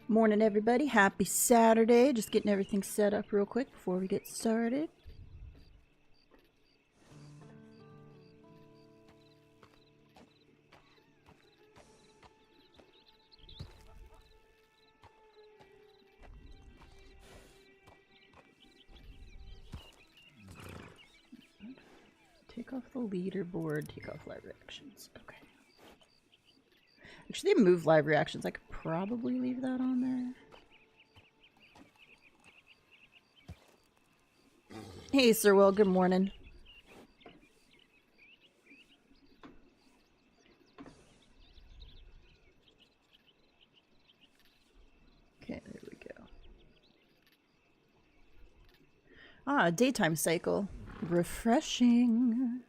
Morning, everybody. Happy Saturday. Just getting everything set up real quick before we get started. Take off the leaderboard, take off live reactions. Okay. Actually, they moved live reactions. I could probably leave that on there. Hey, Sir Will. Good morning. Okay, there we go. Ah, daytime cycle. Refreshing.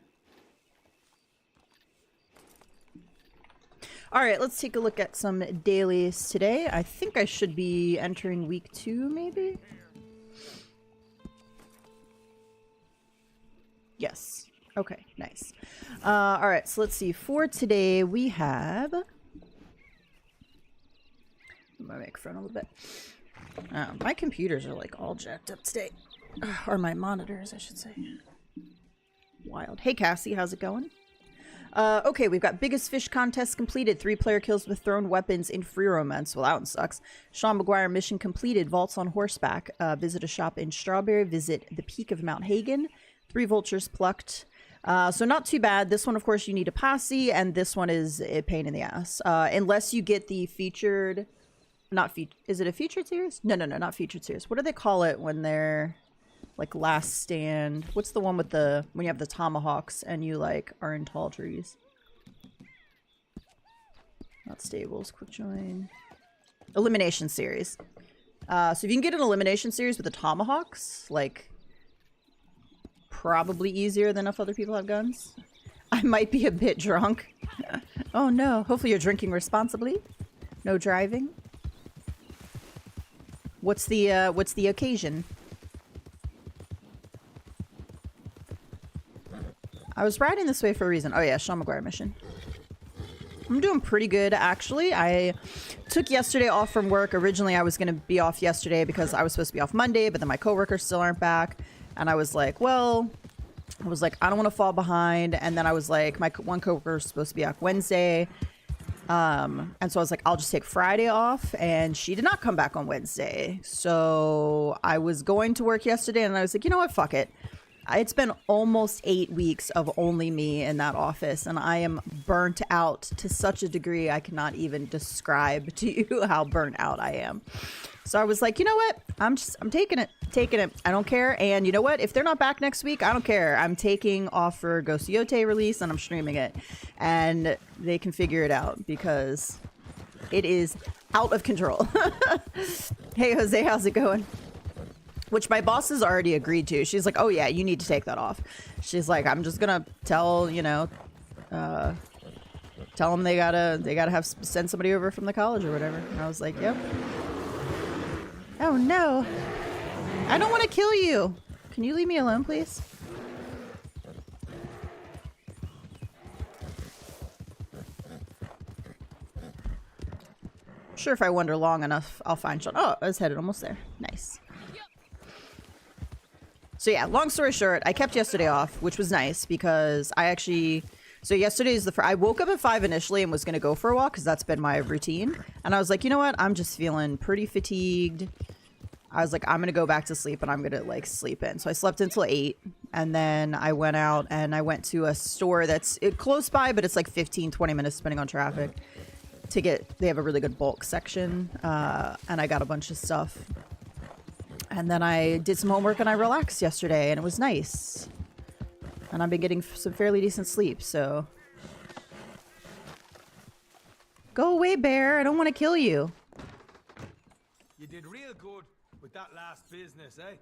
Alright, let's take a look at some dailies today. I think I should be entering week 2, maybe? Yes. Okay, nice. Alright, so let's see. For today, we have... I'm gonna make front a little bit. My computers are like all jacked up today. Or my monitors, I should say. Wild. Hey, Cassie, how's it going? Okay, we've got biggest fish contest completed. 3-player kills with thrown weapons in free romance. Well, that one sucks. Sean McGuire mission completed. Vaults on horseback. Visit a shop in Strawberry. Visit the peak of Mount Hagen. 3 vultures plucked. So not too bad. This one, of course, you need a posse, and this one is a pain in the ass. Unless you get the featured... Is it a featured series? No, not featured series. What do they call it when they're... like last stand? What's the one with the when you have the tomahawks and you like are in tall trees? Not stables. Quick join. Elimination series. So if you can get an elimination series with the tomahawks, like probably easier than if other people have guns. I might be a bit drunk. Oh no. Hopefully you're drinking responsibly. No driving. What's the occasion? I was riding this way for a reason. Oh yeah, Sean McGuire mission. I'm doing pretty good, actually. I took yesterday off from work. Originally, I was going to be off yesterday because I was supposed to be off Monday, but then my coworkers still aren't back. And I was like, well, I don't want to fall behind. And then I was like, my one coworker is supposed to be back Wednesday. And so I was like, I'll just take Friday off. And she did not come back on Wednesday. So I was going to work yesterday and I was like, you know what? Fuck it. It's been almost 8 weeks of only me in that office, and I am burnt out to such a degree I cannot even describe to you how burnt out I am. So I was like, you know what? I'm taking it. I don't care. And you know what? If they're not back next week, I don't care. I'm taking off for Ghost Yote release, and I'm streaming it. And they can figure it out because it is out of control. Hey, Jose, how's it going? Which my boss has already agreed to. She's like, oh yeah, you need to take that off. She's like, I'm just gonna tell, you know, tell them they gotta send somebody over from the college or whatever. And I was like, yep. Oh no. I don't want to kill you. Can you leave me alone, please? I'm sure if I wander long enough, I'll find Sean. Oh, I was headed almost there. Nice. So yeah, long story short, I kept yesterday off, which was nice because I actually... So yesterday is I woke up at 5 initially and was going to go for a walk because that's been my routine. And I was like, you know what? I'm just feeling pretty fatigued. I was like, I'm going to go back to sleep and I'm going to like sleep in. So I slept until 8 and then I went out and I went to a store that's close by, but it's like 15, 20 minutes depending on traffic to get... They have a really good bulk section and I got a bunch of stuff. And then I did some homework and I relaxed yesterday and it was nice. And I've been getting some fairly decent sleep, so... Go away, bear. I don't want to kill you. You did real good with that last business, eh?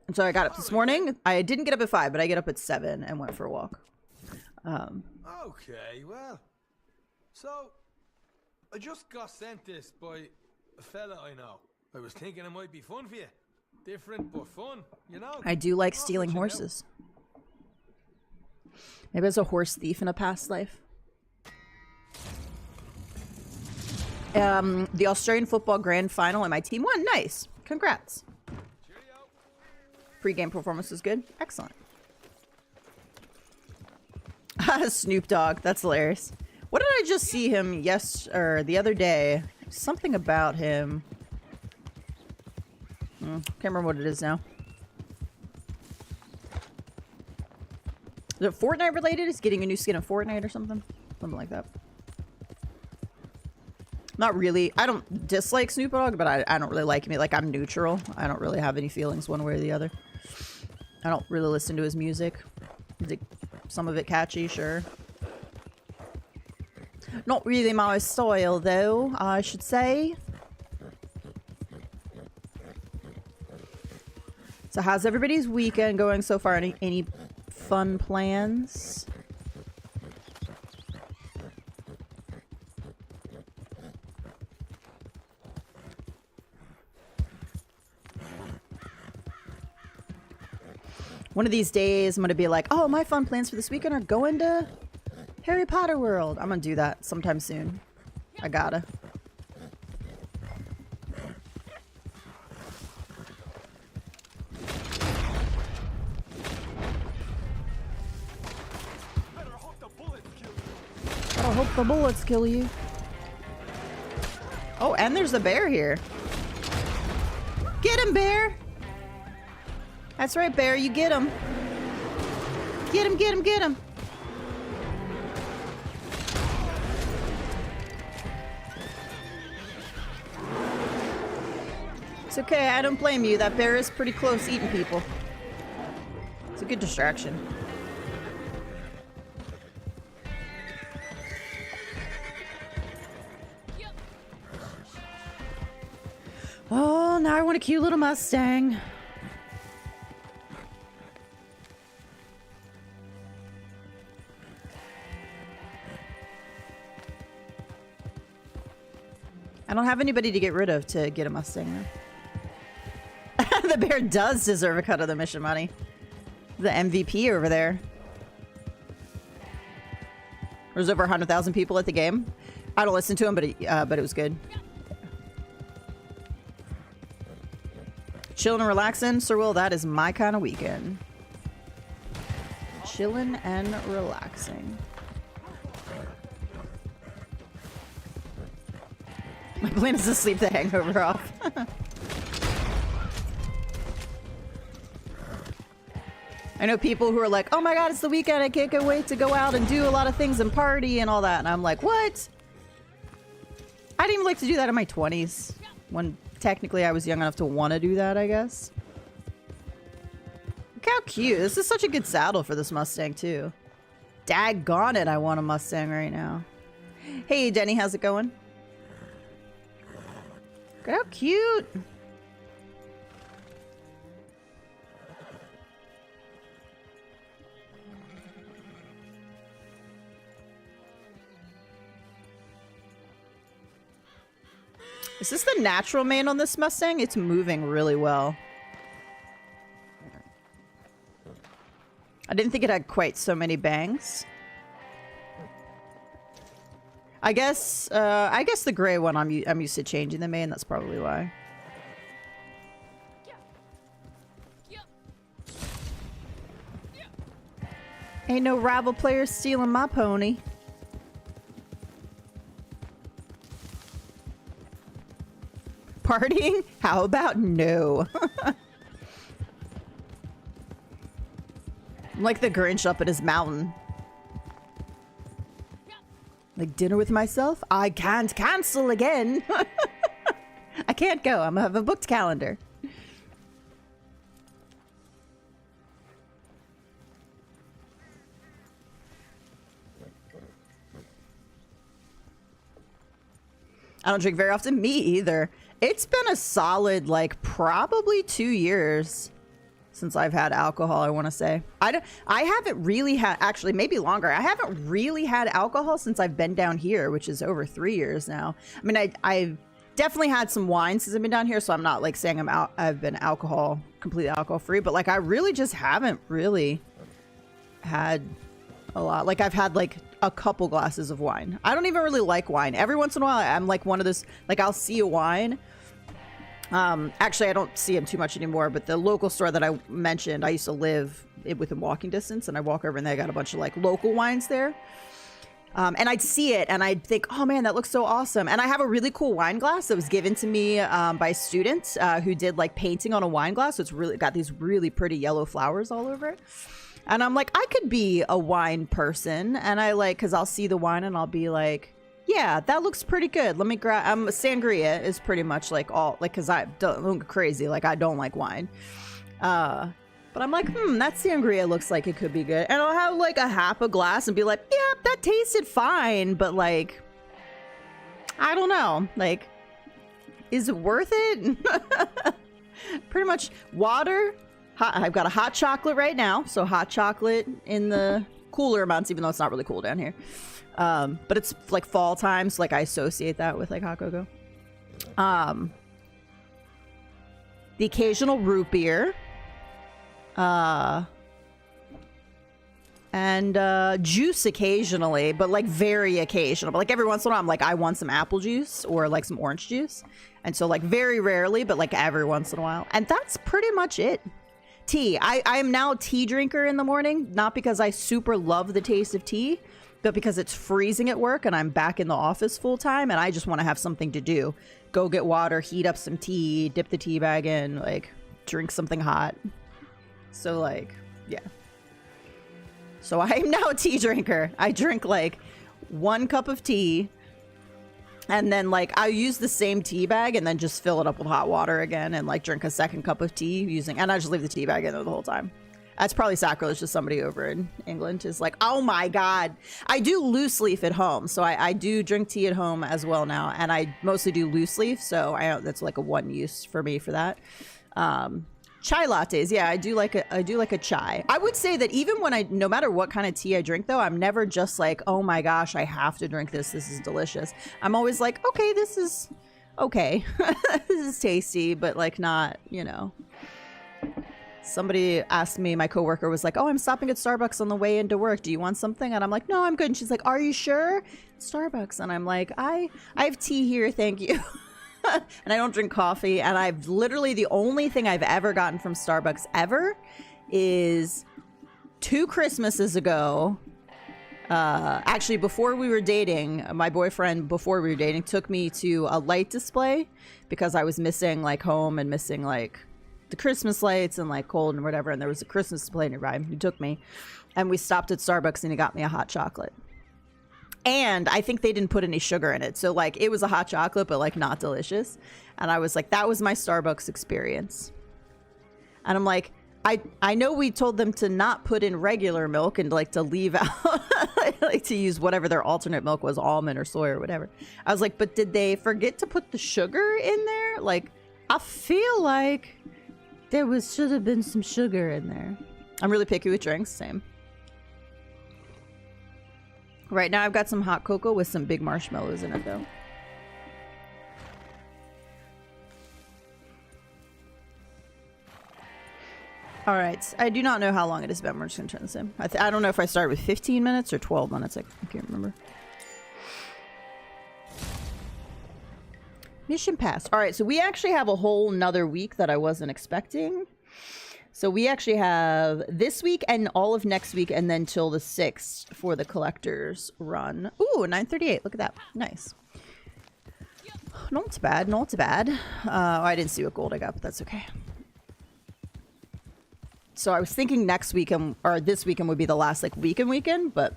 And so I got up this morning. I didn't get up at 5, but I get up at 7 and went for a walk. Okay, well... So, I just got sent this by a fella I know. I was thinking it might be fun for you. Different, but fun, you know? I do like stealing horses. Maybe I was a horse thief in a past life. The Australian football grand final and my team won. Nice. Congrats. Pre-game performance was good. Excellent. Snoop Dogg. That's hilarious. What did I just see him the other day? Something about him. Can't remember what it is now. Is it Fortnite related? Is getting a new skin of Fortnite or something? Something like that. Not really. I don't dislike Snoop Dogg, but I don't really like him. Like, I'm neutral. I don't really have any feelings one way or the other. I don't really listen to his music. Some of it catchy, sure. Not really my style, though, I should say. So how's everybody's weekend going so far? Any fun plans? One of these days, I'm going to be like, oh, my fun plans for this weekend are going to Harry Potter World. I'm going to do that sometime soon. I gotta. I hope the bullets kill you. Oh, and there's a bear here. Get him, bear! That's right, bear. You get him. Get him, get him, get him. It's okay. I don't blame you. That bear is pretty close eating people. It's a good distraction. Oh, now I want a cute little Mustang. I don't have anybody to get rid of to get a Mustang. The bear does deserve a cut of the mission money. The MVP over there. There's over 100,000 people at the game. I don't listen to him, but it was good. Chilling and relaxing, Sir Will. That is my kind of weekend. Chilling and relaxing. My plan is to sleep the hangover off. I know people who are like, oh my god, it's the weekend, I can't wait to go out and do a lot of things and party and all that. And I'm like, what? I didn't even like to do that in my 20s. When technically I was young enough to want to do that, I guess. Look how cute. This is such a good saddle for this Mustang, too. Daggone it, I want a Mustang right now. Hey, Denny, how's it going? Look how cute. Is this the natural mane on this Mustang? It's moving really well. I didn't think it had quite so many bangs. I guess the gray one I'm used to changing the mane. That's probably why. Ain't no rival players stealing my pony. Partying? How about no? I'm like the Grinch up at his mountain. Like dinner with myself? I can't cancel again. I can't go. I have a booked calendar. I don't drink very often. Me either. It's been a solid, like, probably 2 years since I've had alcohol, I want to say. I haven't really had, actually, maybe longer. I haven't really had alcohol since I've been down here, which is over 3 years now. I mean, I've definitely had some wine since I've been down here, so I'm not, like, saying I've been completely alcohol-free, but, like, I really just haven't really had a lot. Like, I've had, like, a couple glasses of wine. I don't even really like wine. Every once in a while, I'm like one of those, like I'll see a wine. Actually, I don't see them too much anymore, but the local store that I mentioned, I used to live within walking distance, and I walk over and they got a bunch of like local wines there. And I'd see it and I'd think, oh man, that looks so awesome. And I have a really cool wine glass that was given to me by a student who did like painting on a wine glass. So it's really got these really pretty yellow flowers all over it. And I'm like, I could be a wine person. And I like, cause I'll see the wine and I'll be like, yeah, that looks pretty good. Let me grab, sangria is pretty much like all, like, cause I don't go crazy. Like I don't like wine. But I'm like, that sangria looks like it could be good. And I'll have like a half a glass and be like, yeah, that tasted fine. But like, I don't know. Like, is it worth it? Pretty much water. I've got a hot chocolate right now. So hot chocolate in the cooler amounts, even though it's not really cool down here. But it's like fall time. So like I associate that with like hot cocoa. The occasional root beer. And juice occasionally, but like very occasional. But like every once in a while, I'm like, I want some apple juice or like some orange juice. And so like very rarely, but like every once in a while. And that's pretty much it. Tea. I am now a tea drinker in the morning, not because I super love the taste of tea, but because it's freezing at work and I'm back in the office full time and I just want to have something to do. Go get water, heat up some tea, dip the tea bag in, like drink something hot. So like, yeah. So I am now a tea drinker. I drink like 1 cup of tea and then like I use the same tea bag and then just fill it up with hot water again and like drink a 2nd cup of tea and I just leave the tea bag in there the whole time. That's probably sacrilege to somebody over in England is like, oh my God. I do loose leaf at home. So I do drink tea at home as well now. And I mostly do loose leaf. So that's like a one use for me for that. Chai lattes, yeah, I do like a chai. I would say that even when no matter what kind of tea I drink though, I'm never just like, oh my gosh, I have to drink this. This is delicious. I'm always like, okay, this is okay. This is tasty, but like not, you know. Somebody asked me, my coworker was like, oh, I'm stopping at Starbucks on the way into work. Do you want something? And I'm like, no, I'm good. And she's like, are you sure? Starbucks. And I'm like, I have tea here. Thank you. And I don't drink coffee. And I've literally, the only thing I've ever gotten from Starbucks ever is 2 Christmases ago. Actually, before we were dating, my boyfriend, before we were dating, took me to a light display because I was missing like home and missing like the Christmas lights and like cold and whatever. And there was a Christmas display nearby. He took me and we stopped at Starbucks and he got me a hot chocolate. And I think they didn't put any sugar in it. So like it was a hot chocolate, but like not delicious. And I was like, that was my Starbucks experience. And I'm like, I know we told them to not put in regular milk and like to leave out, like to use whatever their alternate milk was, almond or soy or whatever. I was like, but did they forget to put the sugar in there? Like, I feel like should have been some sugar in there. I'm really picky with drinks, same. Right now I've got some hot cocoa with some big marshmallows in it though. All right, I do not know how long it has been. We're just gonna turn this in. I don't know if I started with 15 minutes or 12 minutes. I can't remember. Mission passed. All right, so we actually have a whole nother week that I wasn't expecting. So we actually have this week and all of next week and then till the 6th for the collector's run. Ooh, 938. Look at that. Nice. Not bad, not bad. I didn't see what gold I got, but that's okay. So I was thinking next weekend or this weekend would be the last like weekend, but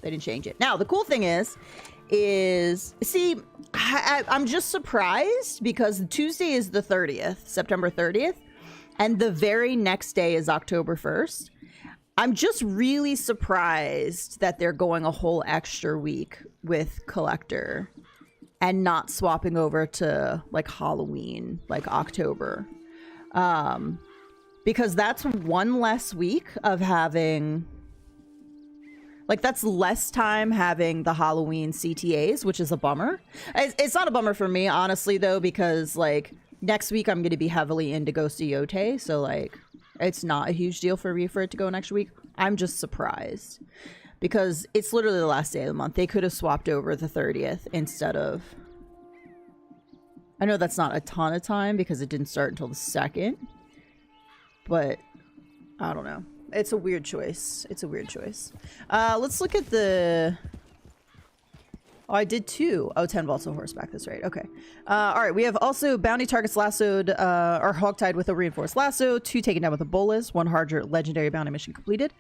they didn't change it. Now, the cool thing is see, I'm just surprised because Tuesday is the 30th, September 30th. And the very next day is October 1st. I'm just really surprised that they're going a whole extra week with Collector and not swapping over to like Halloween, like October. Because that's one less week of having, like that's less time having the Halloween CTAs, which is a bummer. It's not a bummer for me, honestly, though, because like, next week, I'm going to be heavily into Ghost of Yote, so, like, it's not a huge deal for me for it to go next week. I'm just surprised. because it's literally the last day of the month. They could have swapped over the 30th instead of... I know that's not a ton of time because it didn't start until the 2nd, but I don't know. It's a weird choice. It's a weird choice. Let's look at the... Oh, I did 2. Oh, 10 volts of horseback. That's right. Okay. All right. We have also bounty targets lassoed or hogtied with a reinforced lasso. 2 taken down with a bolus. 1 harder legendary bounty mission completed.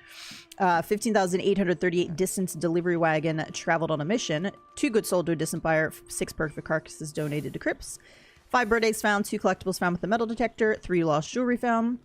15,838 distance delivery wagon traveled on a mission. 2 good sold to a distant buyer. 6 perfect carcasses donated to crypts. 5 bird eggs found. 2 collectibles found with the metal detector. 3 lost jewelry found.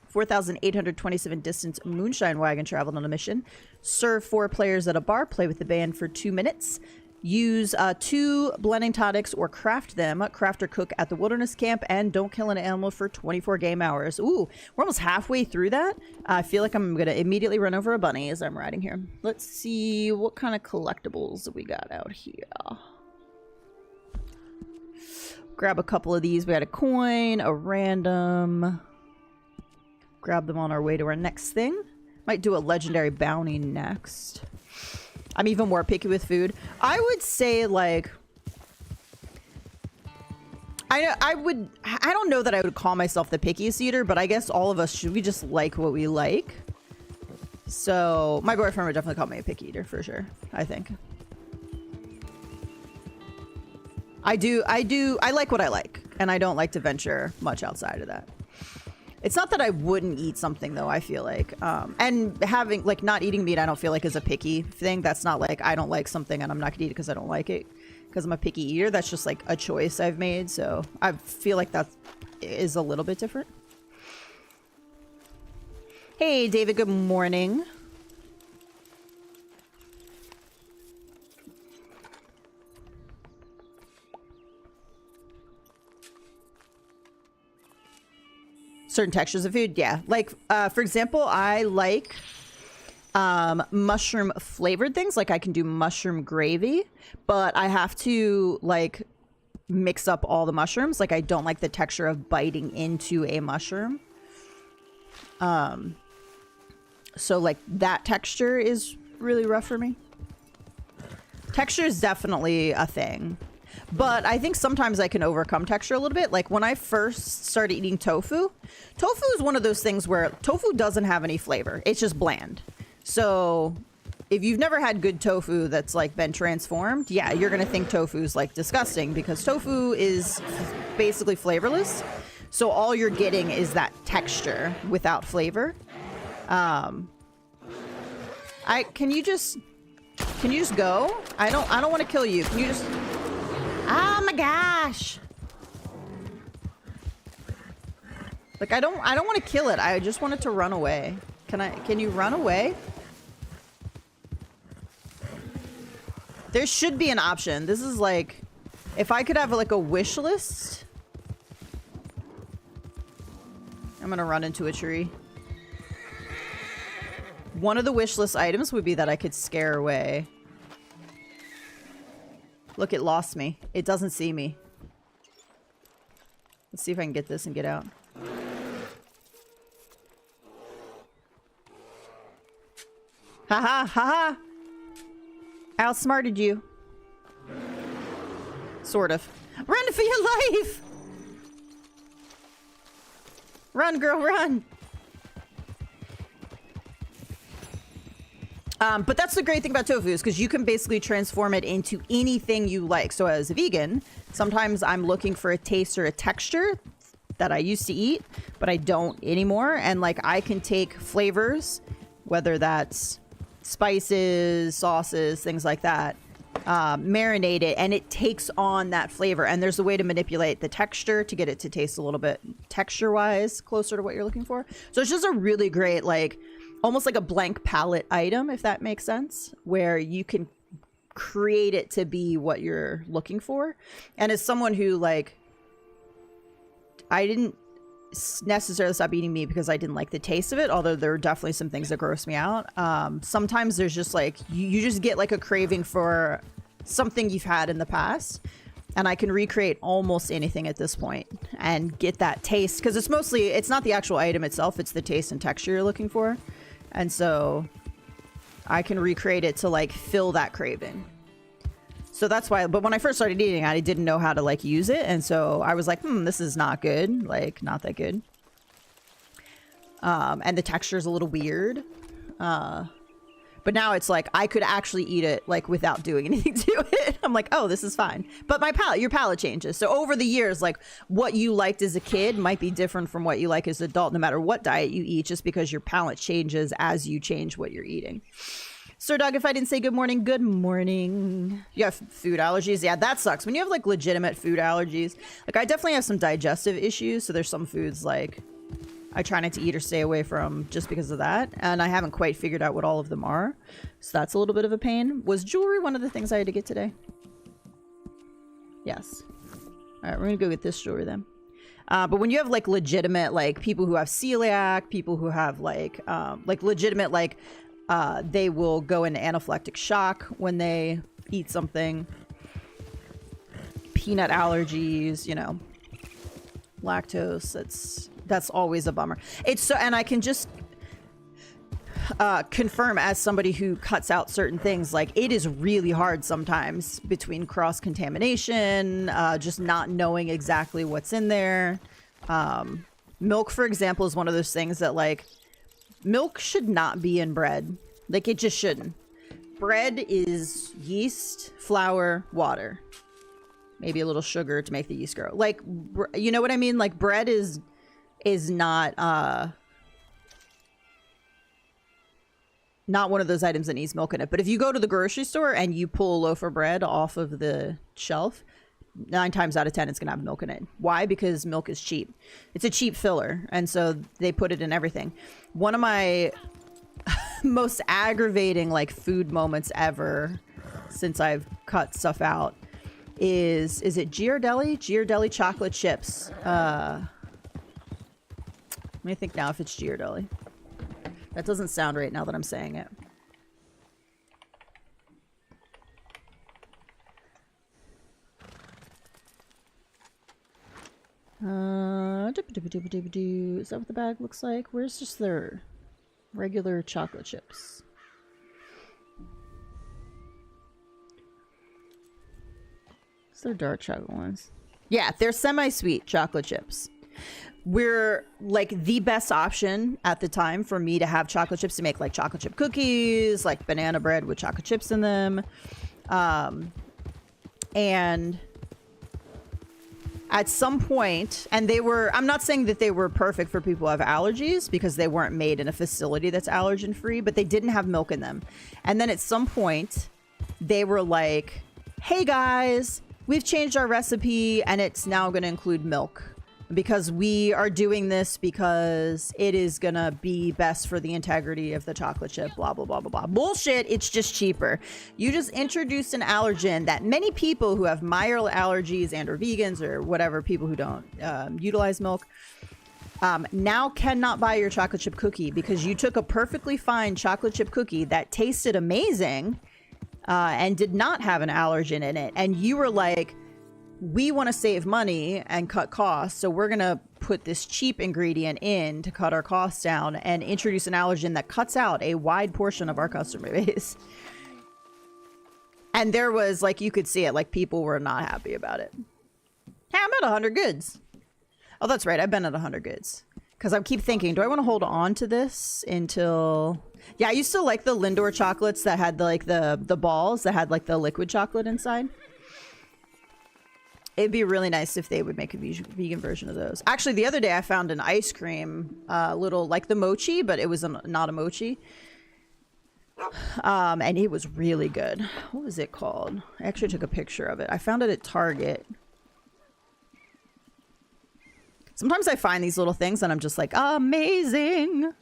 4,827 distance moonshine wagon traveled on a mission. Serve 4 players at a bar. Play with the band for 2 minutes. Use 2 blending tonics or craft them. Craft or cook at the wilderness camp. And don't kill an animal for 24 game hours. Ooh, we're almost halfway through that. I feel like I'm going to immediately run over a bunny as I'm riding here. Let's see what kind of collectibles we got out here. Grab a couple of these. We got a coin, a random. Grab them on our way to our next thing. Might do a legendary bounty next. I'm even more picky with food. I would say, like, I don't know that I would call myself the pickiest eater, but I guess all of us we just like what we like. So my boyfriend would definitely call me a picky eater for sure, I think. I like what I like, and I don't like to venture much outside of that. It's not that I wouldn't eat something, though, I feel like. And having, like, not eating meat, I don't feel like is a picky thing. That's not like I don't like something and I'm not going to eat it because I don't like it. Because I'm a picky eater. That's just, like, a choice I've made. So I feel like that is a little bit different. Hey, David, good morning. Certain textures of food, yeah. Like, for example, I like mushroom flavored things. Like, I can do mushroom gravy, but I have to, like, mix up all the mushrooms. Like, I don't like the texture of biting into a mushroom. So, like, that texture is really rough for me. Texture is definitely a thing. But I think sometimes I can overcome texture a little bit. Like when I first started eating tofu, tofu is one of those things where tofu doesn't have any flavor. It's just bland. So if you've never had good tofu that's like been transformed, yeah, you're going to think tofu is like disgusting because tofu is basically flavorless. So all you're getting is that texture without flavor. Can you just go? I don't want to kill you. Can you just... Oh my gosh. Like I don't want to kill it. I just want it to run away. Can you run away? There should be an option. This is like if I could have like a wish list. I'm going to run into a tree. One of the wish list items would be that I could scare away. Look, it lost me. It doesn't see me. Let's see if I can get this and get out. Haha, haha. Outsmarted you. Sort of. Run for your life! Run, girl, run! But that's the great thing about tofu is because you can basically transform it into anything you like. So as a vegan, sometimes I'm looking for a taste or a texture that I used to eat, but I don't anymore. And like I can take flavors, whether that's spices, sauces, things like that, marinate it, and it takes on that flavor. And there's a way to manipulate the texture to get it to taste a little bit texture-wise closer to what you're looking for. So it's just a really great, like, almost like a blank palette item, if that makes sense, where you can create it to be what you're looking for. And as someone who, like, I didn't necessarily stop eating meat because I didn't like the taste of it, although there are definitely some things that gross me out. Sometimes there's just like, you just get like a craving for something you've had in the past. And I can recreate almost anything at this point and get that taste. Because it's not the actual item itself, it's the taste and texture you're looking for. And so I can recreate it to like fill that craving. So that's why, but when I first started eating it, I didn't know how to like use it. And so I was like, this is not good. Like, not that good. And the texture is a little weird. But now it's like, I could actually eat it like without doing anything to it. I'm like, oh, this is fine. But your palate changes. So over the years, like what you liked as a kid might be different from what you like as an adult, no matter what diet you eat, just because your palate changes as you change what you're eating. Sir Doug, if I didn't say good morning, good morning. You have food allergies? Yeah, that sucks. When you have like legitimate food allergies, like I definitely have some digestive issues. So there's some foods like I try not to eat or stay away from just because of that. And I haven't quite figured out what all of them are. So that's a little bit of a pain. Was jewelry one of the things I had to get today? Yes. All right, we're going to go get this jewelry then. But when you have like legitimate, like people who have celiac, people who have like legitimate, like they will go into anaphylactic shock when they eat something. Peanut allergies, you know, lactose, that's always a bummer. It's so, and I can just confirm as somebody who cuts out certain things, like it is really hard sometimes between cross-contamination, just not knowing exactly what's in there. Milk, for example, is one of those things that like milk should not be in bread. Like it just shouldn't. Bread is yeast, flour, water. Maybe a little sugar to make the yeast grow. Like, you know what I mean? Like bread is not one of those items that needs milk in it. But if you go to the grocery store and you pull a loaf of bread off of the shelf, 9 times out of 10 it's gonna have milk in it. Why? Because milk is cheap. It's a cheap filler, and so they put it in everything. One of my most aggravating like food moments ever since I've cut stuff out is it Ghirardelli chocolate chips. Let me think now if it's Ghirardelli. That doesn't sound right now that I'm saying it. Is that what the bag looks like? Where's just their regular chocolate chips? It's their dark chocolate ones. Yeah, they're semi-sweet chocolate chips. We're like the best option at the time for me to have chocolate chips to make like chocolate chip cookies, like banana bread with chocolate chips in them. And at some point, and they were, I'm not saying that they were perfect for people who have allergies because they weren't made in a facility that's allergen free, but they didn't have milk in them. And then at some point they were like, hey guys, we've changed our recipe and it's now going to include milk. Because we are doing this because it is gonna be best for the integrity of the chocolate chip, blah, blah, blah, blah, blah. Bullshit, it's just cheaper. You just introduced an allergen that many people who have mild allergies and or vegans or whatever, people who don't utilize milk, now cannot buy your chocolate chip cookie because you took a perfectly fine chocolate chip cookie that tasted amazing and did not have an allergen in it. And you were like, we want to save money and cut costs, so we're going to put this cheap ingredient in to cut our costs down and introduce an allergen that cuts out a wide portion of our customer base. And there was, like, you could see it, like, people were not happy about it. Hey, I'm at 100 goods. Oh, that's right, I've been at 100 goods. Because I keep thinking, do I want to hold on to this until... Yeah, I used to like the Lindor chocolates that had, like, the balls that had, like, the liquid chocolate inside. It'd be really nice if they would make a vegan version of those. Actually, the other day I found an ice cream, little like the mochi, but it was not a mochi. And it was really good. What was it called? I actually took a picture of it. I found it at Target. Sometimes I find these little things and I'm just like, amazing.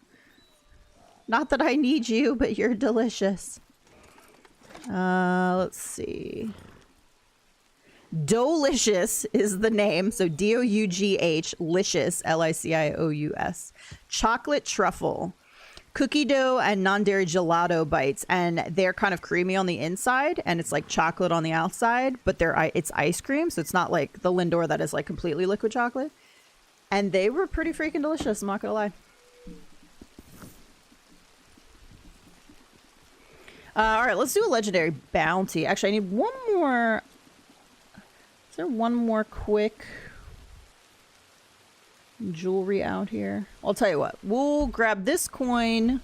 Not that I need you, but you're delicious. Let's see. Doughlicious is the name. So D-O-U-G-H, licious, L-I-C-I-O-U-S. Chocolate truffle. Cookie dough and non-dairy gelato bites. And they're kind of creamy on the inside. And it's like chocolate on the outside. But it's ice cream. So it's not like the Lindor that is like completely liquid chocolate. And they were pretty freaking delicious. I'm not going to lie. All right, let's do a legendary bounty. Actually, I need one more. Is there one more quick jewelry out here? I'll tell you what. We'll grab this coin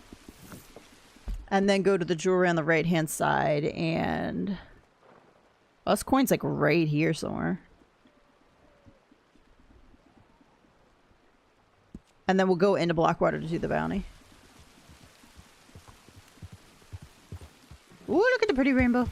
and then go to the jewelry on the right-hand side. And this coin's like right here somewhere. And then we'll go into Blackwater to do the bounty. Ooh, look at the pretty rainbow.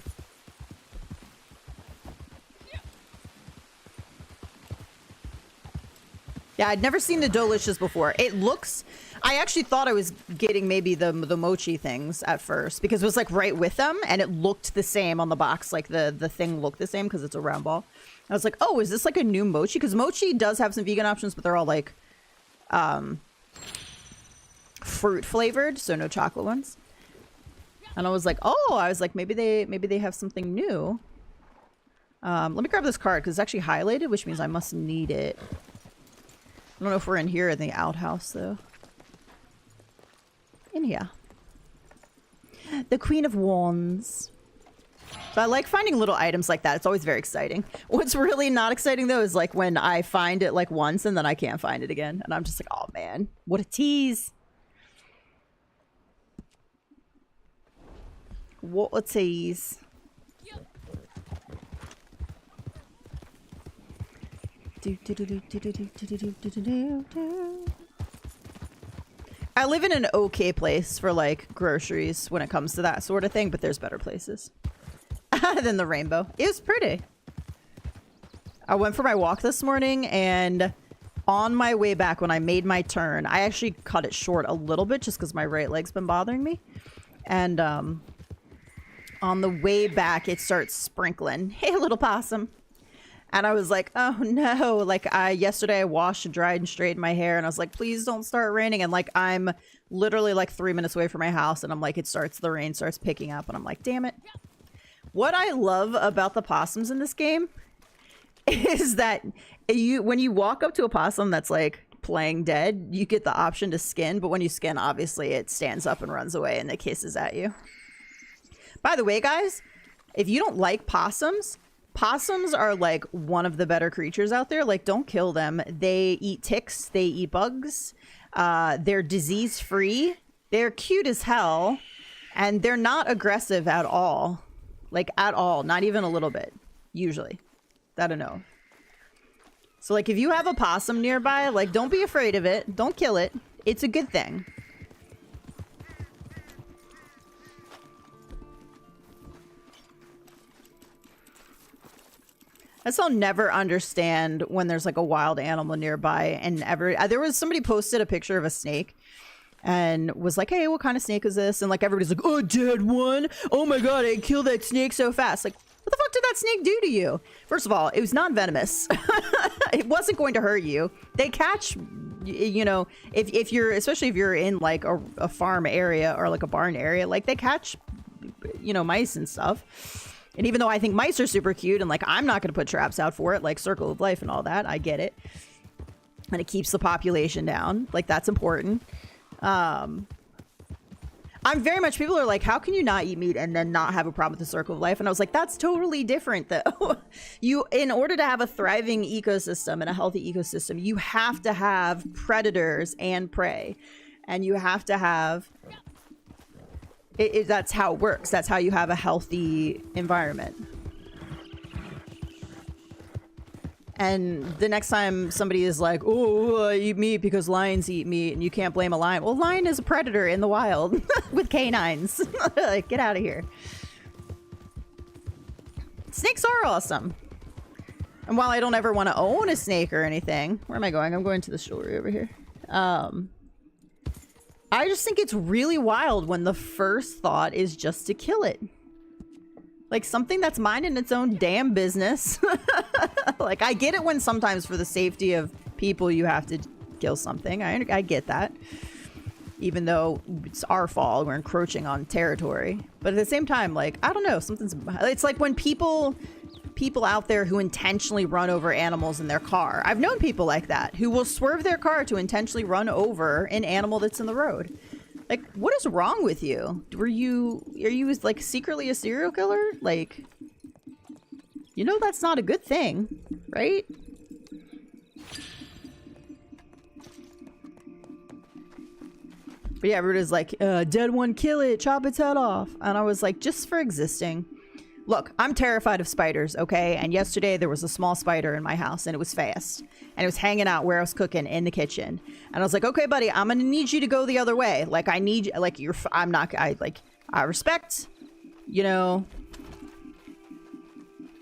Yeah, I'd never seen the Delicious before. It looks... I actually thought I was getting maybe the mochi things at first because it was like right with them and it looked the same on the box. Like the thing looked the same because it's a round ball. I was like, oh, is this like a new mochi? Because mochi does have some vegan options, but they're all like fruit flavored, so no chocolate ones. And I was like, oh, I was like, maybe they have something new. Let me grab this card because it's actually highlighted, which means I must need it. I don't know if we're in here in the outhouse though. In here. The Queen of Wands. So I like finding little items like that. It's always very exciting. What's really not exciting though is like when I find it like once and then I can't find it again. And I'm just like, oh man, what a tease. What a tease. I live in an okay place for like groceries when it comes to that sort of thing, but there's better places than the rainbow. It was pretty. I went for my walk this morning and on my way back when I made my turn, I actually cut it short a little bit just because my right leg's been bothering me. And on the way back, it starts sprinkling. Hey, little possum. And I was like, oh no. Like yesterday I washed and dried and straightened my hair and I was like, please don't start raining. And like, I'm literally like 3 minutes away from my house and I'm like, the rain starts picking up and I'm like, damn it. What I love about the possums in this game is that when you walk up to a possum that's like playing dead, you get the option to skin. But when you skin, obviously it stands up and runs away and it kisses at you. By the way, guys, if you don't like possums, possums are like one of the better creatures out there. Like, don't kill them. They eat ticks. They eat bugs. They're disease free. They're cute as hell. And they're not aggressive at all. Like, at all. Not even a little bit. Usually. I don't know. So, like, if you have a possum nearby, like, don't be afraid of it. Don't kill it. It's a good thing. I'll never understand when there's like a wild animal nearby and there was somebody posted a picture of a snake and was like, hey, what kind of snake is this? And like everybody's like, oh, dead one. Oh my god, I killed that snake so fast. Like, what the fuck did that snake do to you? First of all, it was non-venomous. It wasn't going to hurt you. They catch, you know, if you're, especially if you're in like a farm area or like a barn area, like they catch, you know, mice and stuff. And even though I think mice are super cute and like I'm not going to put traps out for it, like Circle of Life and all that, I get it. And it keeps the population down. Like, that's important. I'm very much, people are like, how can you not eat meat and then not have a problem with the Circle of Life? And I was like, that's totally different though. In order to have a thriving ecosystem and a healthy ecosystem, you have to have predators and prey. And you have to have... that's how it works. That's how you have a healthy environment. And the next time somebody is like, oh, I eat meat because lions eat meat and you can't blame a lion. Well, lion is a predator in the wild with canines. Like, get out of here. Snakes are awesome. And while I don't ever want to own a snake or anything, where am I going? I'm going to the jewelry over here. I just think it's really wild when the first thought is just to kill it. Like, something that's minding its own damn business. Like, I get it when sometimes for the safety of people you have to kill something. I get that. Even though it's our fault, we're encroaching on territory. But at the same time, like, I don't know, it's like when people out there who intentionally run over animals in their car. I've known people like that who will swerve their car to intentionally run over an animal that's in the road. Like, what is wrong with you? Are you like secretly a serial killer? Like, you know that's not a good thing, right? But yeah, everybody's like, dead one, kill it, chop its head off. And I was like, just for existing. Look, I'm terrified of spiders, okay? And yesterday there was a small spider in my house and it was fast. And it was hanging out where I was cooking in the kitchen. And I was like, okay, buddy, I'm gonna need you to go the other way. Like, I need, like, I respect, you know,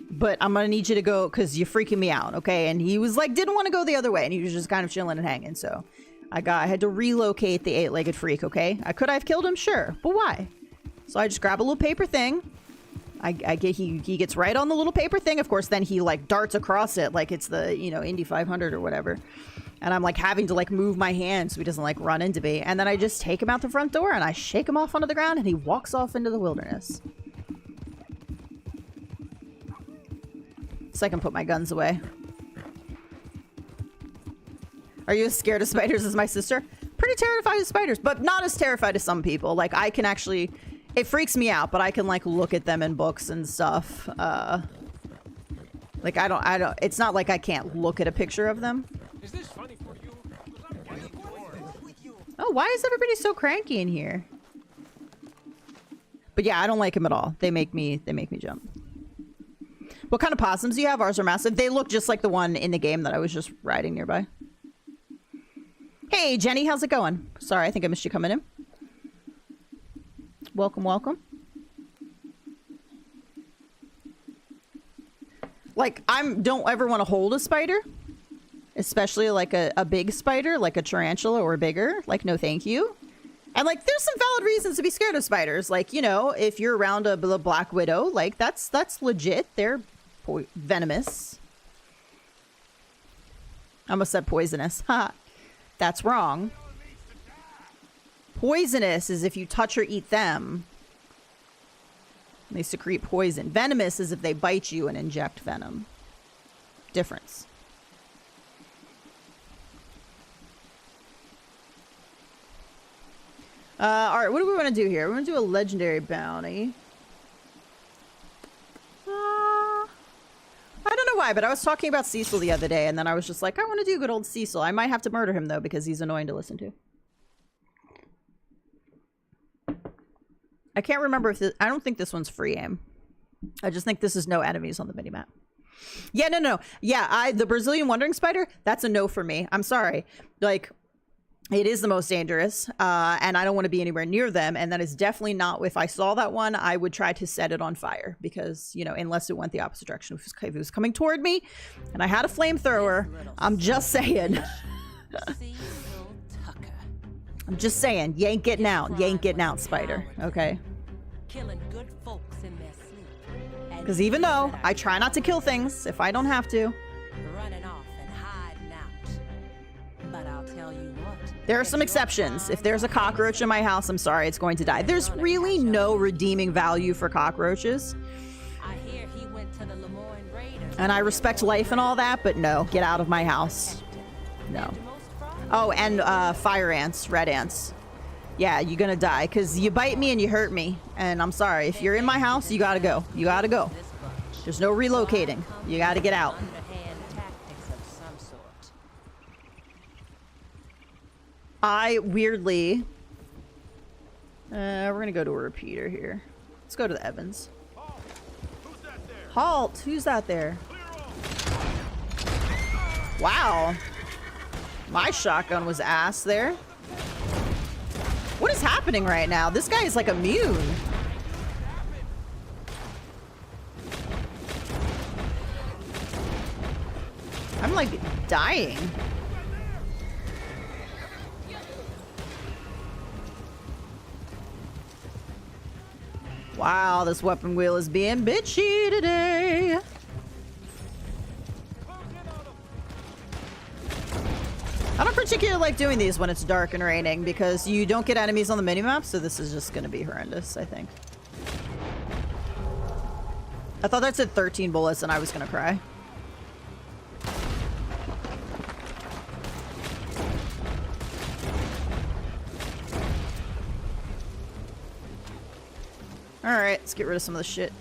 but I'm gonna need you to go because you're freaking me out, okay? And he was like, didn't want to go the other way. And he was just kind of chilling and hanging, so. I had to relocate the 8-legged freak, okay? Could I have killed him? Sure. But why? So I just grab a little paper thing. He gets right on the little paper thing. Of course, then he like darts across it like it's the, you know, Indy 500 or whatever. And I'm like having to like move my hand so he doesn't like run into me. And then I just take him out the front door and I shake him off onto the ground and he walks off into the wilderness. So I can put my guns away. Are you as scared of spiders as my sister? Pretty terrified of spiders, but not as terrified as some people. Like, I can actually... It freaks me out, but I can, like, look at them in books and stuff. Like, I don't... It's not like I can't look at a picture of them. Is this funny for you? Oh, why is everybody so cranky in here? But yeah, I don't like them at all. They make me jump. What kind of possums do you have? Ours are massive. They look just like the one in the game that I was just riding nearby. Hey, Jenny, how's it going? Sorry, I think I missed you coming in. Welcome, welcome. Like, don't ever want to hold a spider. Especially like a big spider, like a tarantula or bigger. Like, no thank you. And like, there's some valid reasons to be scared of spiders. Like, you know, if you're around a black widow, like that's legit. They're venomous. I almost said poisonous. Ha. That's wrong. Poisonous is if you touch or eat them. They secrete poison. Venomous is if they bite you and inject venom. Difference. All right, what do we want to do here? We're going to do a legendary bounty. I don't know why, but I was talking about Cecil the other day, and then I was just like, I want to do good old Cecil. I might have to murder him, though, because he's annoying to listen to. I can't remember if this... I don't think this one's free aim. I just think this is no enemies on the minimap. Yeah, no. Yeah, the Brazilian wandering spider, that's a no for me. I'm sorry. Like... It is the most dangerous, and I don't want to be anywhere near them, and that is definitely not... If I saw that one, I would try to set it on fire, because, you know, unless it went the opposite direction. If it was coming toward me, and I had a flamethrower, I'm just saying. I'm just saying, you ain't getting out. You ain't getting out, spider, okay? Because even though I try not to kill things, if I don't have to... There are some exceptions. If there's a cockroach in my house, I'm sorry, it's going to die. There's really no redeeming value for cockroaches. And I respect life and all that, but no, get out of my house. No. Oh, and fire ants, red ants. Yeah, you're gonna die, because you bite me and you hurt me. And I'm sorry, if you're in my house, you gotta go. You gotta go. There's no relocating. You gotta get out. I weirdly... we're gonna go to a repeater here. Let's go to the Evans. Halt! Who's that there? Wow. My shotgun was ass there. What is happening right now? This guy is like immune. I'm like dying. Wow, this weapon wheel is being bitchy today. I don't particularly like doing these when it's dark and raining because you don't get enemies on the minimap, so this is just going to be horrendous, I think. I thought that said 13 bullets and I was going to cry. Alright, let's get rid of some of the shit.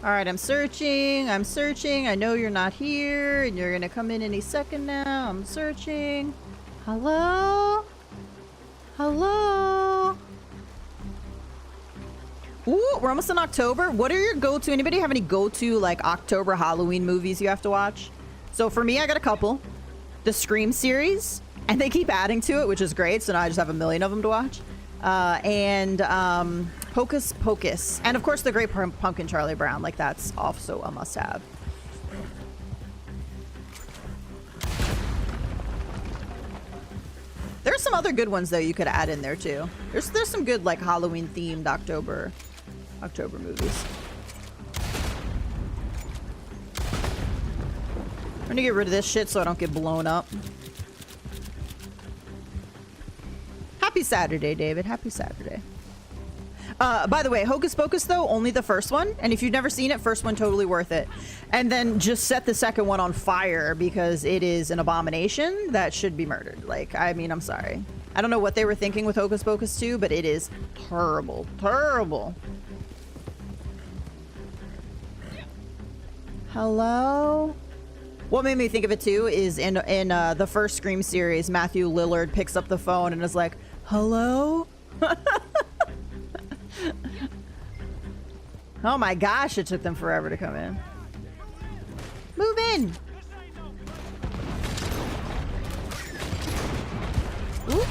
Alright, I'm searching. I know you're not here, and you're gonna come in any second now. I'm searching. Hello? Hello? Ooh, we're almost in October. What are your go-to? Anybody have any go-to, like, October Halloween movies you have to watch? So for me, I got a couple. The Scream series, and they keep adding to it, which is great, so now I just have a million of them to watch. And Hocus Pocus. And of course, The Great Pumpkin, Charlie Brown. Like, that's also a must-have. There's some other good ones, though, you could add in there, too. There's some good, like, Halloween-themed October movies. I'm gonna get rid of this shit so I don't get blown up. Happy Saturday, David. Happy Saturday. By the way, Hocus Pocus, though, only the first one. And if you've never seen it, first one totally worth it. And then just set the second one on fire because it is an abomination that should be murdered. Like, I mean, I'm sorry. I don't know what they were thinking with Hocus Pocus 2, but it is terrible. Terrible. Hello? What made me think of it, too, is in the first Scream series, Matthew Lillard picks up the phone and is like, hello? Oh my gosh, it took them forever to come in. Move in! Ooh.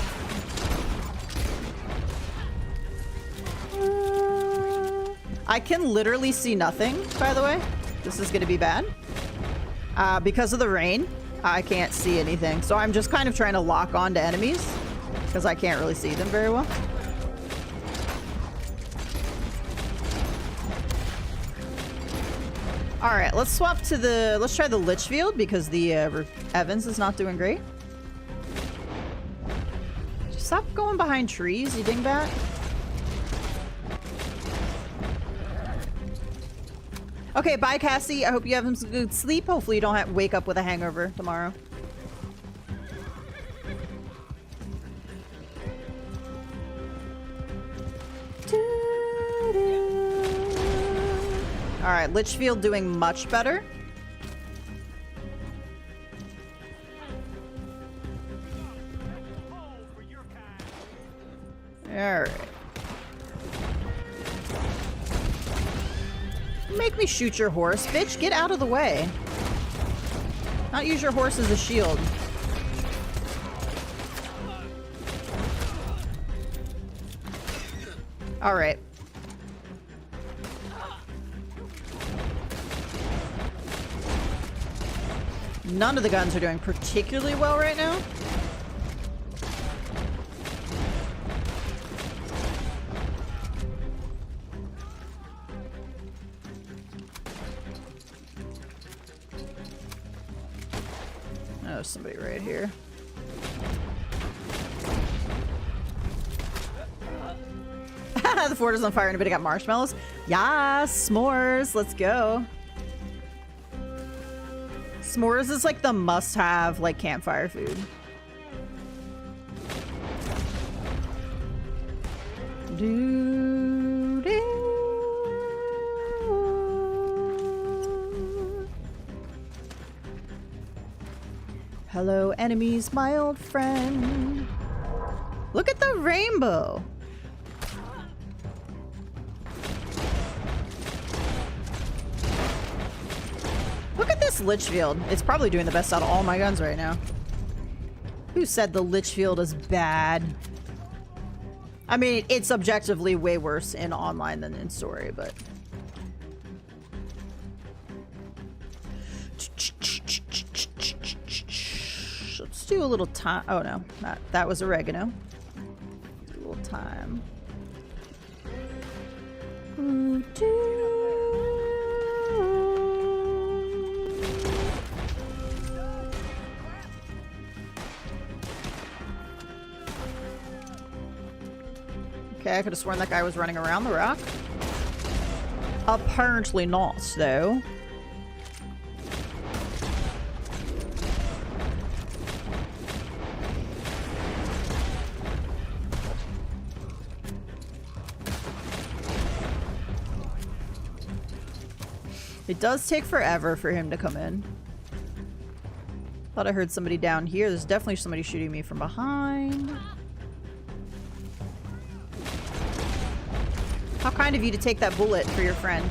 I can literally see nothing, by the way. This is gonna be bad. Because of the rain, I can't see anything. So I'm just kind of trying to lock on to enemies because I can't really see them very well. All right, let's swap to let's try the Litchfield because the Evans is not doing great. Just stop going behind trees, you dingbat. Okay, bye, Cassie. I hope you have some good sleep. Hopefully you don't wake up with a hangover tomorrow. All right, Litchfield doing much better. All right. Make me shoot your horse, bitch. Get out of the way. Not use your horse as a shield. All right. None of the guns are doing particularly well right now. Oh, there's somebody right here. The fort is on fire. Anybody got marshmallows? Yes, s'mores. Let's go. S'mores is like the must-have, like, campfire food. Do, do. Hello, enemies, my old friend. Look at the rainbow. Look at this Litchfield. It's probably doing the best out of all my guns right now. Who said the Litchfield is bad? I mean, it's objectively way worse in online than in story, but... Let's do a little time. Oh no, that was oregano. Let's do a little time. Okay, I could have sworn that guy was running around the rock. Apparently not, though. It does take forever for him to come in. Thought I heard somebody down here. There's definitely somebody shooting me from behind. How kind of you to take that bullet for your friend.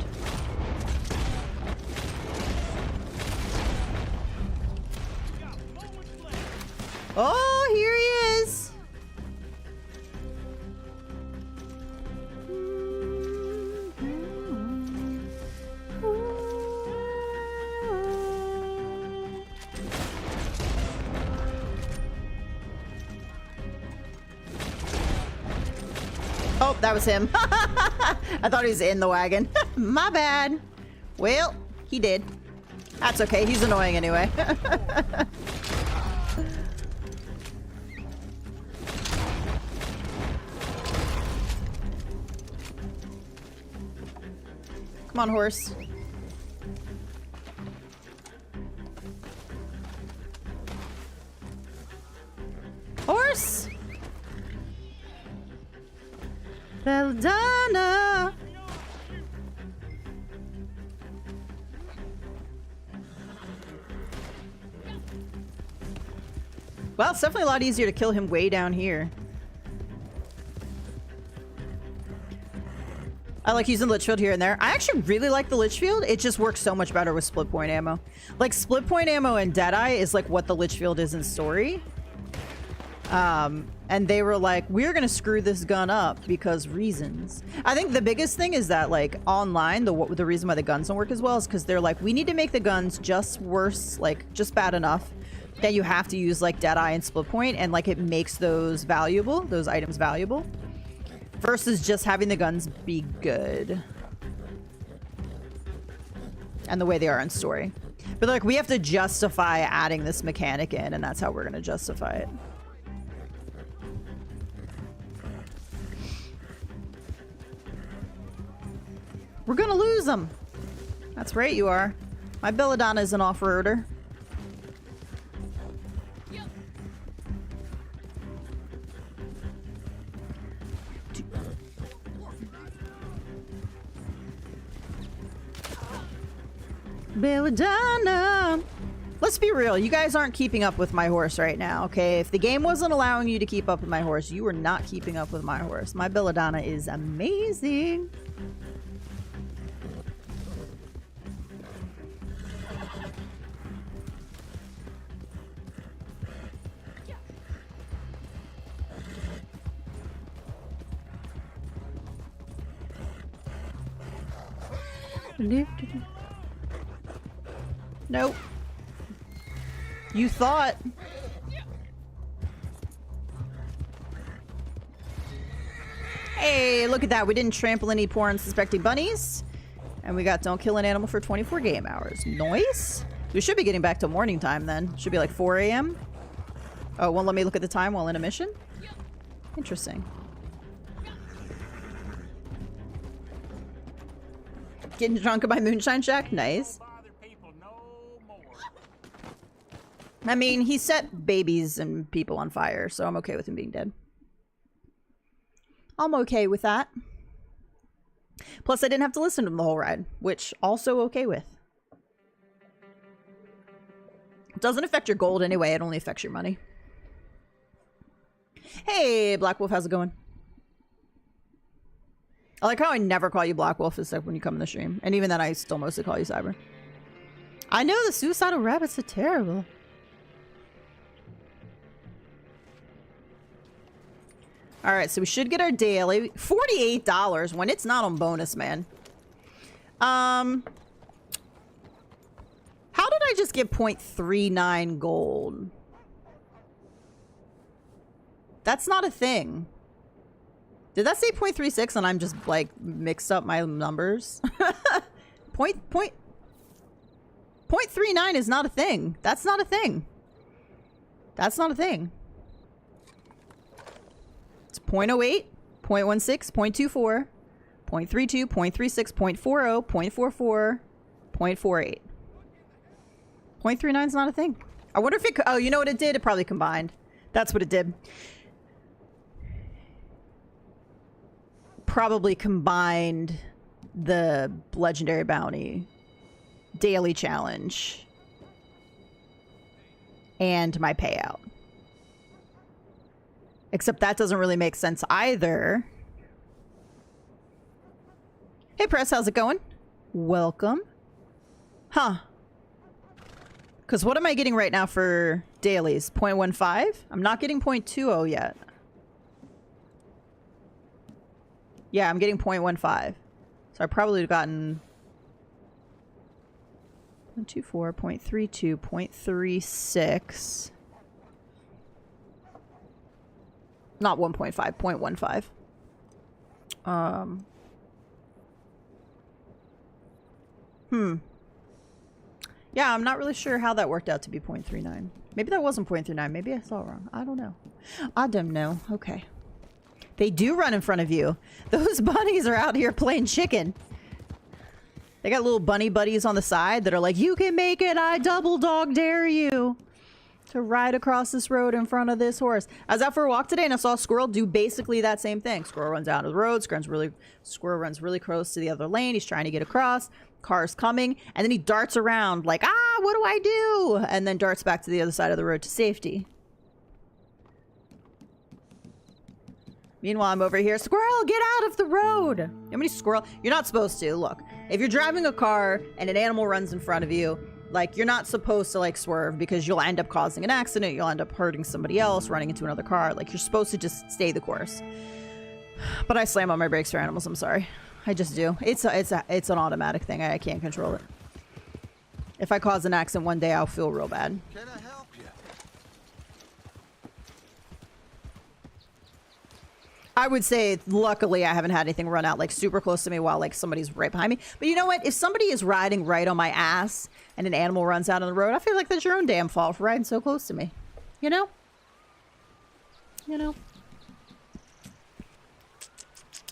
Oh, here he is. Oh, that was him. I thought he was in the wagon. My bad. Well, he did. That's okay. He's annoying anyway. Come on, horse. Horse! Belladonna! Well, it's definitely a lot easier to kill him way down here. I like using Litchfield here and there. I actually really like the Litchfield. It just works so much better with split point ammo. Like, split point ammo in Deadeye is like what the Litchfield is in Story. And they were like, we're gonna screw this gun up because reasons. I think the biggest thing is that, like, online, the reason why the guns don't work as well is because they're like, we need to make the guns just worse, like, just bad enough that you have to use, like, Deadeye and split point, and, like, it makes those valuable, those items valuable, versus just having the guns be good. And the way they are in Story. But, like, we have to justify adding this mechanic in, and that's how we're gonna justify it. We're gonna lose them. That's right, you are. My Belladonna is an off-roader. Belladonna! Let's be real, you guys aren't keeping up with my horse right now, okay? If the game wasn't allowing you to keep up with my horse, you are not keeping up with my horse. My Belladonna is amazing. Nope. You thought. Hey, look at that. We didn't trample any poor unsuspecting bunnies. And we got don't kill an animal for 24 game hours. Nice. We should be getting back to morning time then. Should be like 4 a.m. Oh, won't let me look at the time while in a mission? Interesting. Getting drunk at my moonshine shack? Nice. I mean, he set babies and people on fire, so I'm okay with him being dead. I'm okay with that. Plus, I didn't have to listen to him the whole ride, which also okay with. It doesn't affect your gold anyway, it only affects your money. Hey, Black Wolf, how's it going? I like how I never call you Black Wolf except when you come in the stream. And even then, I still mostly call you Cyber. I know the suicidal rabbits are terrible. Alright, so we should get our daily. $48 when it's not on bonus, man. How did I just get 0.39 gold? That's not a thing. Did that say 0.36 and I'm just, like, mixed up my numbers? 0.39 is not a thing. That's not a thing. That's not a thing. It's 0.08, 0.16, 0.24, 0.32, 0.36, 0.40, 0.44, 0.48. 0.39 is not a thing. I wonder if it... Oh, you know what it did? It probably combined. That's what it did. Probably combined the legendary bounty, daily challenge, and my payout. Except that doesn't really make sense either. Hey, Press, how's it going? Welcome. Huh. Because what am I getting right now for dailies? 0.15? I'm not getting 0.20 yet. Yeah, I'm getting 0.15. So I probably would have gotten 0.24, 0.32, 0.36. Not 1.5, 0.15. Yeah, I'm not really sure how that worked out to be 0.39. Maybe that wasn't 0.39. Maybe I saw it wrong. I don't know. I don't know. Okay. They do run in front of you. Those bunnies are out here playing chicken. They got little bunny buddies on the side that are like, you can make it. I double dog dare you to ride across this road in front of this horse. I was out for a walk today and I saw a squirrel do basically that same thing. Squirrel runs out of the road. Squirrel runs really close to the other lane. He's trying to get across. Car's coming. And then he darts around like, what do I do? And then darts back to the other side of the road to safety. Meanwhile, I'm over here. Squirrel, get out of the road. How many squirrel? You're not supposed to. Look, if you're driving a car and an animal runs in front of you, like, you're not supposed to, like, swerve because you'll end up causing an accident. You'll end up hurting somebody else, running into another car. Like, you're supposed to just stay the course. But I slam on my brakes for animals. I'm sorry. I just do. It's an automatic thing. I can't control it. If I cause an accident one day, I'll feel real bad. Can I help you? I would say, luckily, I haven't had anything run out, like, super close to me while, like, somebody's right behind me. But you know what? If somebody is riding right on my ass and an animal runs out on the road, I feel like that's your own damn fault for riding so close to me. You know? You know?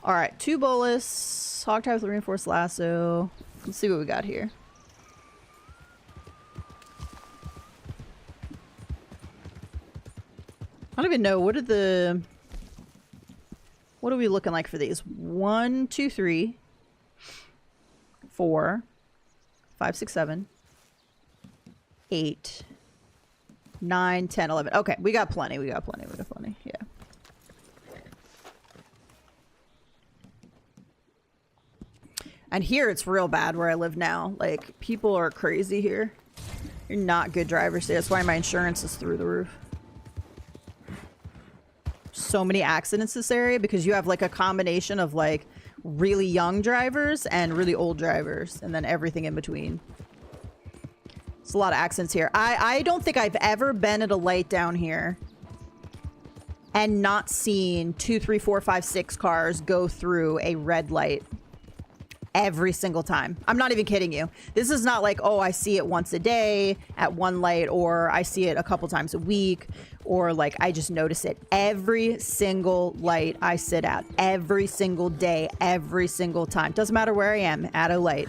All right, 2 bolus, hogtie with a reinforced lasso. Let's see what we got here. I don't even know. What are we looking like for these? 1, 2, 3, 4, 5, 6, 7, 8, 9, 10, 11. Okay, we got plenty. We got plenty. Yeah. And here it's real bad where I live now. Like, people are crazy here. You're not good drivers here. That's why my insurance is through the roof. So many accidents this area because you have like a combination of like really young drivers and really old drivers and then everything in between. It's a lot of accidents here. I don't think I've ever been at a light down here and not seen 2, 3, 4, 5, 6 cars go through a red light every single time. I'm not even kidding you. This is not like, oh, I see it once a day at one light, or I see it a couple times a week, or like I just notice it every single light I sit at, every single day, every single time. Doesn't matter where I am at a light.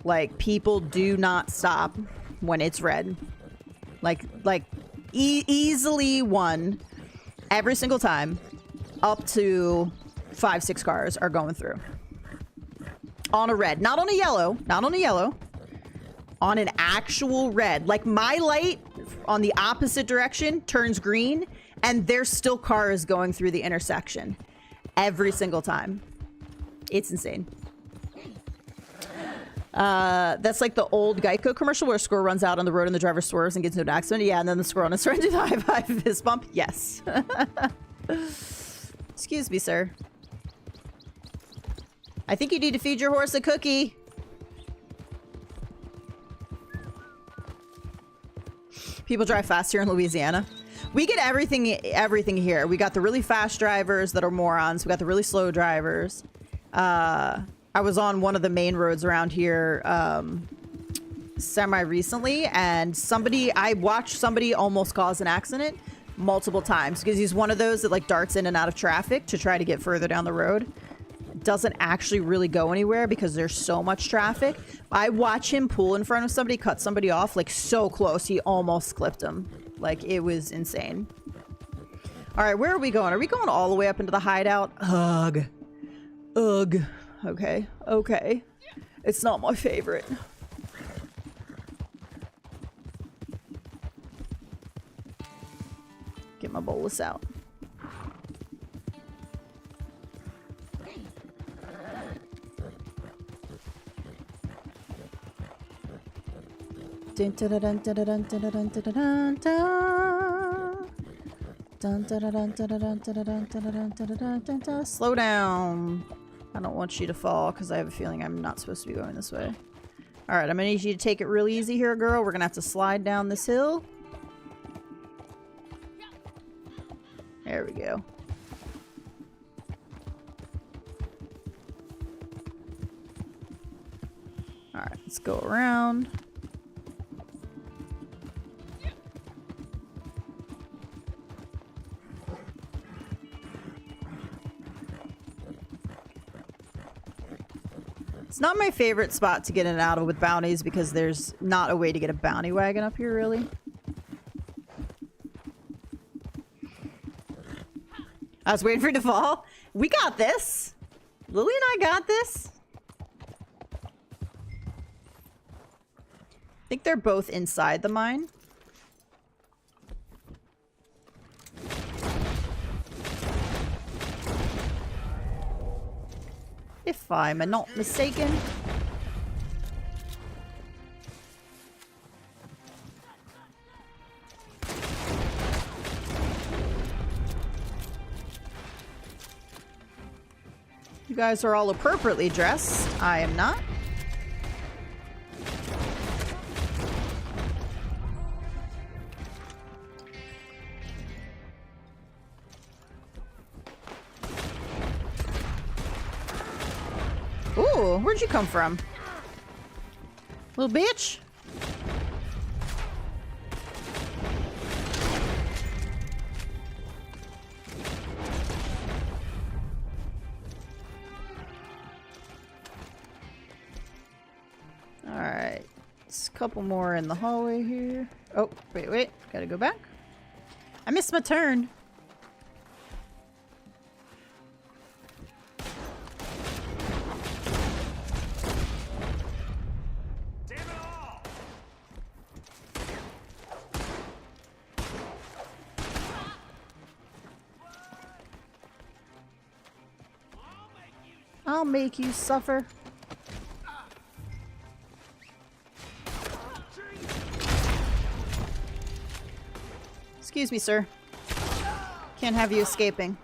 Like, people do not stop when it's red. Easily one every single time, up to 5, 6 cars are going through on a red, not on a yellow, on an actual red. Like, my light on the opposite direction turns green and there's still cars going through the intersection every single time. It's insane. That's like the old Geico commercial where a squirrel runs out on the road and the driver swerves and gets into an accident. Yeah, and then the squirrel is trying to do the high five fist bump. Yes. Excuse me, sir. I think you need to feed your horse a cookie. People drive fast here in Louisiana. We get everything here. We got the really fast drivers that are morons. We got the really slow drivers. I was on one of the main roads around here semi-recently, and I watched somebody almost cause an accident multiple times because he's one of those that like darts in and out of traffic to try to get further down the road. Doesn't actually really go anywhere because there's so much traffic. I watch him pull in front of somebody, cut somebody off like so close he almost clipped him. Like it was insane. All right, where are we going? Are we going all the way up into the hideout? Ugh. Ugh. Okay. Okay. It's not my favorite. Get my bolus out. Dun dun dun dun dun dun dun dun dun dun dun. Dun dun dun dun dun dun dun dun dun dun dun dun. Slow down. I don't want you to fall because I have a feeling I'm not supposed to be going this way. All right, I'm gonna need you to take it real easy here, girl. We're gonna have to slide down this hill. There we go. All right, let's go around. It's not my favorite spot to get in and out of with bounties because there's not a way to get a bounty wagon up here, really. I was waiting for it to fall. We got this. Lily and I got this. I think they're both inside the mine. If I'm not mistaken. You guys are all appropriately dressed. I am not. Ooh, where'd you come from? Little bitch? Alright. There's a couple more in the hallway here. Oh, wait. Gotta go back. I missed my turn. I'll make you suffer. Excuse me, sir. Can't have you escaping.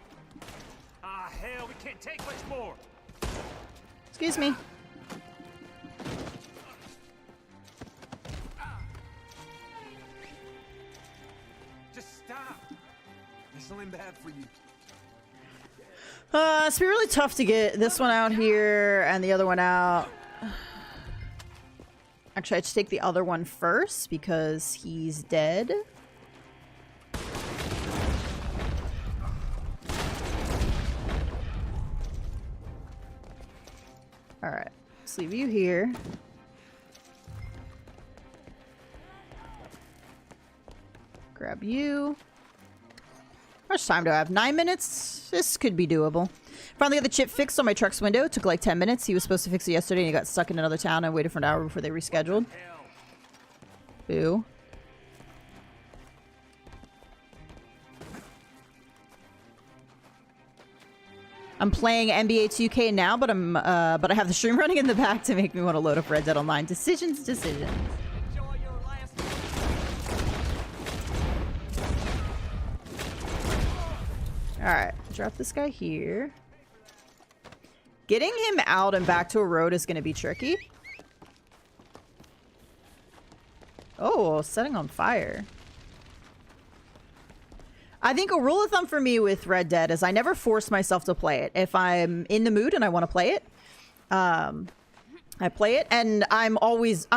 Ah, hell, we can't take much more. Excuse me. Just stop. There's something bad for you. It's been really tough to get this one out here and the other one out. Actually, I should take the other one first because he's dead. Alright, let's leave you here. Grab you. How much time do I have? 9 minutes? This could be doable. Finally got the chip fixed on my truck's window. It took like 10 minutes. He was supposed to fix it yesterday and he got stuck in another town. I waited for an hour before they rescheduled. Boo. I'm playing NBA 2K now, but I have the stream running in the back to make me want to load up Red Dead Online. Decisions. Alright, drop this guy here. Getting him out and back to a road is going to be tricky. Oh, setting on fire. I think a rule of thumb for me with Red Dead is I never force myself to play it. If I'm in the mood and I want to play it, I play it. And I'm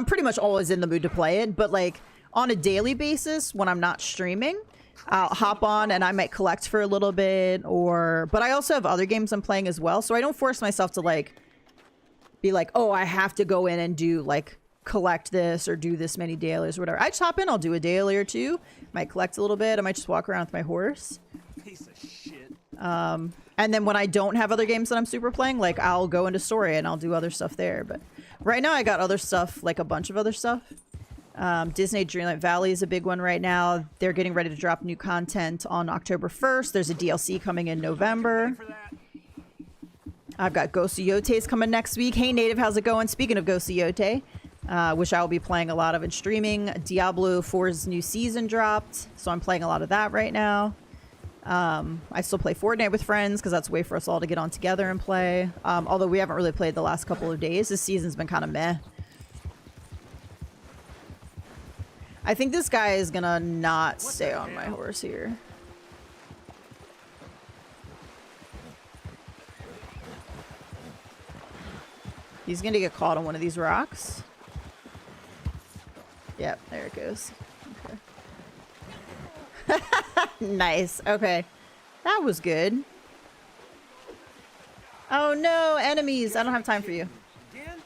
pretty much always in the mood to play it. But like on a daily basis when I'm not streaming, I'll hop on and I might collect for a little bit, but I also have other games I'm playing as well, so I don't force myself to like be like, oh, I have to go in and do like collect this or do this many dailies or whatever. I just hop in, I'll do a daily or two, might collect a little bit, I might just walk around with my horse. Piece of shit. And then when I don't have other games that I'm super playing, like I'll go into story and I'll do other stuff there. But right now I got other stuff, like a bunch of other stuff. Disney Dreamlight Valley is a big one right now. They're getting ready to drop new content on October 1st. There's a DLC coming in November. I've got Ghost of Yote's coming next week. Hey Native, how's it going? Speaking of Ghost of Yote, which I will be playing a lot of and streaming, Diablo 4's new season dropped, so I'm playing a lot of that right now. I still play Fortnite with friends because that's a way for us all to get on together and play. Although we haven't really played the last couple of days. This season's been kind of meh. I think this guy is gonna not stay on my horse here. He's gonna get caught on one of these rocks. Yep, there it goes. Okay. Nice. Okay. That was good. Oh no, enemies. I don't have time for you. Again?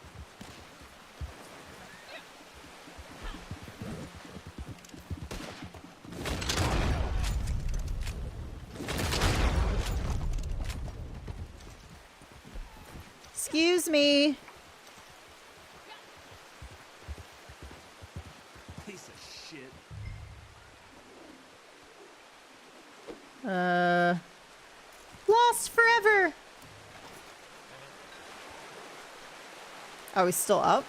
Excuse me. Piece of shit. Lost forever. Oh, he's still up?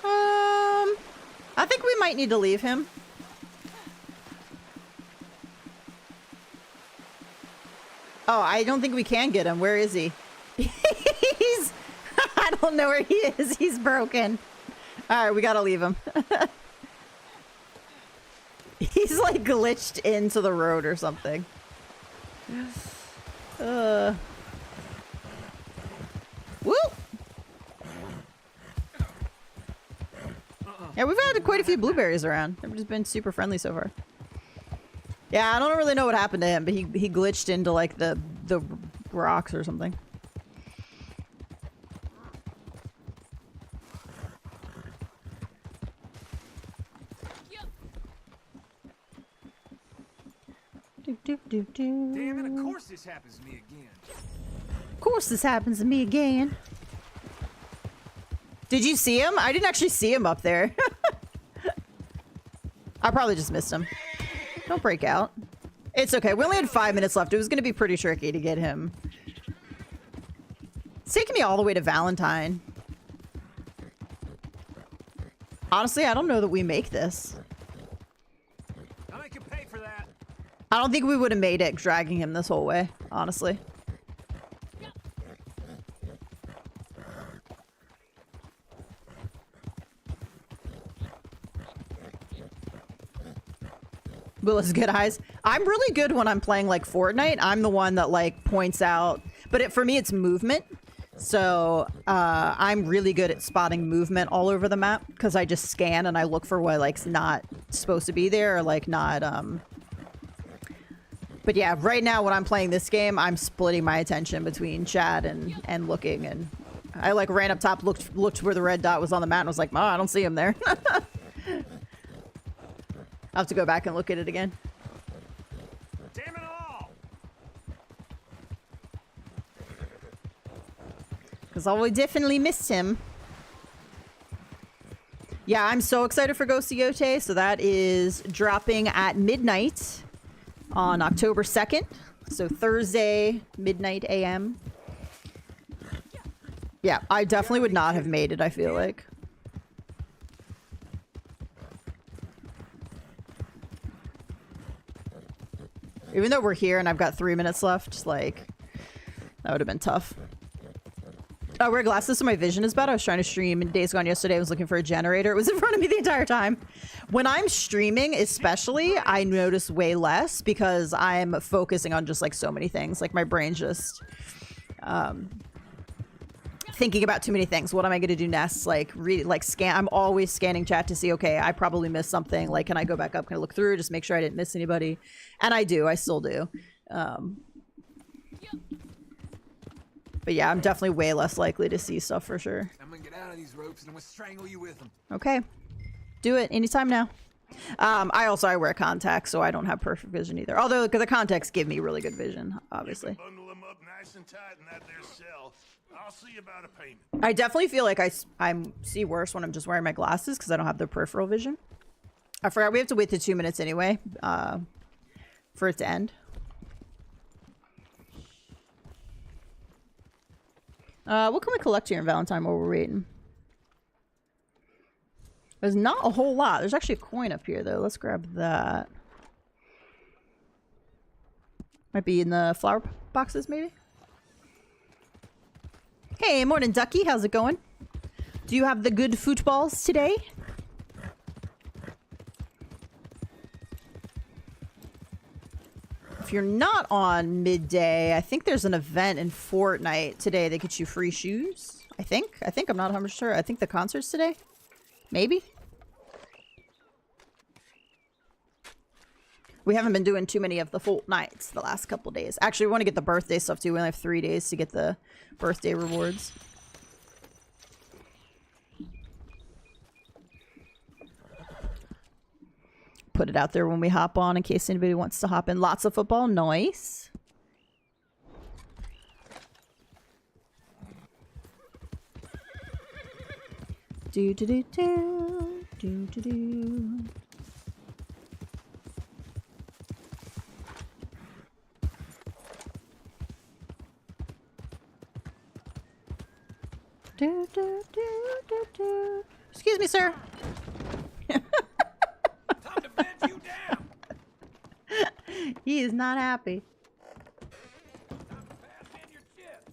I think we might need to leave him. Oh, I don't think we can get him. Where is he? He's... I don't know where he is. He's broken. All right, we gotta leave him. He's like glitched into the road or something. Woo! Yeah, we've had quite a few blueberries around. They've just been super friendly so far. Yeah, I don't really know what happened to him, but he glitched into like the rocks or something. Damn it, of course this happens to me again. Of course this happens to me again. Did you see him? I didn't actually see him up there. I probably just missed him. Don't break out. It's okay. We only had 5 minutes left. It was going to be pretty tricky to get him. It's taking me all the way to Valentine. Honestly, I don't know that we make this. I'll make you pay for that. I don't think we would have made it dragging him this whole way, honestly. Willa's good eyes. I'm really good when I'm playing like Fortnite. I'm the one that like points out, but for me it's movement. So I'm really good at spotting movement all over the map because I just scan and I look for what like's not supposed to be there or like not But yeah, right now when I'm playing this game, I'm splitting my attention between chat and looking, and I like ran up top, looked where the red dot was on the map and was like, oh, I don't see him there. I'll have to go back and look at it again. Damn it all! Because I definitely missed him. Yeah, I'm so excited for Ghost of Yote. So that is dropping at midnight on October 2nd. So Thursday, midnight AM. Yeah, I definitely would not have made it, I feel like. Even though we're here and I've got 3 minutes left, like, that would have been tough. Oh, wear glasses so my vision is bad. I was trying to stream in Days Gone yesterday. I was looking for a generator. It was in front of me the entire time. When I'm streaming, especially, I notice way less because I'm focusing on just, like, so many things. Like, my brain just thinking about too many things. What am I going to do next? Like, scan. I'm always scanning chat to see, okay, I probably missed something. Like, can I go back up? Can I look through? Just make sure I didn't miss anybody. And I do. I still do. But yeah, I'm definitely way less likely to see stuff for sure. I'm gonna get out of these ropes and I'm gonna strangle you with them. Okay. Do it anytime now. I wear contacts, so I don't have perfect vision either. Although the contacts give me really good vision, obviously. Bundle them up nice and tight in that there cell. I'll see about a payment. I definitely feel like I see worse when I'm just wearing my glasses because I don't have the peripheral vision. I forgot we have to wait the 2 minutes anyway for it to end. What can we collect here in Valentine while we're waiting? There's not a whole lot. There's actually a coin up here, though. Let's grab that. Might be in the flower boxes, maybe? Hey, morning, Ducky. How's it going? Do you have the good footballs today? If you're not on midday, I think there's an event in Fortnite today that gets you free shoes. I think I'm not 100% sure. I think the concert's today. Maybe. We haven't been doing too many of the Fortnites the last couple days. Actually, we want to get the birthday stuff too. We only have 3 days to get the birthday rewards. Put it out there when we hop on in case anybody wants to hop in. Lots of football. Nice. Do do do do do do do. Do do do do do. Excuse me, sir. Time to bed you down. He is not happy. Time to pass in your chip.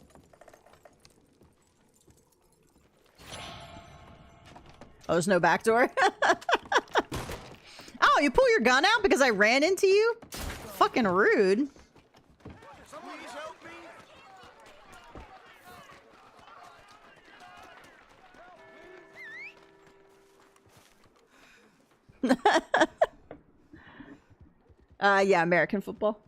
Oh, there's no back door. Oh, you pull your gun out because I ran into you? Fucking rude. Someone help me. Yeah, American football.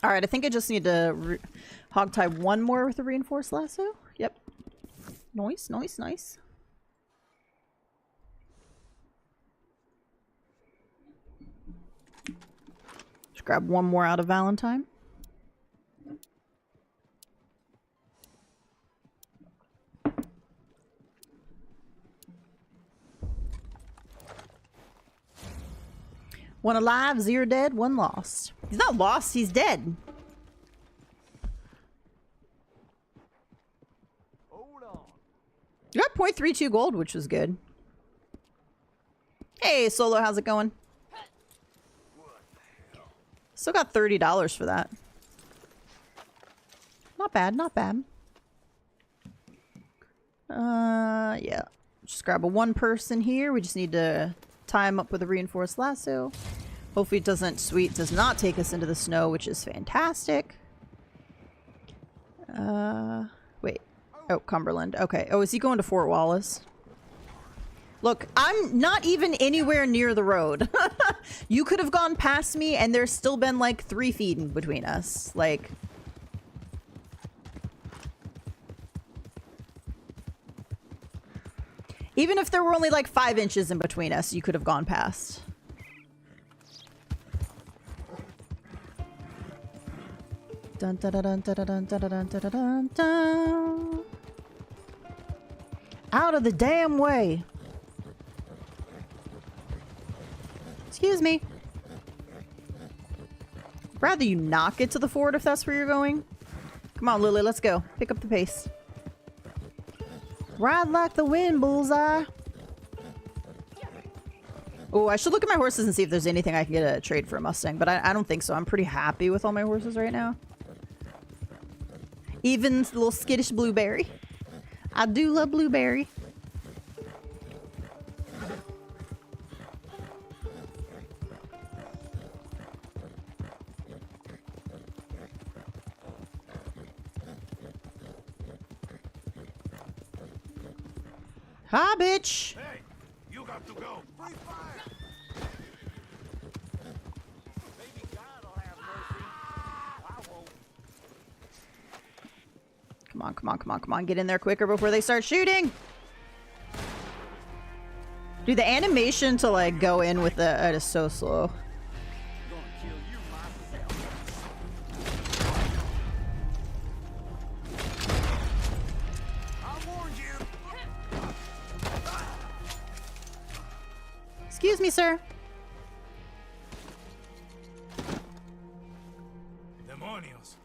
All right, I think I just need to hog tie one more with a reinforced lasso. Yep. Nice, nice, nice. Just grab one more out of Valentine. One alive, 0 dead, 1 lost. He's not lost, he's dead. Hold on. You got 0.32 gold, which was good. Hey, Solo, how's it going? Still got $30 for that. Not bad, not bad. Yeah. Just grab a 1 person here. We just need to tie him up with a reinforced lasso. Hopefully it does not take us into the snow, which is fantastic. Wait. Oh, Cumberland. Okay. Oh, is he going to Fort Wallace? Look, I'm not even anywhere near the road. You could have gone past me and there's still been like 3 feet in between us. Like... Even if there were only like 5 inches in between us, you could have gone past. Dun dun dun dun dun dun dun dun dun dun dun. Out of the damn way. Excuse me. Rather you not get to the fort if that's where you're going. Come on, Lily, let's go. Pick up the pace. Ride like the wind, bullseye. Oh, I should look at my horses and see if there's anything I can get a trade for a Mustang, but I don't think so. I'm pretty happy with all my horses right now. Even the little skittish Blueberry. I do love Blueberry. Hi, bitch. Hey, you got to go. Free fire. Maybe God will have mercy. I won't. Come on, come on, come on, come on. Get in there quicker before they start shooting. Dude, the animation to like go in with it is so slow. Gonna kill you myself. I warned you. Excuse me, sir. Demonios.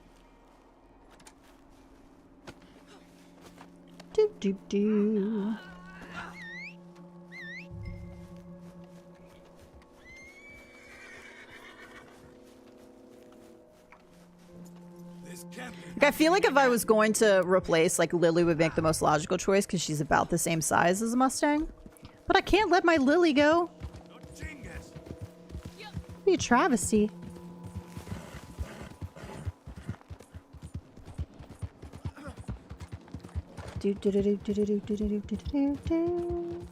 Do do do. This can't be. Like, I feel like if I was going to replace, like, Lily would make the most logical choice because she's about the same size as a Mustang. But I can't let my Lily go. No chingas. It'd be a travesty. Do, do, do, do, do, do, do, do, do, do, do.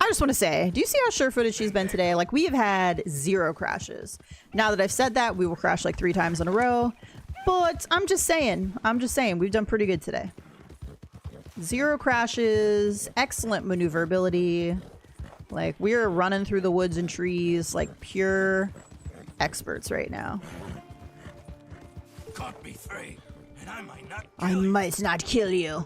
I just want to say, do you see how sure-footed she's been today? Like, we have had 0 crashes. Now that I've said that, we will crash like 3 times in a row. But I'm just saying, we've done pretty good today. 0 crashes, excellent maneuverability. Like, we're running through the woods and trees like pure experts right now. Caught me free, and I might not. I might not kill you.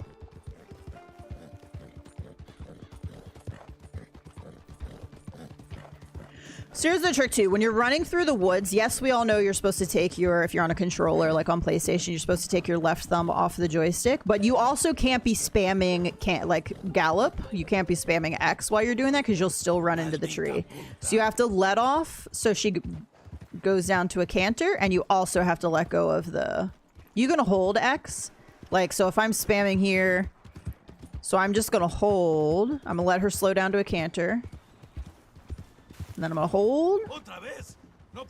So here's the trick too. When you're running through the woods, yes, we all know you're supposed to take your, if you're on a controller like on PlayStation, you're supposed to take your left thumb off the joystick, but you also can't be spamming, like gallop. You can't be spamming X while you're doing that because you'll still run into the tree. So you have to let off so she goes down to a canter, and you also have to let go of the, you can hold X. Like, so if I'm spamming here, so I'm just gonna hold, I'm gonna let her slow down to a canter. And then I'm gonna hold,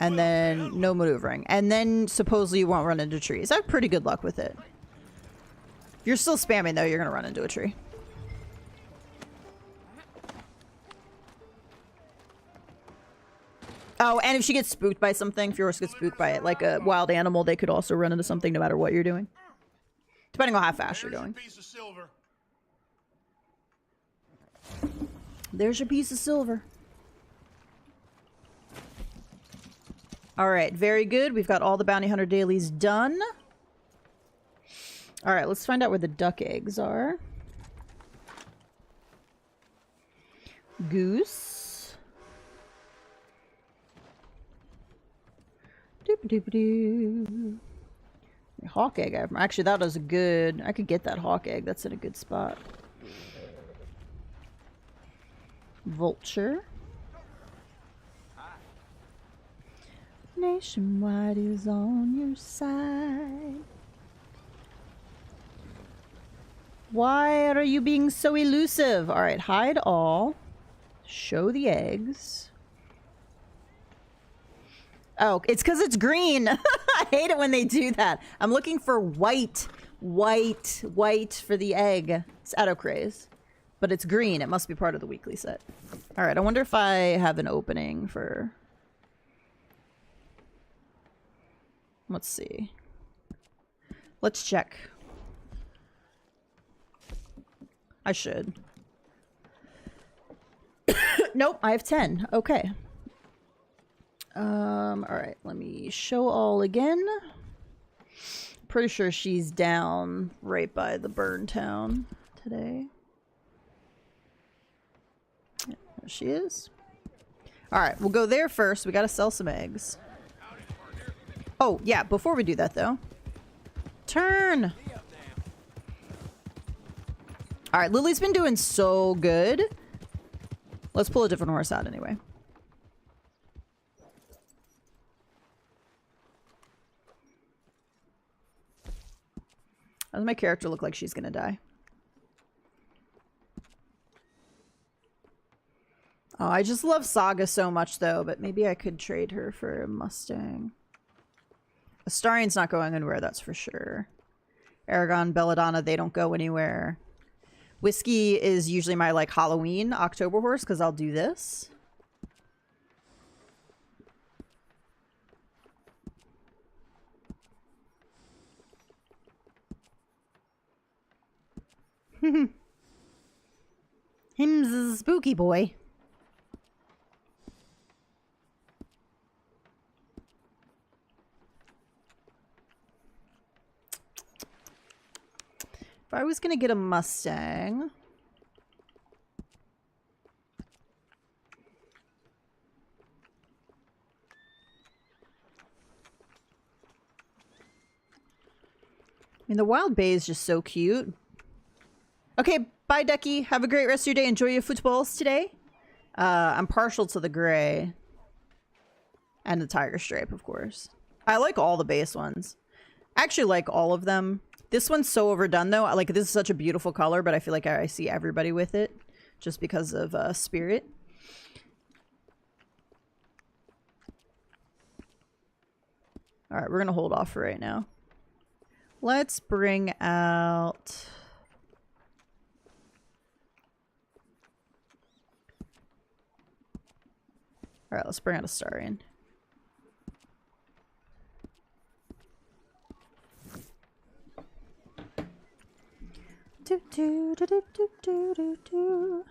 and then no maneuvering. And then supposedly you won't run into trees. I have pretty good luck with it. If you're still spamming though, you're gonna run into a tree. Oh, and if she gets spooked by something, if yours gets spooked by it, like a wild animal, they could also run into something no matter what you're doing. Depending on how fast you're going. Piece of silver. There's your piece of silver. All right, very good. We've got all the bounty hunter dailies done. All right, let's find out where the duck eggs are. Goose. Doop-a-doop-a-doo. Hawk egg. Actually, that was a good... I could get that hawk egg. That's in a good spot. Vulture. Nationwide is on your side. Why are you being so elusive? All right, hide all. Show the eggs. Oh, it's because it's green. I hate it when they do that. I'm looking for white for the egg. It's Autocraze. But it's green. It must be part of the weekly set. All right, I wonder if I have an opening for... Let's see. Let's check. I should. Nope, I have 10. Okay. Alright, let me show all again. Pretty sure she's down right by the burn town today. Yeah, there she is. Alright, we'll go there first. We gotta sell some eggs. Oh, yeah, before we do that, though. Turn! Alright, Lily's been doing so good. Let's pull a different horse out anyway. How does my character look like she's gonna die? Oh, I just love Saga so much, though, but maybe I could trade her for a Mustang. Astarion's not going anywhere, that's for sure. Aragon, Belladonna, they don't go anywhere. Whiskey is usually my like Halloween October horse because I'll do this. Him's a spooky boy. If I was gonna get a Mustang, I mean, the Wild Bay is just so cute. Okay, bye, Ducky. Have a great rest of your day. Enjoy your footballs today. I'm partial to the gray. And the tiger stripe, of course. I like all the base ones. I actually like all of them. This one's so overdone, though. Like, this is such a beautiful color, but I feel like I see everybody with it. Just because of Spirit. Alright, we're gonna hold off for right now. Let's bring out... Alright, let's bring out a Starian. Do, do, do, do, do, do, do.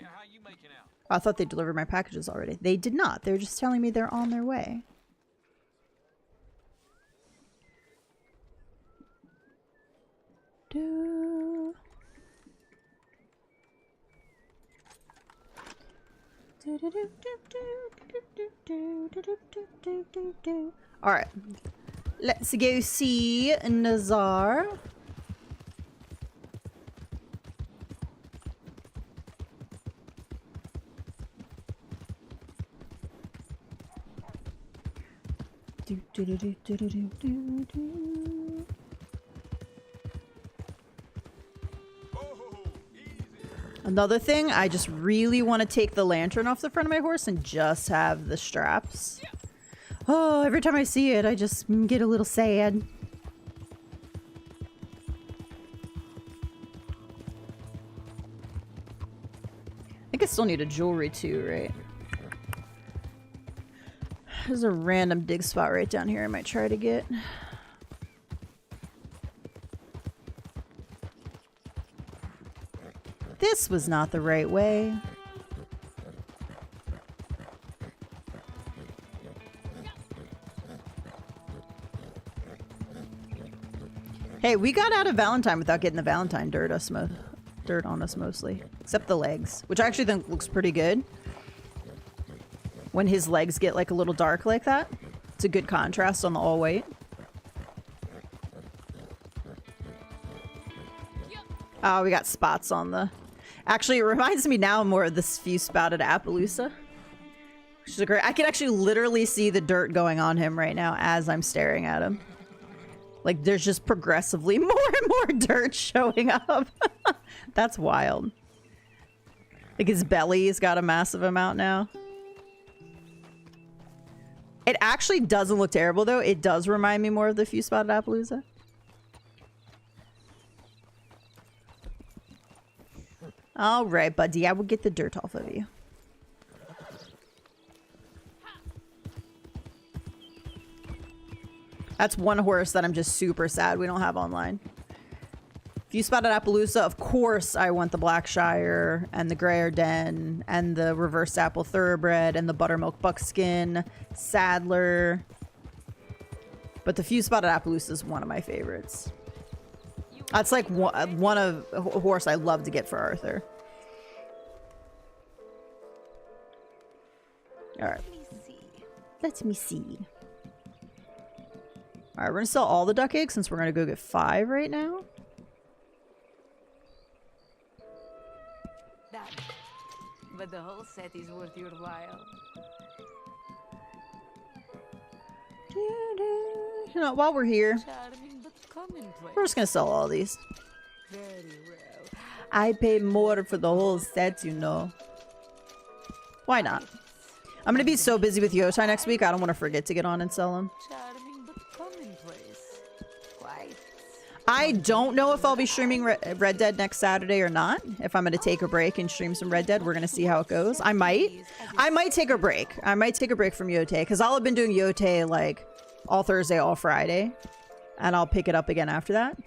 Yeah, how you making out? I thought they delivered my packages already. They did not. They're just telling me they're on their way. Do. Alright. Let's go see Nazar. Another thing, I just really want to take the lantern off the front of my horse and just have the straps. Oh, every time I see it, I just get a little sad. I think I still need a jewelry too, right? There's a random dig spot right down here I might try to get. This was not the right way. Hey, we got out of Valentine without getting the Valentine dirt on us mostly. Except the legs, which I actually think looks pretty good. When his legs get like a little dark like that. It's a good contrast on the all white. Oh, we got spots on the... Actually, it reminds me now more of this few-spotted Appaloosa. Which is great. I can actually literally see the dirt going on him right now as I'm staring at him. Like, there's just progressively more and more dirt showing up. That's wild. Like, his belly's got a massive amount now. It actually doesn't look terrible, though. It does remind me more of the few-spotted Appaloosa. All right, buddy. I will get the dirt off of you. That's one horse that I'm just super sad we don't have online. Few-spotted Appaloosa, of course I want the Blackshire and the Grey Den and the Reverse Apple Thoroughbred and the Buttermilk Buckskin Saddler. But the Few-spotted Appaloosa is one of my favorites. That's like one of a horse I love to get for Arthur. Alright. Let me see. Alright, we're gonna sell all the duck eggs since we're gonna go get 5 right now. That, but the whole set is worth your while. You know, while we're here, Charming but commonplace. we're just gonna sell all these. Very well. I pay more for the whole set, you know. Why not? I'm gonna be so busy with Yotai next week, I don't want to forget to get on and sell them. Charming but commonplace. Quite. I don't know if I'll be streaming Red Dead next Saturday or not. If I'm going to take a break and stream some Red Dead, we're going to see how it goes. I might take a break. I might take a break from Yote because I'll have been doing Yote like all Thursday, all Friday, and I'll pick it up again after that.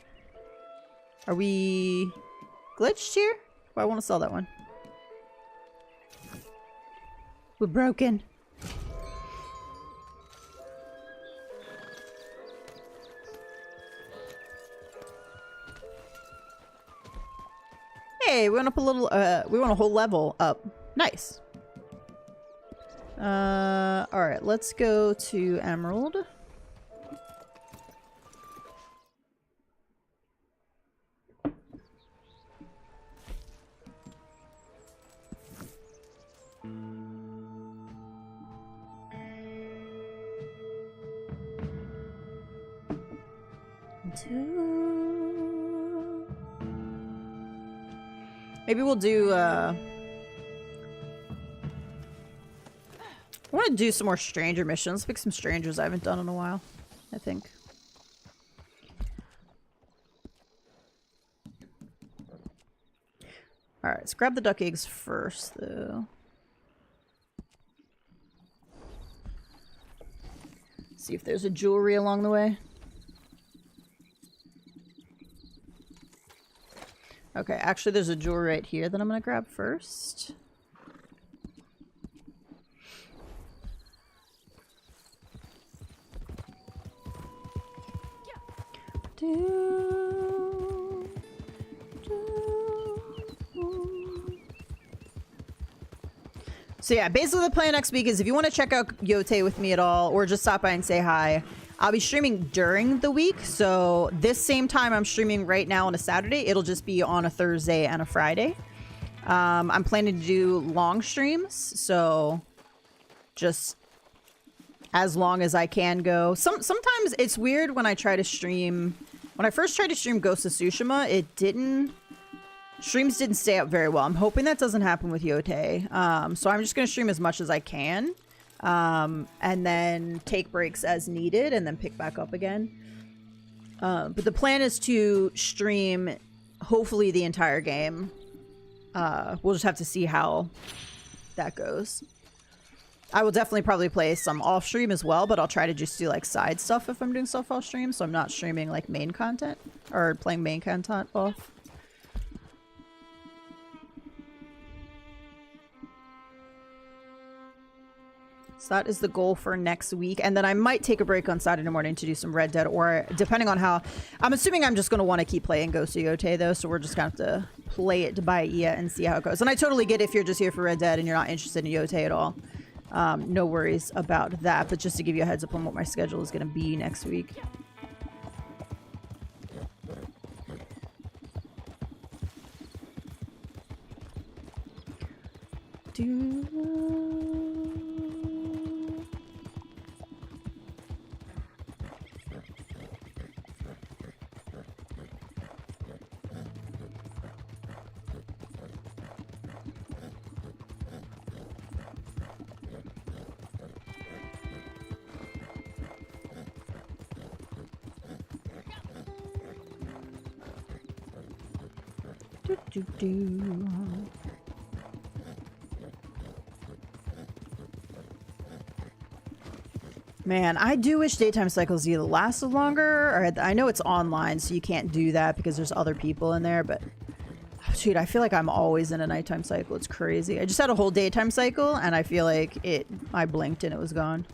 Are we glitched here? Oh, I want to sell that one. We're broken. Hey, we went up a little, we went a whole level up. Nice. Alright, let's go to Emerald. Maybe we'll do, I want to do some more stranger missions. Pick some strangers I haven't done in a while, I think. Alright, let's grab the duck eggs first, though. See if there's a jewelry along the way. Okay, actually there's a jewelry right here that I'm gonna grab first. So yeah, basically the plan next week is if you want to check out Yote with me at all, or just stop by and say hi, I'll be streaming during the week. So this same time I'm streaming right now on a Saturday, it'll just be on a Thursday and a Friday. I'm planning to do long streams, so just as long as I can go. Sometimes it's weird when I try to stream. When I first tried to stream Ghost of Tsushima, streams didn't stay up very well. I'm hoping that doesn't happen with Yote. So I'm just going to stream as much as I can. And then take breaks as needed and then pick back up again. But the plan is to stream hopefully the entire game. We'll just have to see how that goes. I will definitely probably play some off stream as well, but I'll try to just do like side stuff if I'm doing stuff off stream. So I'm not streaming like main content or playing main content off. So that is the goal for next week. And then I might take a break on Saturday morning to do some Red Dead, or depending on how... I'm assuming I'm just going to want to keep playing Ghost of Yote, though, so we're just going to have to play it by ear and see how it goes. And I totally get if you're just here for Red Dead and you're not interested in Yote at all. No worries about that, but just to give you a heads up on what my schedule is going to be next week. Man, I do wish daytime cycles either lasted longer, or I know it's online, so you can't do that because there's other people in there, but shoot, I feel like I'm always in a nighttime cycle. It's crazy. I just had a whole daytime cycle, and I feel like I blinked and it was gone.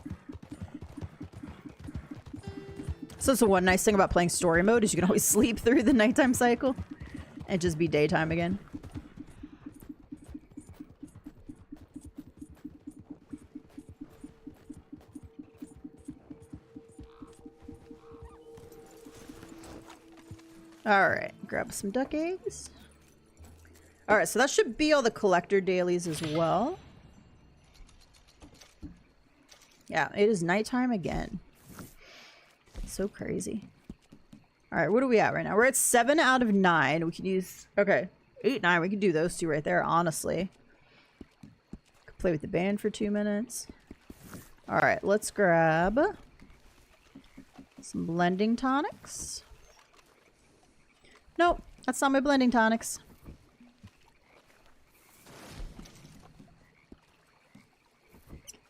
So that's the one nice thing about playing story mode is you can always sleep through the nighttime cycle and just be daytime again. Alright, grab some duck eggs. Alright, so that should be all the collector dailies as well. Yeah, it is nighttime again. So crazy. Alright, what are we at right now? We're at 7 out of 9. We can use... Okay, 8, 9. We can do those two right there, honestly. Could play with the band for 2 minutes. Alright, let's grab some blending tonics. Nope, that's not my blending tonics.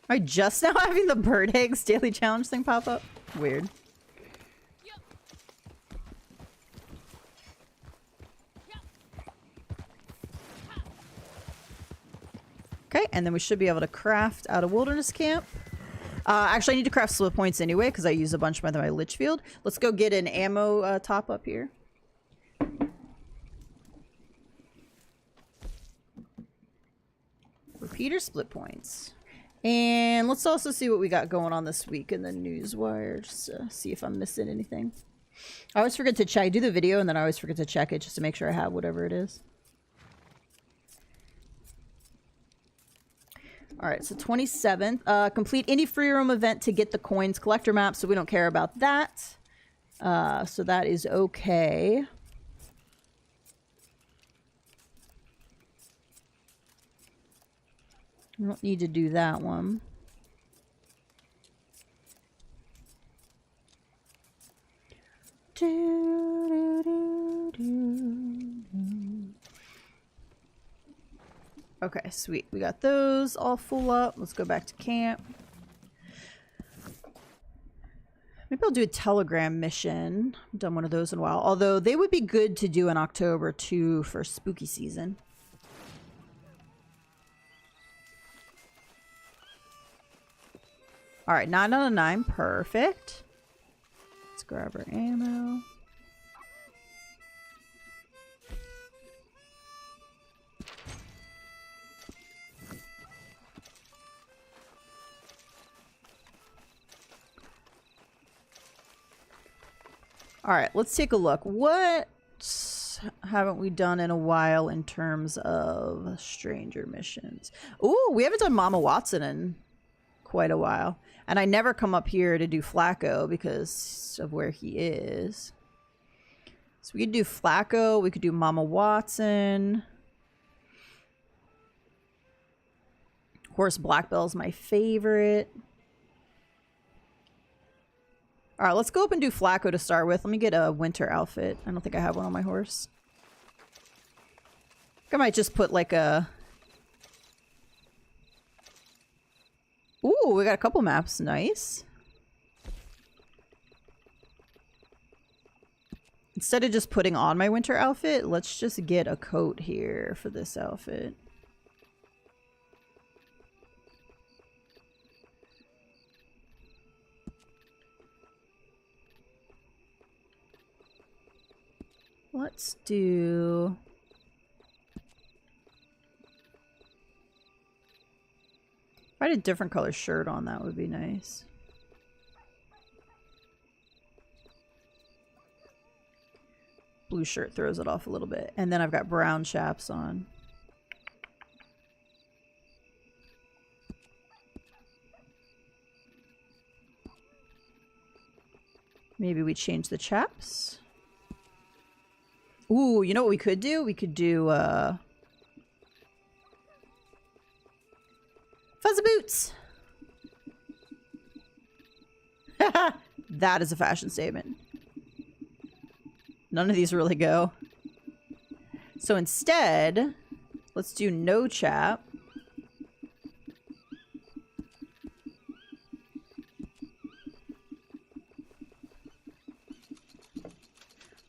Are you just now having the bird eggs daily challenge thing pop up? Weird. Okay, and then we should be able to craft out of wilderness camp. Actually, I need to craft split points anyway because I use a bunch of my lich field. Let's go get an ammo top up here. Repeater split points. And let's also see what we got going on this week in the newswire, just to see if I'm missing anything. I always forget to check. I do the video and then I always forget to check it just to make sure I have whatever it is. Alright, so 27th. Complete any free roam event to get the coins collector map, so we don't care about that. So that is okay. We don't need to do that one. Okay, sweet. We got those all full up. Let's go back to camp. Maybe I'll do a telegram mission. I've done one of those in a while. Although they would be good to do in October too for spooky season. Alright, 9 out of 9. Perfect. Let's grab our ammo. Alright, let's take a look. What haven't we done in a while in terms of stranger missions? Ooh, we haven't done Mama Watson in quite a while. And I never come up here to do Flacco because of where he is. So we could do Flacco, we could do Mama Watson. Horse Black Bell's my favorite. Alright, let's go up and do Flacco to start with. Let me get a winter outfit. I don't think I have one on my horse. I think I might just put like a... Ooh, we got a couple maps. Nice. Instead of just putting on my winter outfit, let's just get a coat here for this outfit. Let's do... If I had a different color shirt on, that would be nice. Blue shirt throws it off a little bit. And then I've got brown chaps on. Maybe we change the chaps. Ooh, you know what we could do? We could do, fuzzy boots! That is a fashion statement. None of these really go. So instead, let's do no chap.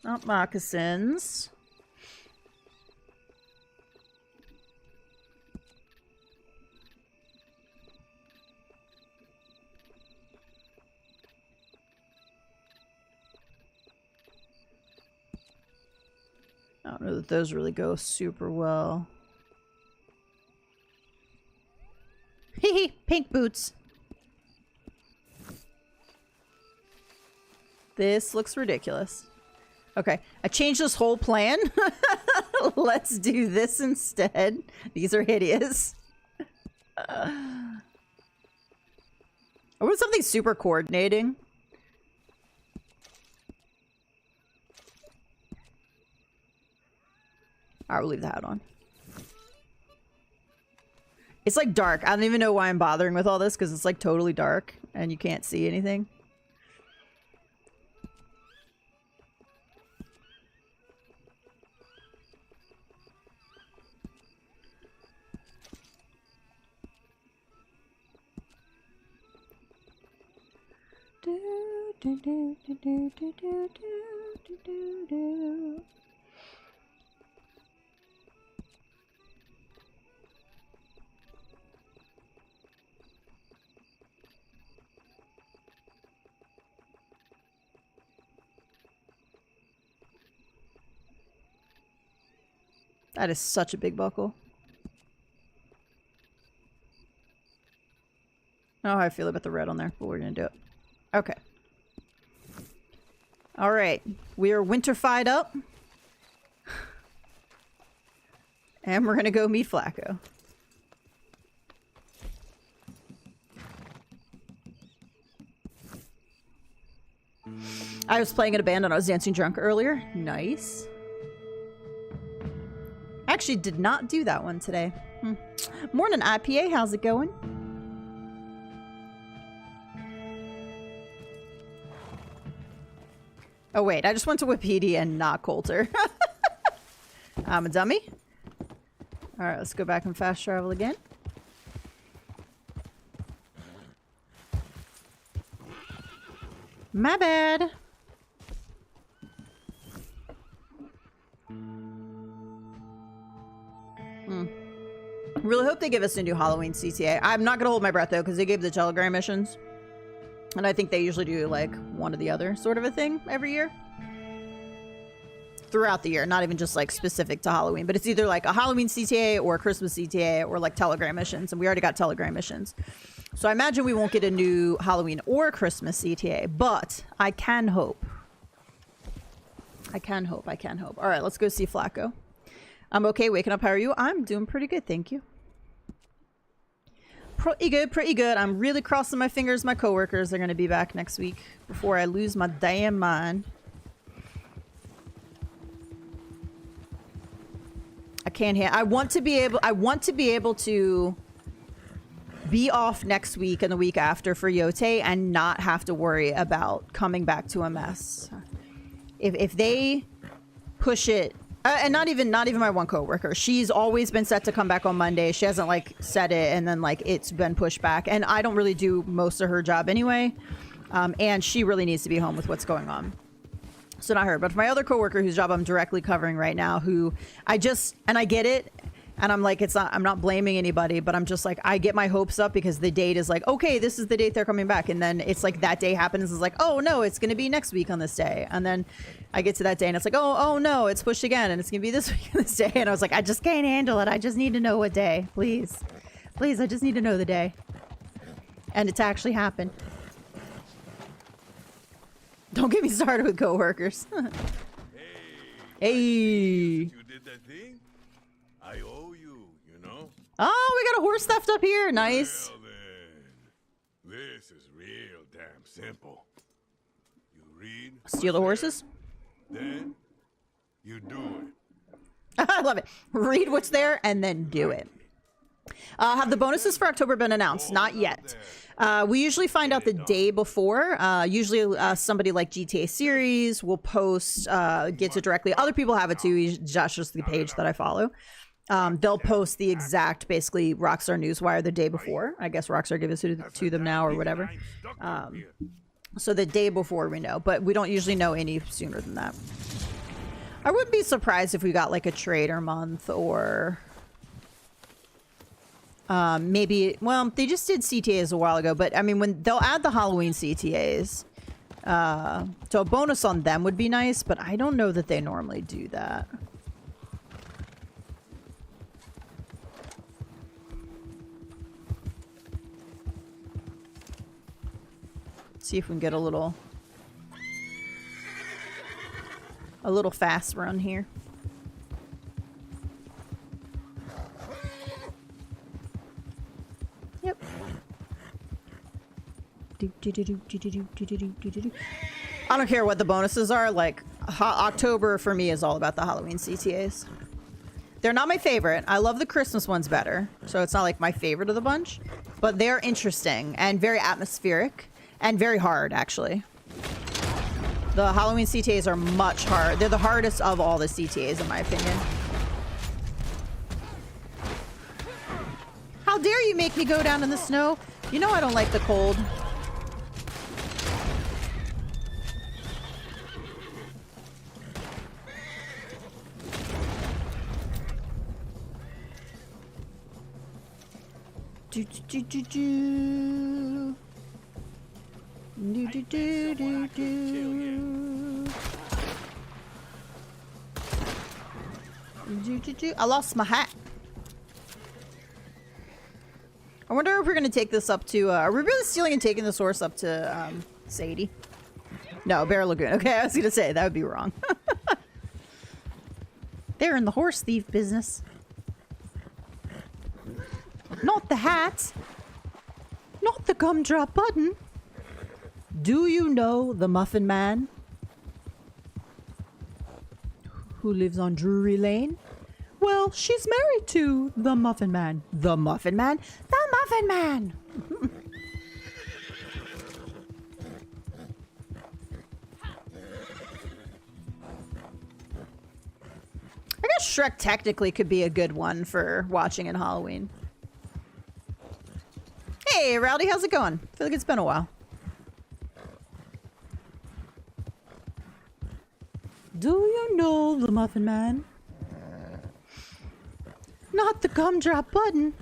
Not moccasins. I don't know that those really go super well. Hee pink boots. This looks ridiculous. Okay, I changed this whole plan. Let's do this instead. These are hideous. I want something super coordinating. Alright, we'll leave the hat on. It's like dark. I don't even know why I'm bothering with all this because it's like totally dark and you can't see anything. That is such a big buckle. I don't know how I feel about the red on there, but we're gonna do it. Okay. Alright. We are winterfied up. And we're gonna go meet Flacco. I was playing in a band and I was dancing drunk earlier. Nice. Actually did not do that one today. Morning, IPA. How's it going? Oh, wait. I just went to Wikipedia and not Coulter. I'm a dummy. All right, let's go back and fast travel again. My bad. Really hope they give us a new Halloween CTA. I'm not gonna hold my breath though, because they gave the Telegram missions. And I think they usually do like one or the other sort of a thing every year. Throughout the year, not even just like specific to Halloween, but it's either like a Halloween CTA or a Christmas CTA or like Telegram missions, and we already got Telegram missions. So I imagine we won't get a new Halloween or Christmas CTA, but I can hope. I can hope. All right, let's go see Flacco. I'm okay waking up. How are you? I'm doing pretty good, thank you. Pretty good. I'm really crossing my fingers my coworkers are going to be back next week before I lose my damn mind. I can't I want to be able to be off next week and the week after for Yote and not have to worry about coming back to a mess. If they push it, and not even my one coworker. She's always been set to come back on Monday. She hasn't like said it and then like it's been pushed back. And I don't really do most of her job anyway. And she really needs to be home with what's going on. So not her, but for my other coworker whose job I'm directly covering right now, who I get it. And I'm like, I'm not blaming anybody, but I'm just like, I get my hopes up because the date is like, okay, this is the date they're coming back. And then it's like that day happens. It's like, oh no, it's going to be next week on this day. And then I get to that day and it's like, oh no, it's pushed again. And it's going to be this week on this day. And I was like, I just can't handle it. I just need to know what day. Please. Please, I just need to know the day. And it's actually happened. Don't get me started with coworkers. Hey. You did that thing? I owe you, you know? Oh, we got a horse theft up here. Nice. Well then, this is real damn simple. You read. Steal the horses? Then you do it. I love it. Read what's there and then do it. Have the bonuses for October been announced? Not yet. We usually find out the day before. Usually somebody like GTA Series will post, gets it directly. Other people have it too. Josh is the page that I follow. They'll post the exact, basically, Rockstar Newswire the day before. I guess Rockstar gives it to them now or whatever. So the day before we know, but we don't usually know any sooner than that. I wouldn't be surprised if we got like a trader month or maybe, well, they just did CTAs a while ago, but I mean, when they'll add the Halloween CTAs, so a bonus on them would be nice, but I don't know that they normally do that. See if we can get a little fast run here. Yep. I don't care what the bonuses are. Like, October for me is all about the Halloween CTAs. They're not my favorite. I love the Christmas ones better, so it's not like my favorite of the bunch. But they're interesting and very atmospheric and very hard, actually. The Halloween CTAs are much hard. They're the hardest of all the CTAs, in my opinion. How dare you make me go down in the snow? You know I don't like the cold. Do, do, do, do, do. Do, do, do, do, do. Do, do, do. I lost my hat. I wonder if we're gonna take this up to, are we really stealing and taking this horse up to, Sadie? No, Bear Lagoon. Okay, I was gonna say, that would be wrong. They're in the horse thief business. Not the hat. Not the gumdrop button. Do you know the Muffin Man? Who lives on Drury Lane? Well, she's married to the Muffin Man. The Muffin Man? The Muffin Man! I guess Shrek technically could be a good one for watching in Halloween. Hey, Rowdy, how's it going? I feel like it's been a while. Do you know the Muffin Man? Not the gumdrop button.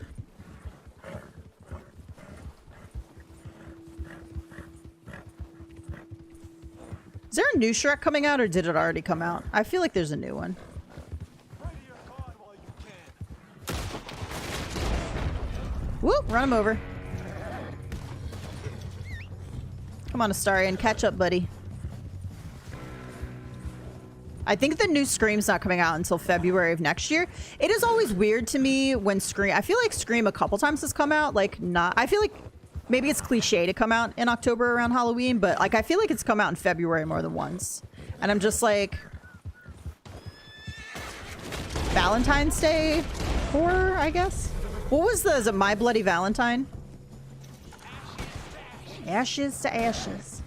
Is there a new Shrek coming out, or did it already come out? I feel like there's a new one. Whoop, run him over. Come on, Astarion, catch up, buddy. I think the new Scream's not coming out until February of next year. It is always weird to me when Scream... I feel like Scream a couple times has come out, like, not... I feel like maybe it's cliche to come out in October around Halloween, but, like, I feel like it's come out in February more than once. And I'm just like... Valentine's Day horror, I guess? What was the... Is it My Bloody Valentine? Ashes to ashes.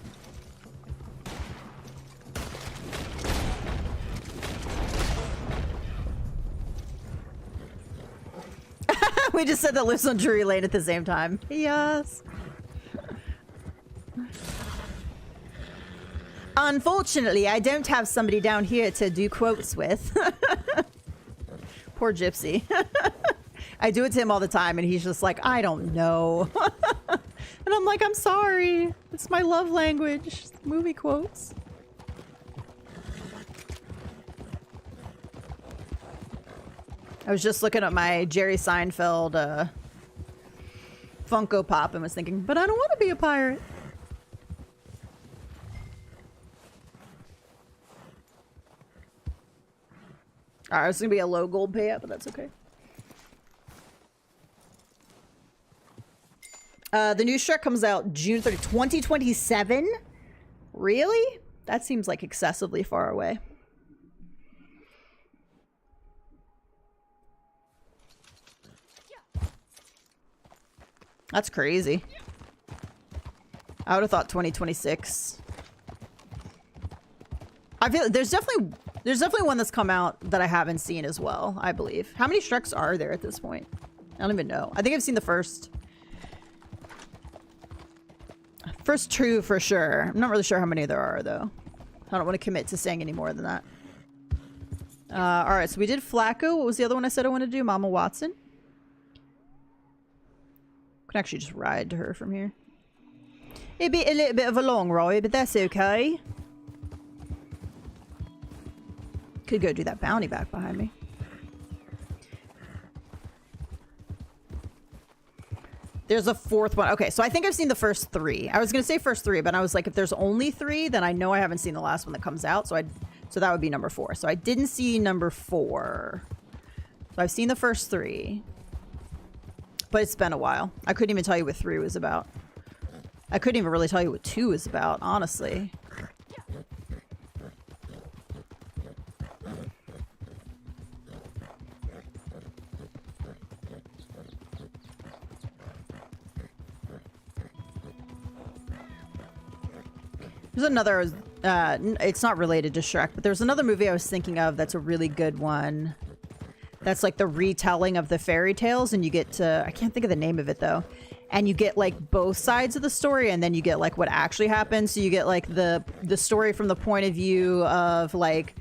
We just said that lives on Drury Lane at the same time. Yes. Unfortunately, I don't have somebody down here to do quotes with. Poor Gypsy. I do it to him all the time, and he's just like, I don't know. And I'm like, I'm sorry. It's my love language. Movie quotes. I was just looking at my Jerry Seinfeld Funko Pop and was thinking, but I don't want to be a pirate. Alright, it's going to be a low gold payout, but that's okay. The new Shrek comes out June 30, 2027? Really? That seems like excessively far away. That's crazy. I would have thought 2026. I feel there's definitely one that's come out that I haven't seen as well, I believe. How many Shreks are there at this point? I don't even know. I think I've seen the first. First two for sure. I'm not really sure how many there are though. I don't want to commit to saying any more than that. Alright, so we did Flacco. What was the other one I said I wanted to do? Mama Watson. Can actually just ride to her from here. It'd be a little bit of a long ride, but that's okay. Could go do that bounty back behind me. There's a fourth one. Okay, so I think I've seen the first three. I was gonna say first three, but I was like, if there's only three, then I know I haven't seen the last one that comes out. So that would be number 4. So I didn't see number 4. So I've seen the first 3. But it's been a while. I couldn't even tell you what 3 was about. I couldn't even really tell you what 2 is about, honestly. There's another, it's not related to Shrek, but there's another movie I was thinking of that's a really good one. That's like the retelling of the fairy tales, and you get to, I can't think of the name of it though. And you get like both sides of the story, and then you get like what actually happened. So you get like the story from the point of view of like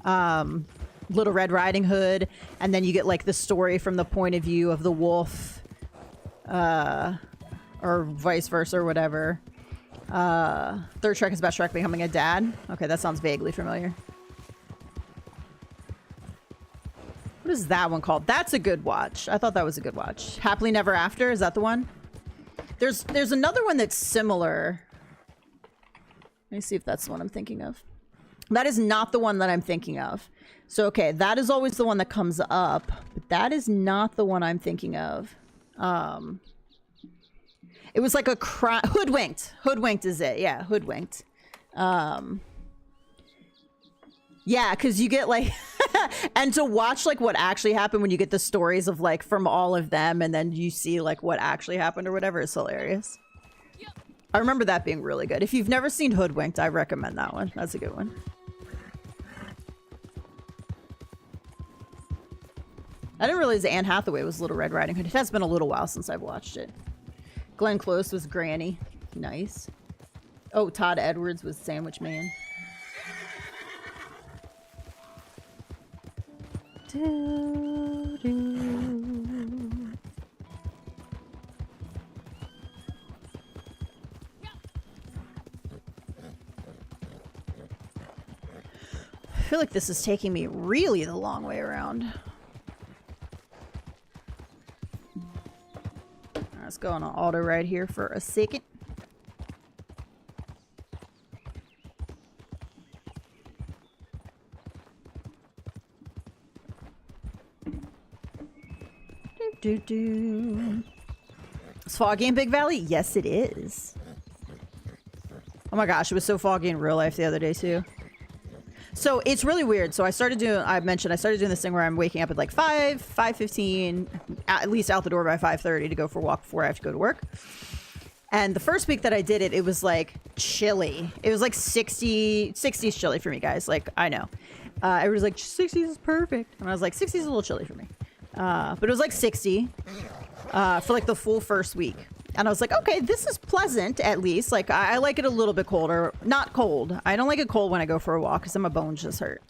Little Red Riding Hood, and then you get like the story from the point of view of the wolf or vice versa or whatever. Third Shrek is about Shrek becoming a dad. Okay, that sounds vaguely familiar. What is that one called? That's a good watch. I thought that was a good watch. Happily Never After, is that the one? There's another one that's similar. Let me see if that's the one I'm thinking of. That is not the one that I'm thinking of. So, okay, that is always the one that comes up, but that is not the one I'm thinking of. It was like a Hoodwinked. Hoodwinked is it. Yeah, Hoodwinked. Yeah, because you get like... and to watch like what actually happened when you get the stories of like from all of them and then you see like what actually happened or whatever is hilarious. I remember that being really good. If you've never seen Hoodwinked, I recommend that one. That's a good one. I didn't realize Anne Hathaway was Little Red Riding Hood. It has been a little while since I've watched it. Glenn Close was Granny. Nice. Oh, Todd Edwards was Sandwich Man. Do, do. I feel like this is taking me really the long way around. Let's go on an auto ride here for a second. It's foggy in Big Valley? Yes, it is. Oh my gosh, it was so foggy in real life the other day too. So it's really weird. So I started doing this thing where I'm waking up at like 5:15, at least out the door by 5:30 to go for a walk before I have to go to work. And the first week that I did it, it was like chilly. It was like 60's chilly for me, guys. Like, I know. Everybody's like, 60's is perfect. And I was like, 60's is a little chilly for me. But it was like 60 for like the full first week. And I was like, okay, this is pleasant at least. Like, I like it a little bit colder. Not cold. I don't like it cold when I go for a walk because my bones just hurt.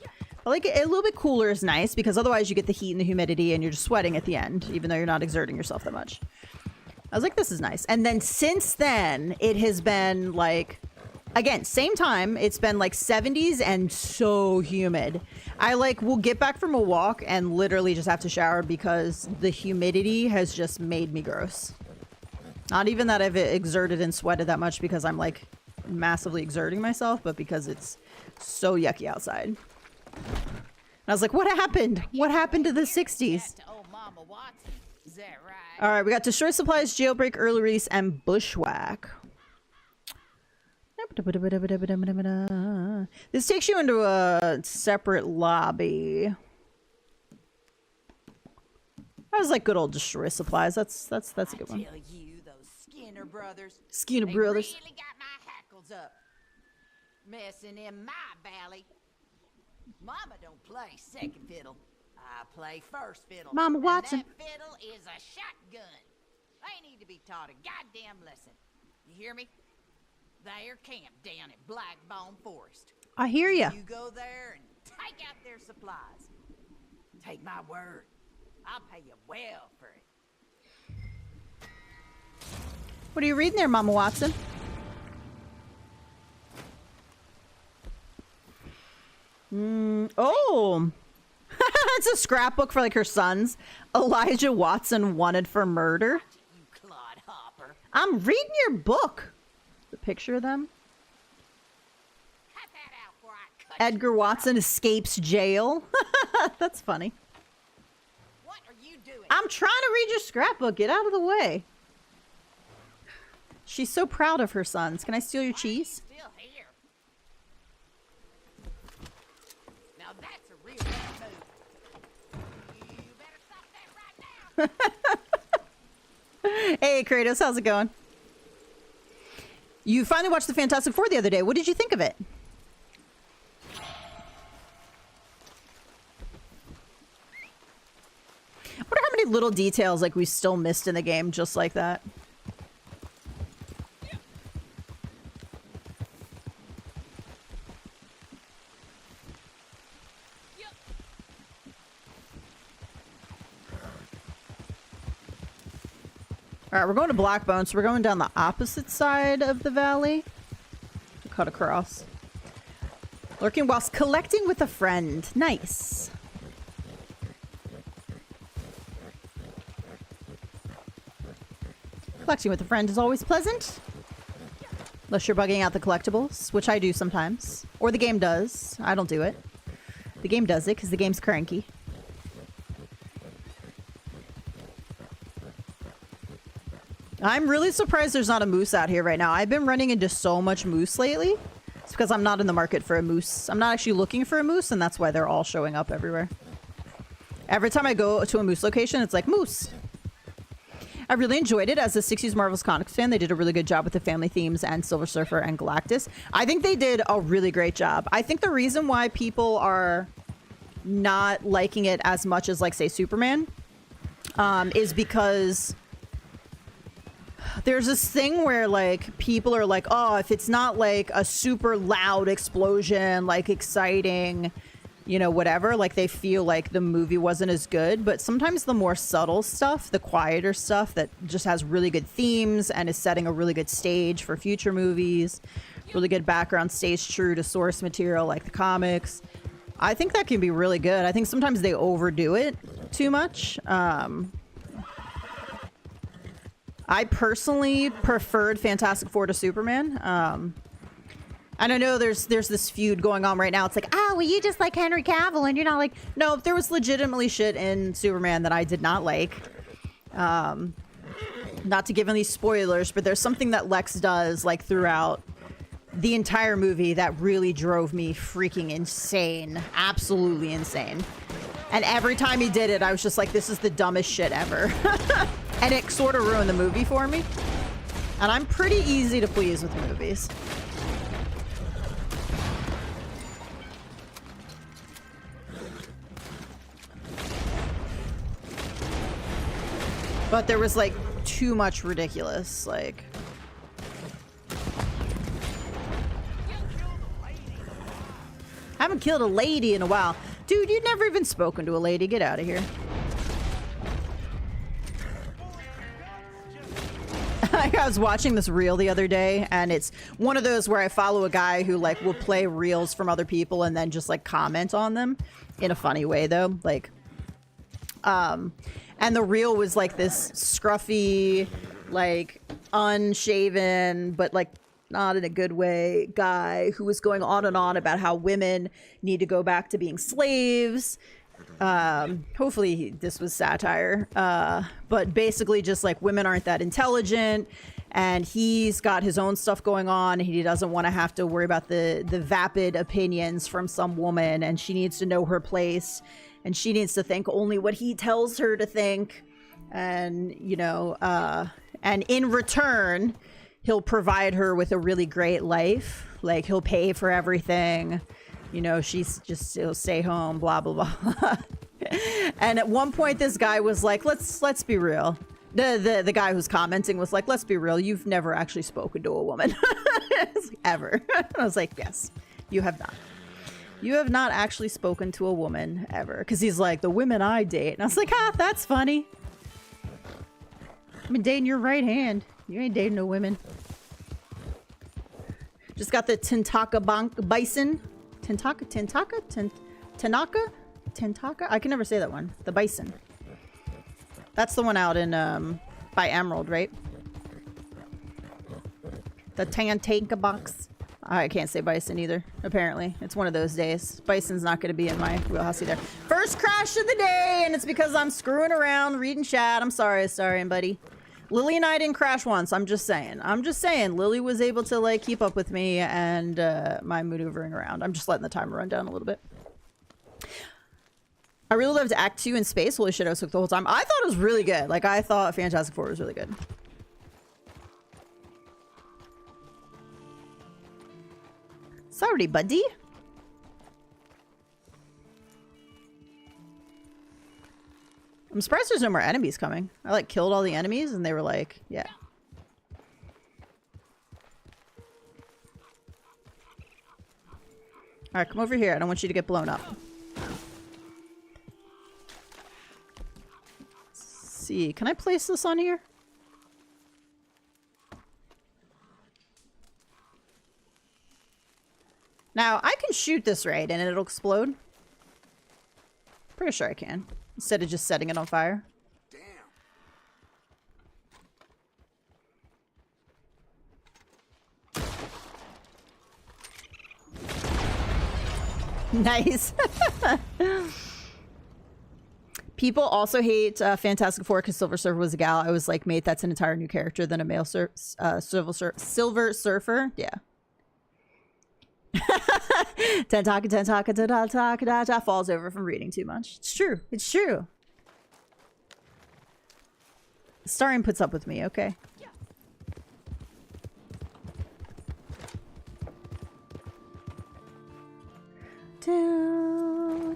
I like it a little bit cooler is nice because otherwise you get the heat and the humidity and you're just sweating at the end, even though you're not exerting yourself that much. I was like, this is nice. And then since then, it has been like, again, same time, it's been like 70's and so humid. I like will get back from a walk and literally just have to shower because the humidity has just made me gross. Not even that I've exerted and sweated that much because I'm like massively exerting myself, but because it's so yucky outside. And I was like, what happened? What happened to the 60's? All right, we got Destroy Supplies, Jailbreak, Early Release, and Bushwhack. This takes you into a separate lobby. That was like good old Destroy Supplies. That's a good one. Skinner brothers. Skinner brothers. They really got my hackles up. Messing in my valley. Mama don't play second fiddle. I play first fiddle. Mama Watson. And that fiddle is a shotgun. They need to be taught a goddamn lesson. You hear me? They're camped down at Blackbone Forest. I hear ya. You go there and take out their supplies. Take my word. I'll pay you well for it. What are you reading there, Mama Watson? Oh. It's a scrapbook for like her sons. Elijah Watson wanted for murder. You clodhopper. I'm reading your book. The picture of them. Cut that out before I cut Edgar you. Watson escapes jail. That's funny. What are you doing? I'm trying to read your scrapbook. Get out of the way. She's so proud of her sons. Can I steal your cheese? Still here. Now that's a real bad move. You better stop that right now. Hey, Kratos. How's it going? You finally watched the Fantastic Four the other day. What did you think of it? I wonder how many little details like we still missed in the game just like that. Alright, we're going to Blackbone, so we're going down the opposite side of the valley. Cut across. Lurking whilst collecting with a friend. Nice. Collecting with a friend is always pleasant. Unless you're bugging out the collectibles, which I do sometimes. Or the game does. I don't do it. The game does it because the game's cranky. I'm really surprised there's not a moose out here right now. I've been running into so much moose lately. It's because I'm not in the market for a moose. I'm not actually looking for a moose, and that's why they're all showing up everywhere. Every time I go to a moose location, it's like, moose. I really enjoyed it. As a 60s Marvel's Comics fan, they did a really good job with the family themes and Silver Surfer and Galactus. I think they did a really great job. I think the reason why people are not liking it as much as, like, say, Superman, is because there's this thing where, like, people are like, oh, if it's not, like, a super loud explosion, like, exciting, you know, whatever, like, they feel like the movie wasn't as good. But sometimes the more subtle stuff, the quieter stuff that just has really good themes and is setting a really good stage for future movies, really good background, stays true to source material like the comics, I think that can be really good. I think sometimes they overdo it too much. I personally preferred Fantastic Four to Superman. And I know there's this feud going on right now. It's like, oh, well, you just like Henry Cavill, and you're not like... No, there was legitimately shit in Superman that I did not like. Not to give any spoilers, but there's something that Lex does, like, throughout the entire movie that really drove me freaking insane. Absolutely insane. And every time he did it, I was just like, this is the dumbest shit ever. And it sort of ruined the movie for me. And I'm pretty easy to please with movies. But there was, like, too much ridiculous, like... Haven't killed a lady in a while. Dude, you've never even spoken to a lady. Get out of here. I was watching this reel the other day, and it's one of those where I follow a guy who, like, will play reels from other people and then just, like, comment on them in a funny way, though. Like, and the reel was, like, this scruffy, like, unshaven, but, like, not in a good way, guy who was going on and on about how women need to go back to being slaves. Hopefully this was satire, but basically just like women aren't that intelligent, and he's got his own stuff going on. He doesn't want to have to worry about the vapid opinions from some woman, and she needs to know her place, and she needs to think only what he tells her to think. And, you know, and in return, he'll provide her with a really great life. Like, he'll pay for everything. You know, he'll stay home, blah, blah, blah. And at one point, this guy was like, let's be real. The guy who's commenting was like, let's be real. You've never actually spoken to a woman. Ever. I was like, yes, you have not. You have not actually spoken to a woman ever. Because he's like, the women I date. And I was like, that's funny. I've been dating your right hand. You ain't dating no women. Just got the Tanaka bison. Tanaka? I can never say that one. The bison. That's the one out in, by Emerald, right? The Tantanka box. I can't say bison either, apparently. It's one of those days. Bison's not going to be in my wheelhouse either. First crash of the day, and it's because I'm screwing around, reading chat. I'm sorry, buddy. Lily and I didn't crash once. I'm just saying. Lily was able to, like, keep up with me and my maneuvering around. I'm just letting the timer run down a little bit. I really loved Act 2 in space. Holy shit, I was hooked the whole time. I thought it was really good. Like, I thought Fantastic Four was really good. Sorry, buddy. I'm surprised there's no more enemies coming. I, like, killed all the enemies, and they were like, yeah. Alright, come over here. I don't want you to get blown up. Let's see. Can I place this on here? shoot this right and it'll explode. Pretty sure I can. Instead of just setting it on fire. Nice. People also hate Fantastic Four because Silver Surfer was a gal. I was like, mate, that's an entire new character than a male Silver Surfer. Yeah. Ten falls over from reading too much. It's true. It's true. Starring puts up with me. Okay. All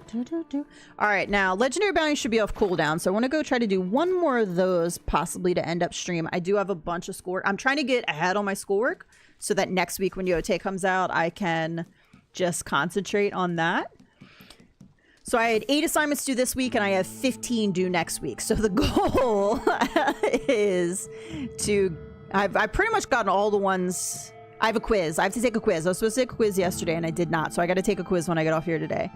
right, now legendary bounty should be off cooldown, so I want to go try to do one more of those, possibly to end up stream. I do have a bunch of schoolwork. I'm trying to get ahead on my schoolwork so that next week when Yote comes out, I can just concentrate on that. So I had 8 assignments due this week, and I have 15 due next week. So the goal is to... I've pretty much gotten all the ones... I have a quiz. I have to take a quiz. I was supposed to take a quiz yesterday and I did not. So I got to take a quiz when I get off here today.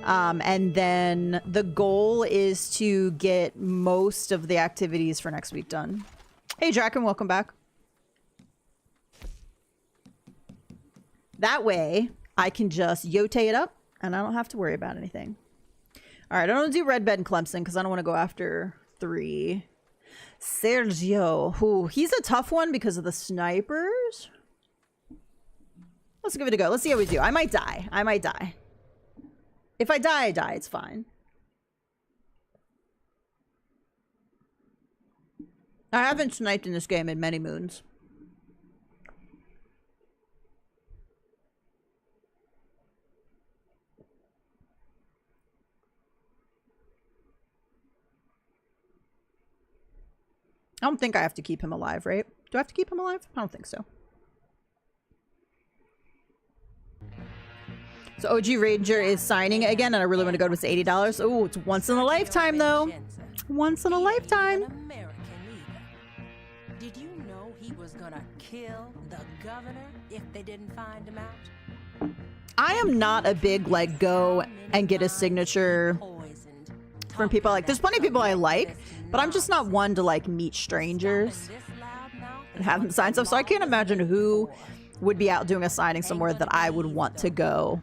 And then the goal is to get most of the activities for next week done. Hey, Draken, welcome back. That way I can just yote it up and I don't have to worry about anything. All right. I don't want to do Red Bed and Clemson because I don't want to go after 3. Sergio. Ooh, he's a tough one because of the snipers. Let's give it a go. Let's see how we do. I might die. I might die. If I die, I die. It's fine. I haven't sniped in this game in many moons. I don't think I have to keep him alive, right? Do I have to keep him alive? I don't think so. So OG Ranger is signing again, and I really want to go to it's $80. Oh, it's once in a lifetime, though. Once in a lifetime. Did you know he was gonna kill the governor if they didn't find him out? I am not a big, like, go and get a signature from people I like. There's plenty of people I like, but I'm just not one to, like, meet strangers and have them sign stuff. So I can't imagine who would be out doing a signing somewhere that I would want to go.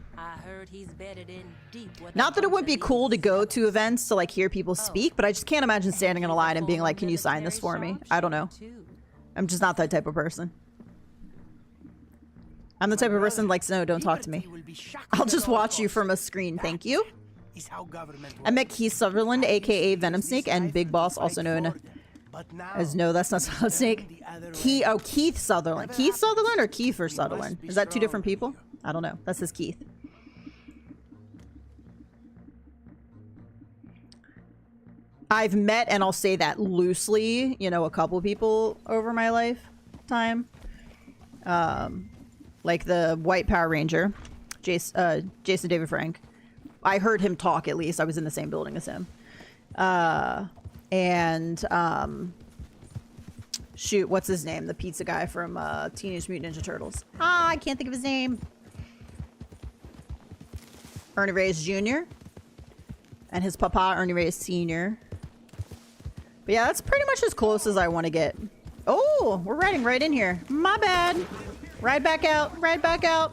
Not that it would be cool to go to events to like hear people speak, but I just can't imagine standing in a line and being like, can you sign this for me? I don't know. I'm just not that type of person. I'm the type of person like, no, don't talk to me. I'll just watch you from a screen, thank you. I met Keith Sutherland, aka Venom Snake, and Big Boss, also known as no, that's not Solid Snake. Keith Sutherland. Keith Sutherland or Kiefer Sutherland? Is that 2 different people? I don't know. That's his Keith. I've met, and I'll say that loosely, you know, a couple people over my lifetime. Like the White Power Ranger, Jason David Frank. I heard him talk, at least. I was in the same building as him. Shoot, what's his name? The pizza guy from Teenage Mutant Ninja Turtles. Ah, I can't think of his name. Ernie Reyes Jr. and his papa, Ernie Reyes Sr. But yeah, that's pretty much as close as I want to get. Oh, we're riding right in here. My bad. Ride back out. Ride back out.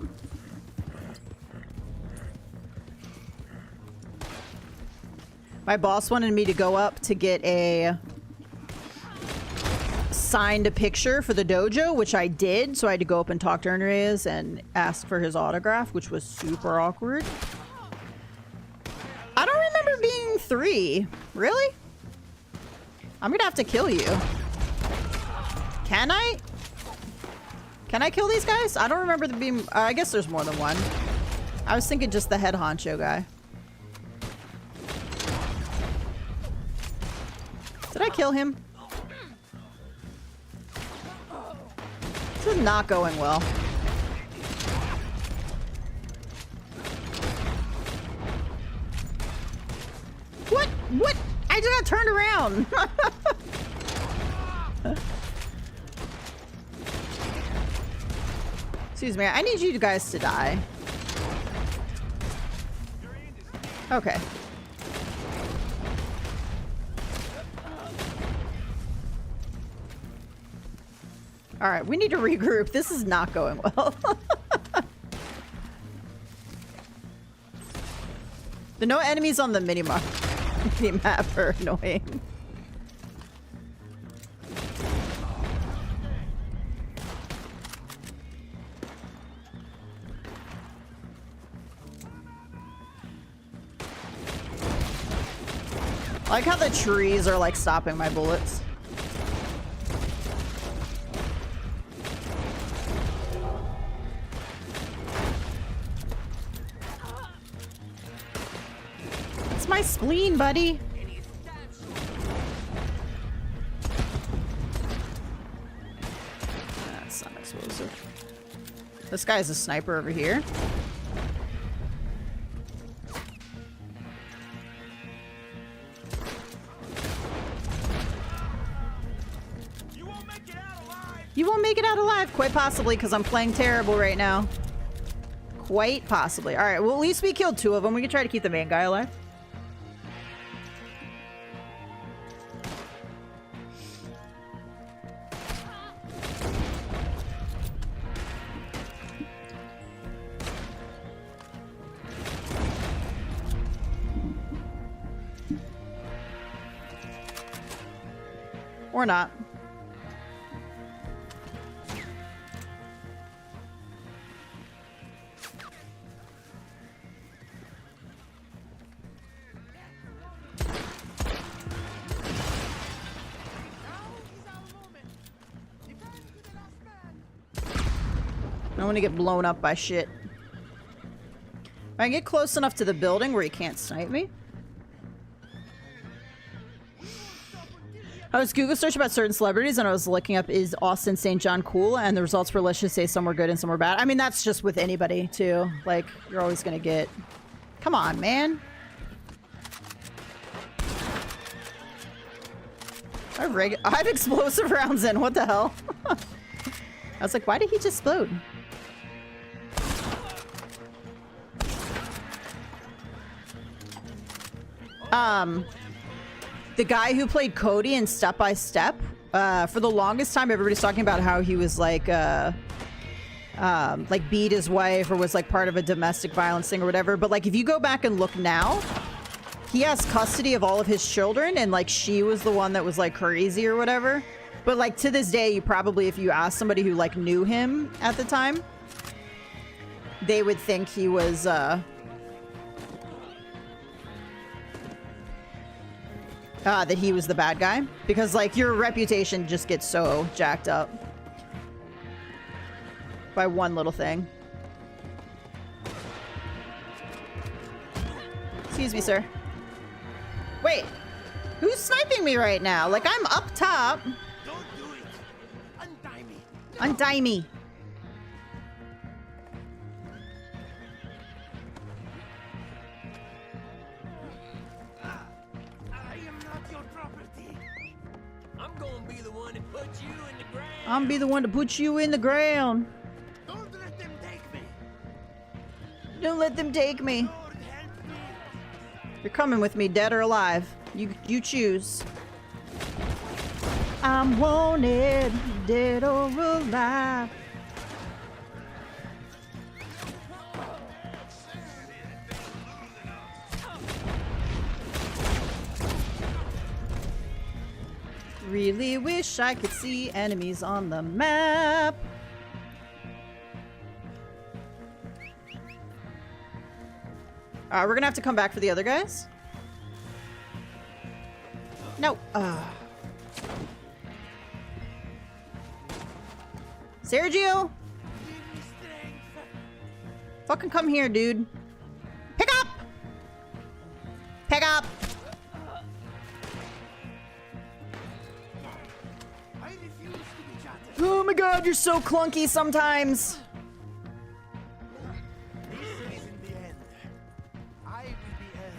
My boss wanted me to go up to get a signed picture for the dojo, which I did. So I had to go up and talk to Ernie Reyes and ask for his autograph, which was super awkward. I don't remember being 3. Really? I'm gonna have to kill you. Can I? Can I kill these guys? I don't remember there being... I guess there's more than one. I was thinking just the head honcho guy. Did I kill him? This is not going well. What? What? I just got turned around. Excuse me. I need you guys to die. Okay. All right, we need to regroup. This is not going well. The no enemies on the minimap are annoying. I like how the trees are like stopping my bullets. It's my spleen, buddy. That's not explosive. This guy's a sniper over here. You won't make it out alive, quite possibly, because I'm playing terrible right now. Quite possibly. All right, well, at least we killed 2 of them. We can try to keep the main guy alive. Or not. I don't want to get blown up by shit. If I get close enough to the building where he can't snipe me. I was Google searching about certain celebrities and I was looking up, is Austin St. John cool? And the results were, let's just say some were good and some were bad. I mean, that's just with anybody too. Like, you're always gonna get... Come on, man. I have explosive rounds in. What the hell? I was like, why did he just explode? The guy who played Cody in Step by Step, for the longest time, everybody's talking about how he was like beat his wife or was like part of a domestic violence thing or whatever. But like, if you go back and look now, he has custody of all of his children, and like she was the one that was like crazy or whatever. But like to this day, you probably, if you ask somebody who like knew him at the time, they would think he was that he was the bad guy, because like your reputation just gets so jacked up by one little thing. Excuse me, sir. Wait, who's sniping me right now? Like, I'm up top. Don't do it. Untie me. Untie me. I'm be the one to put you in the ground. Don't let them take me. Don't let them take me. Lord, help me. You're coming with me, dead or alive. You choose. I'm wanted, dead or alive. Really wish I could see enemies on the map. We're gonna have to come back for the other guys. No. Sergio? Fucking come here, dude. Pick up! Pick up! Oh my god, you're so clunky sometimes. This isn't the end. I will be held.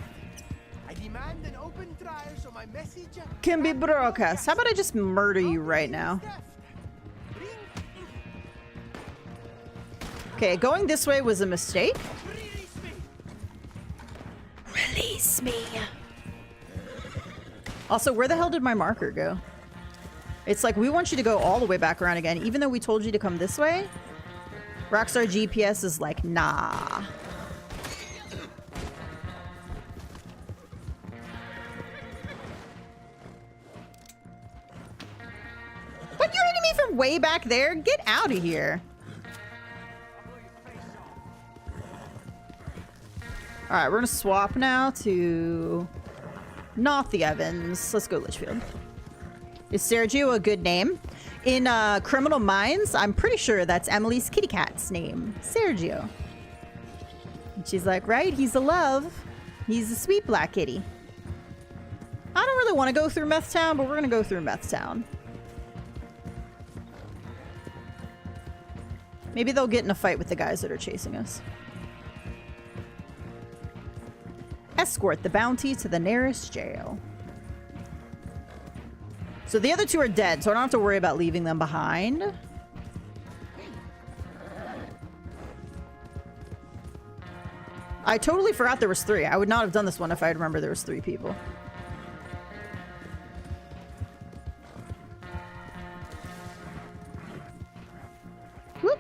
I demand an open trial so my message Can be broadcast. How about I just murder you right now? Okay, going this way was a mistake. Release me. Release Release me. Also, where the hell did my marker go? It's like, we want you to go all the way back around again, even though we told you to come this way. Rockstar GPS is like, nah. What, you're hitting me from way back there? Get out of here. Alright, we're gonna swap now to not the Evans. Let's go Litchfield. Is Sergio a good name? In Criminal Minds, I'm pretty sure that's Emily's kitty cat's name. Sergio. And she's like, right? He's a love. He's a sweet black kitty. I don't really want to go through Meth Town, but we're gonna go through Meth Town. Maybe they'll get in a fight with the guys that are chasing us. Escort the bounty to the nearest jail. So the other two are dead, so I don't have to worry about leaving them behind. I totally forgot there was 3. I would not have done this one if I had remembered there was 3 people. Whoop.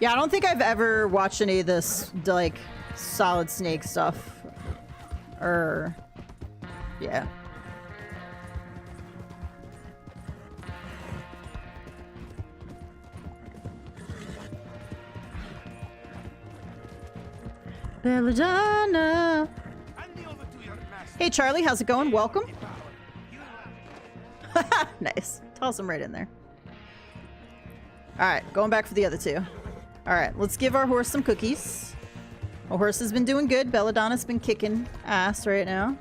Yeah, I don't think I've ever watched any of this, like, Solid Snake stuff. Or, yeah. Belladonna. Hey, Charlie, how's it going? Welcome. Nice. Toss him right in there. All right, going back for the other 2. All right, let's give our horse some cookies. Our horse has been doing good. Belladonna's been kicking ass right now.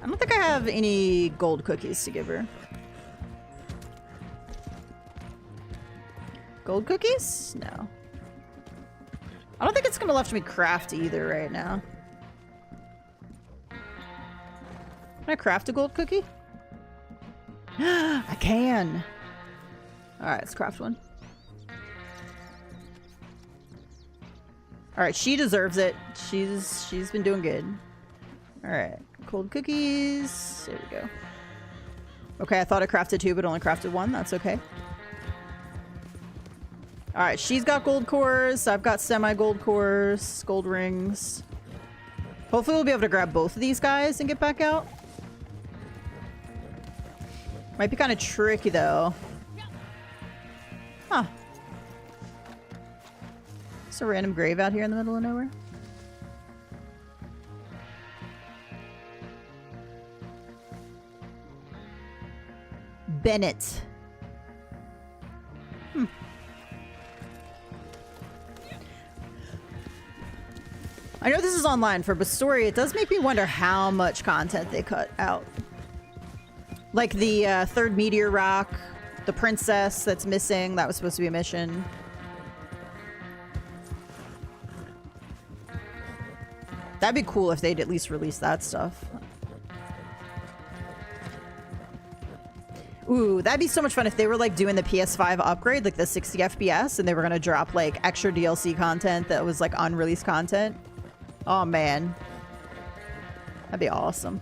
I don't think I have any gold cookies to give her. Gold cookies? No. I don't think it's gonna let me craft either right now. Can I craft a gold cookie? I can. Alright, let's craft one. Alright, she deserves it. She's been doing good. Alright, cold cookies. There we go. Okay, I thought I crafted 2, but only crafted 1. That's okay. Alright, she's got gold cores. I've got semi-gold cores. Gold rings. Hopefully we'll be able to grab both of these guys and get back out. Might be kind of tricky, though. Huh. Just a random grave out here in the middle of nowhere. Bennett. I know this is online for Bastoria. It does make me wonder how much content they cut out. Like the third meteor rock, the princess that's missing. That was supposed to be a mission. That'd be cool if they'd at least release that stuff. Ooh, that'd be so much fun if they were like doing the PS5 upgrade, like the 60 FPS, and they were gonna drop like extra DLC content that was like unreleased content. Oh man. That'd be awesome.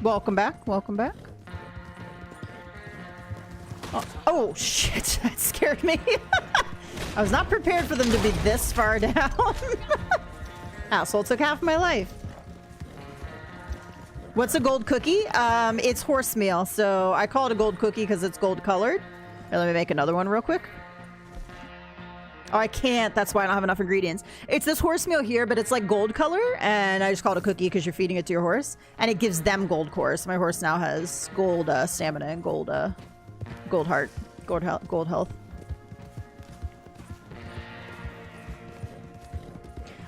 Welcome back. Welcome back. Oh shit, that scared me. I was not prepared for them to be this far down. Asshole took half my life. What's a gold cookie? It's horse meal, so I call it a gold cookie because it's gold colored. Here, let me make another one real quick. Oh, I can't. That's why I don't have enough ingredients. It's this horse meal here, but it's like gold color, and I just call it a cookie because you're feeding it to your horse, and it gives them gold cores. My horse now has gold stamina and gold heart, gold health.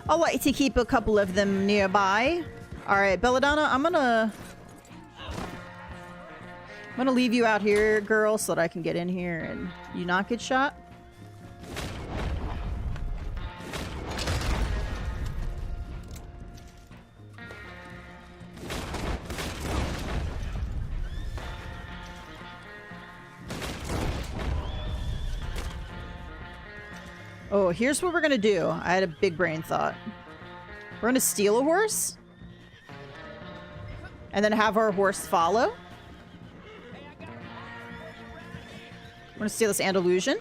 I'll like to keep a couple of them nearby. All right, Belladonna, I'm gonna I'm gonna leave you out here, girl, so that I can get in here and you not get shot. Oh, here's what we're gonna do. I had a big brain thought. We're gonna steal a horse. And then have our horse follow. We're gonna steal this Andalusian.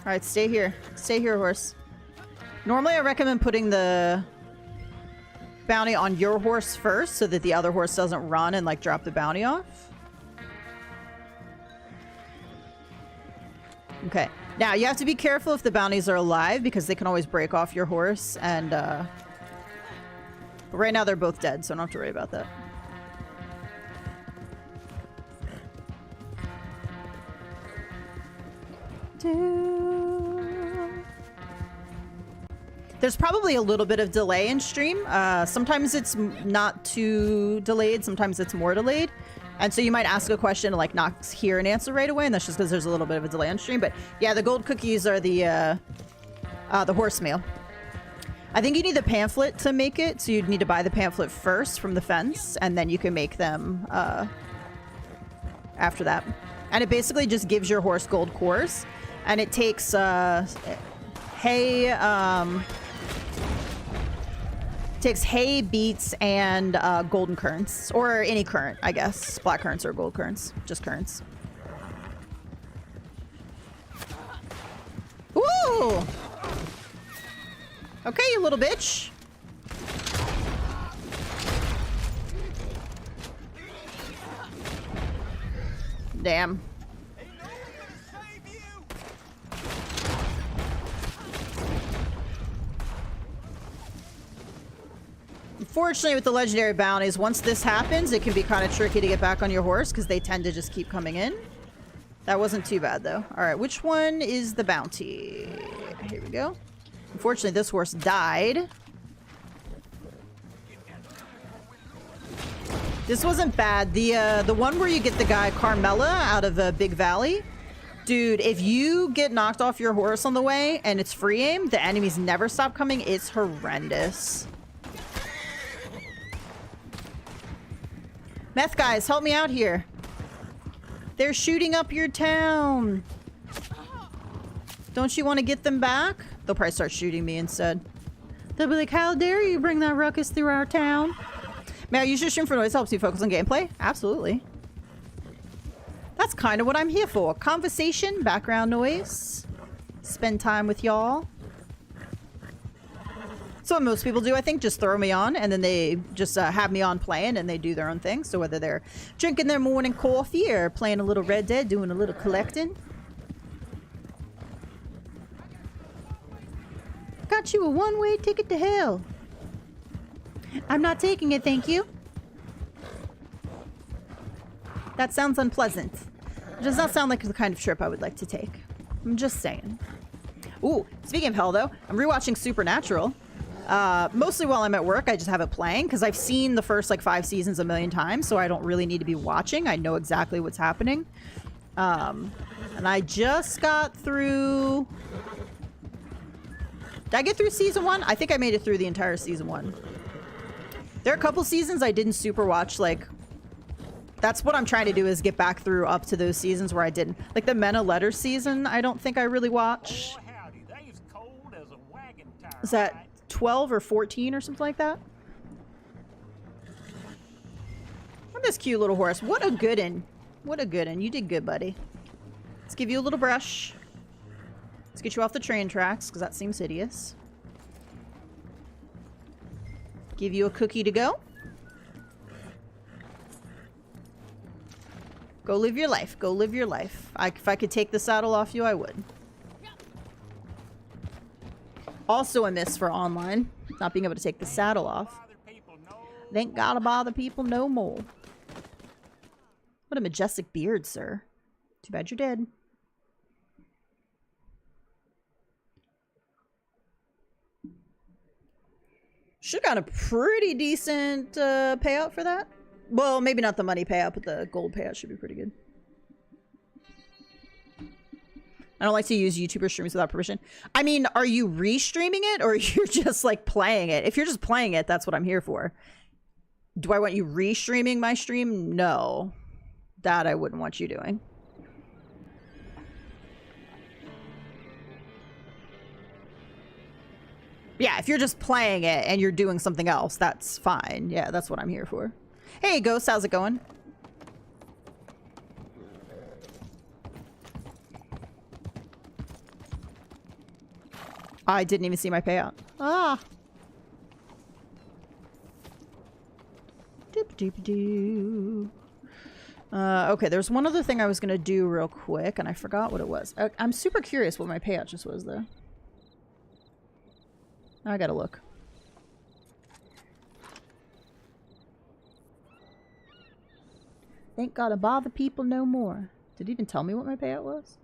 Alright, stay here. Stay here, horse. Normally I recommend putting the bounty on your horse first so that the other horse doesn't run and like drop the bounty off. Okay. Now you have to be careful if the bounties are alive because they can always break off your horse and but right now they're both dead, so I don't have to worry about that. There's probably a little bit of delay in stream. Sometimes it's not too delayed. Sometimes it's more delayed. And so you might ask a question and like not hear an answer right away. And that's just because there's a little bit of a delay on stream. But yeah, the gold cookies are the horse meal. I think you need the pamphlet to make it. So you'd need to buy the pamphlet first from the fence. And then you can make them after that. And it basically just gives your horse gold cores. And it takes hay... takes hay, beets, and golden currants. Or any currant, I guess. Black currants or gold currants. Just currants. Ooh! Okay, you little bitch. Damn. Unfortunately, with the legendary bounties, once this happens, it can be kind of tricky to get back on your horse because they tend to just keep coming in. That wasn't too bad, though. All right, which one is the bounty? Here we go. Unfortunately, this horse died. This wasn't bad. The one where you get the guy Carmela out of Big Valley. Dude, if you get knocked off your horse on the way and it's free aim, the enemies never stop coming. It's horrendous. Meth guys, help me out here. They're shooting up your town. Don't you want to get them back? They'll probably start shooting me instead. They'll be like, how dare you bring that ruckus through our town? May I use your stream for noise helps you focus on gameplay? Absolutely. That's kind of what I'm here for. Conversation, background noise. Spend time with y'all. So what most people do, I think, just throw me on and then they just have me on playing and they do their own thing. So whether they're drinking their morning coffee or playing a little Red Dead, doing a little collecting. Got you a one-way ticket to hell. I'm not taking it, thank you. That sounds unpleasant. It does not sound like the kind of trip I would like to take. I'm just saying. Ooh, speaking of hell, though, I'm rewatching Supernatural. Mostly while I'm at work, I just have it playing because I've seen the first like 5 seasons a million times, so I don't really need to be watching. I know exactly what's happening. And I just got through... Did I get through season 1? I think I made it through the entire season 1. There are a couple seasons I didn't super watch, like... That's what I'm trying to do, is get back through up to those seasons where I didn't. Like the Mena Letter season, I don't think I really watched. Is that 12 or 14 or something like that? Look at this cute little horse. What a good one. What a good one. You did good, buddy. Let's give you a little brush. Let's get you off the train tracks, because that seems hideous. Give you a cookie to go. Go live your life. Go live your life. If I could take the saddle off you, I would. Also a miss for online. Not being able to take the saddle off. They ain't gotta bother people no more. What a majestic beard, sir. Too bad you're dead. Should got a pretty decent payout for that. Well, maybe not the money payout, but the gold payout should be pretty good. I don't like to use YouTuber streams without permission. I mean, are you restreaming it or you're just like playing it? If you're just playing it, that's what I'm here for. Do I want you restreaming my stream? No. That I wouldn't want you doing. Yeah, if you're just playing it and you're doing something else, that's fine. Yeah, that's what I'm here for. Hey, Ghost, how's it going? I didn't even see my payout. Ah. Doop-doop-doo. Okay, there's one other thing I was gonna do real quick, and I forgot what it was. I'm super curious what my payout just was, though. I gotta look. Ain't gotta bother people no more. Did it even tell me what my payout was?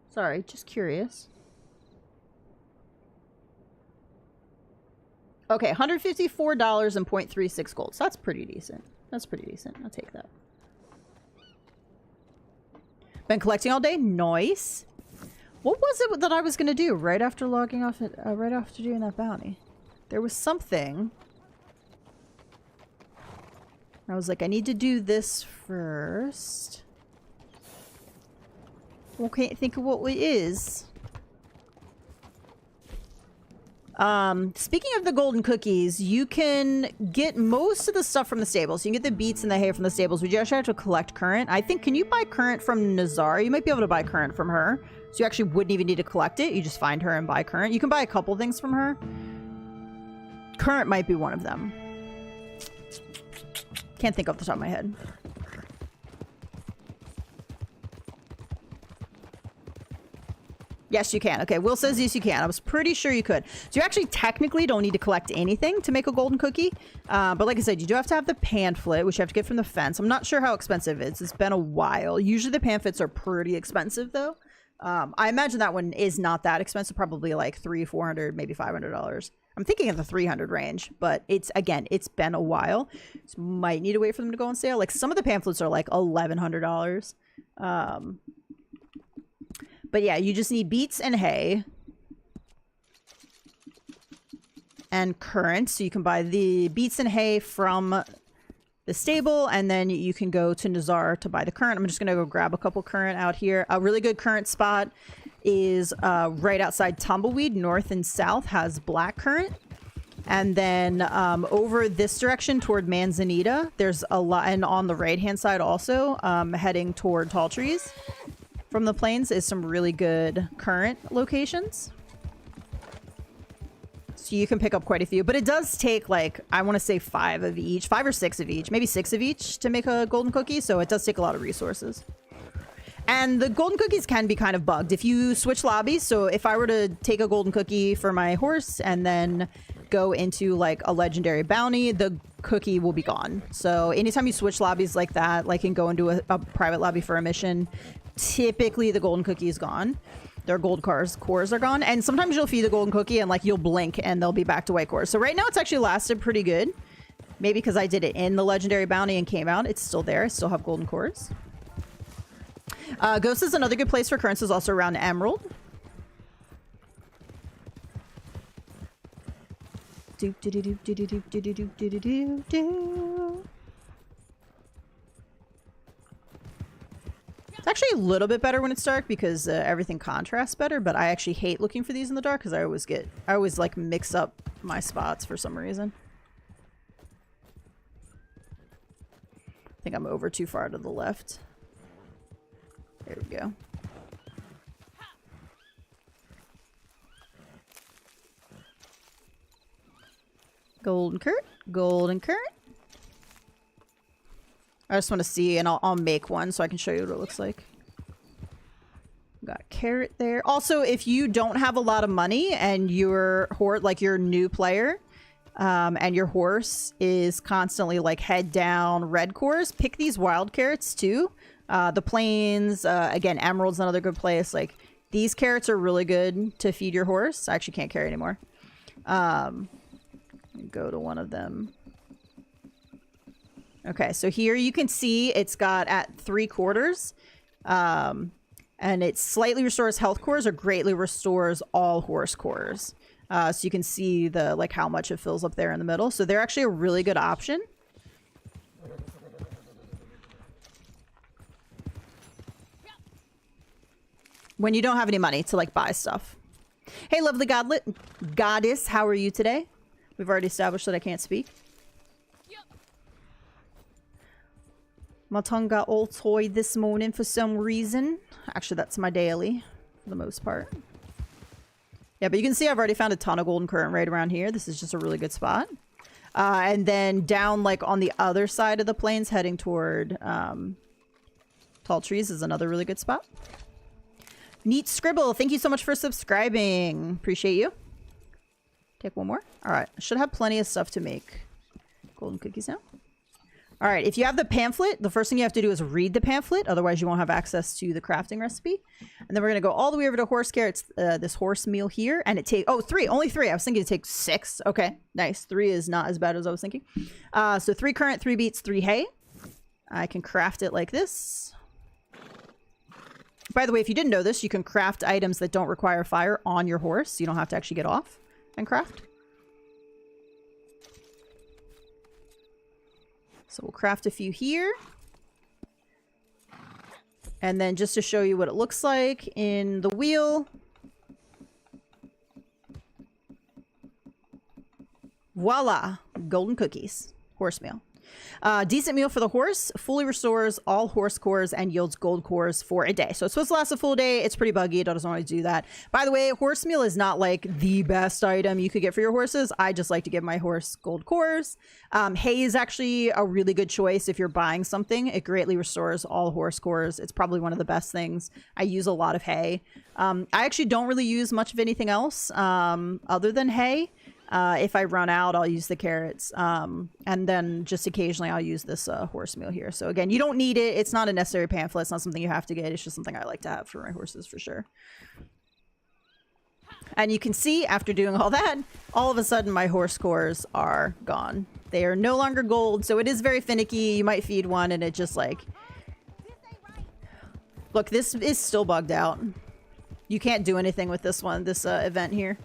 Sorry, just curious. Okay, $154 and 0.36 gold. So that's pretty decent. That's pretty decent. I'll take that. Been collecting all day? Nice. What was it that I was going to do right after logging off it, right after doing that bounty? There was something. I was like, I need to do this first. Okay, think of what it is. Speaking of the golden cookies, you can get most of the stuff from the stables. You can get the beets and the hay from the stables, but you actually have to collect current. I think, can you buy current from Nazar? You might be able to buy current from her. So you actually wouldn't even need to collect it. You just find her and buy current. You can buy a couple things from her. Current might be one of them. Can't think off the top of my head. Yes, you can. Okay, Will says yes, you can. I was pretty sure you could. So you actually technically don't need to collect anything to make a golden cookie. But like I said, you do have to have the pamphlet, which you have to get from the fence. I'm not sure how expensive it is. It's been a while. Usually the pamphlets are pretty expensive, though. I imagine that one is not that expensive. Probably like $300, $400, maybe $500. I'm thinking in the 300 range. But it's, again, it's been a while. So might need to wait for them to go on sale. Like some of the pamphlets are like $1,100. But yeah, you just need beets and hay. And current. So you can buy the beets and hay from the stable. And then you can go to Nazar to buy the current. I'm just going to go grab a couple current out here. A really good current spot is right outside Tumbleweed. North and south has black current. And then over this direction toward Manzanita, there's a lot. And on the right-hand side also, heading toward Tall Trees. From the plains is some really good current locations. So you can pick up quite a few. But it does take like, I want to say 5 of each. 5 or 6 of each. Maybe 6 of each to make a golden cookie. So it does take a lot of resources. And the golden cookies can be kind of bugged. If you switch lobbies, so if I were to take a golden cookie for my horse and then go into like a legendary bounty, the cookie will be gone. So anytime you switch lobbies like that, like and go into a private lobby for a mission, typically the golden cookie is gone. Their gold cores are gone. And sometimes you'll feed the golden cookie and like you'll blink and they'll be back to white cores. So right now it's actually lasted pretty good. Maybe because I did it in the legendary bounty and came out. It's still there. I still have golden cores. Ghost is another good place for currents, is also around Emerald. Doop doop doop doop doop doop doop doop doop doop. It's actually a little bit better when it's dark because everything contrasts better, but I actually hate looking for these in the dark because I always like mix up my spots for some reason. I think I'm over too far to the left. There we go. Golden current. Golden current. I just want to see, and I'll make one so I can show you what it looks like. Got a carrot there. Also, if you don't have a lot of money and you're a new player, and your horse is constantly like head down red cores, pick these wild carrots too. The plains, again, emerald's another good place. Like these carrots are really good to feed your horse. I actually can't carry anymore. Go to one of them. Okay, so here you can see it's got at 3/4. And it slightly restores health cores or greatly restores all horse cores. So you can see the like how much it fills up there in the middle. So they're actually a really good option. When you don't have any money to like buy stuff. Hey, lovely goddess, how are you today? We've already established that I can't speak. My tongue got all toy this morning for some reason. Actually, that's my daily for the most part. Yeah, but you can see I've already found a ton of golden current right around here. This is just a really good spot. And then down like on the other side of the plains heading toward tall trees is another really good spot. Neat Scribble, thank you so much for subscribing. Appreciate you. Take one more. All right, I should have plenty of stuff to make golden cookies now. All right, if you have the pamphlet, the first thing you have to do is read the pamphlet. Otherwise, you won't have access to the crafting recipe. And then we're going to go all the way over to horse carrots, this horse meal here. And it takes, oh, 3, only 3. I was thinking it takes 6. Okay, nice. 3 is not as bad as I was thinking. So 3 currant, 3 beets, 3 hay. I can craft it like this. By the way, if you didn't know this, you can craft items that don't require fire on your horse. You don't have to actually get off and craft. So we'll craft a few here. And then just to show you what it looks like in the wheel. Voila! Golden cookies. Horse meal. Decent meal for the horse. Fully restores all horse cores and yields gold cores for a day. So it's supposed to last a full day. It's pretty buggy. It doesn't want to do that. By the way, horse meal is not like the best item you could get for your horses. I just like to give my horse gold cores. Hay is actually a really good choice if you're buying something. It greatly restores all horse cores. It's probably one of the best things. I use a lot of hay. I actually don't really use much of anything else other than hay. If I run out, I'll use the carrots. And then just occasionally I'll use this horse meal here. So again, you don't need it. It's not a necessary pamphlet. It's not something you have to get. It's just something I like to have for my horses for sure. And you can see after doing all that, all of a sudden my horse cores are gone. They are no longer gold. So it is very finicky. You might feed one and it just like... Look, this is still bugged out. You can't do anything with this one, this event here.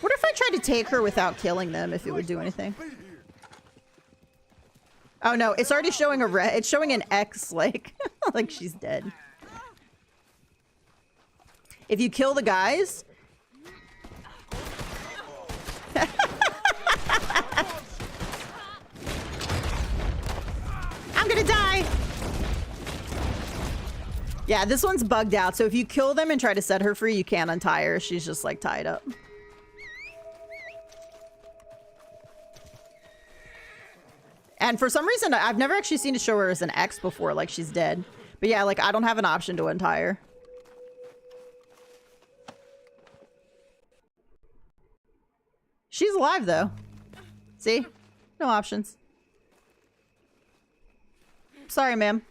What if I tried to take her without killing them, if it would do anything? Oh no, it's already showing a red. It's showing an X, like, like she's dead. If you kill the guys... I'm gonna die! Yeah, this one's bugged out, so if you kill them and try to set her free, you can't untie her. She's just, like, tied up. And for some reason, I've never actually seen it show her as an X before, like she's dead. But yeah, like I don't have an option to untie her. She's alive though. See? No options. Sorry, ma'am.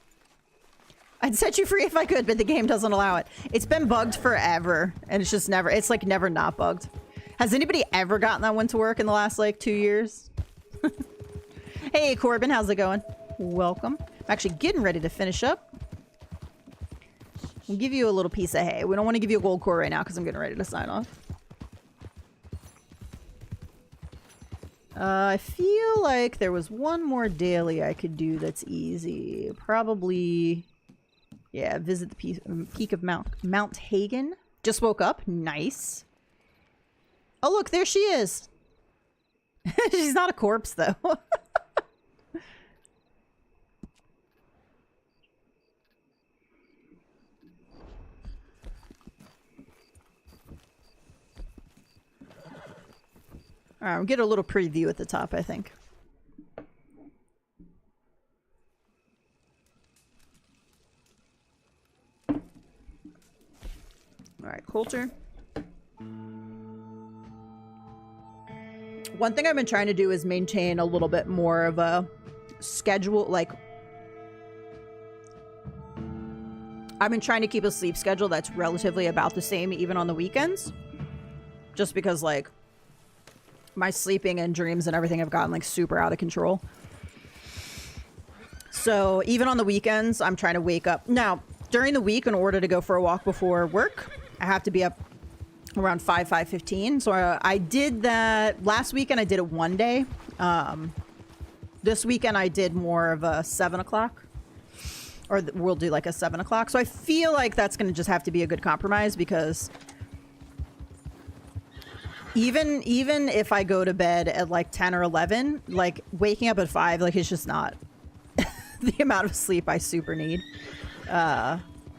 I'd set you free if I could, but the game doesn't allow it. It's been bugged forever, and it's just never, it's like never not bugged. Has anybody ever gotten that one to work in the last like 2 years? Hey, Corbin, how's it going? Welcome. I'm actually getting ready to finish up. We'll give you a little piece of hay. We don't want to give you a gold core right now because I'm getting ready to sign off. I feel like there was one more daily I could do that's easy. Probably, yeah, visit the peak of Mount Hagen. Just woke up. Nice. Oh, look, there she is. She's not a corpse, though. All right, we'll get a little preview at the top, I think. All right, Coulter. One thing I've been trying to do is maintain a little bit more of a schedule, like I've been trying to keep a sleep schedule that's relatively about the same even on the weekends. Just because like my sleeping and dreams and everything have gotten like super out of control. So even on the weekends, I'm trying to wake up. Now, during the week, in order to go for a walk before work, I have to be up around 5:15. So I did that last weekend. I did it one day. This weekend I did more of a 7 o'clock, or we'll do like a 7 o'clock. So I feel like that's going to just have to be a good compromise, because even if I go to bed at like 10 or 11, like waking up at 5, like it's just not the amount of sleep I super need.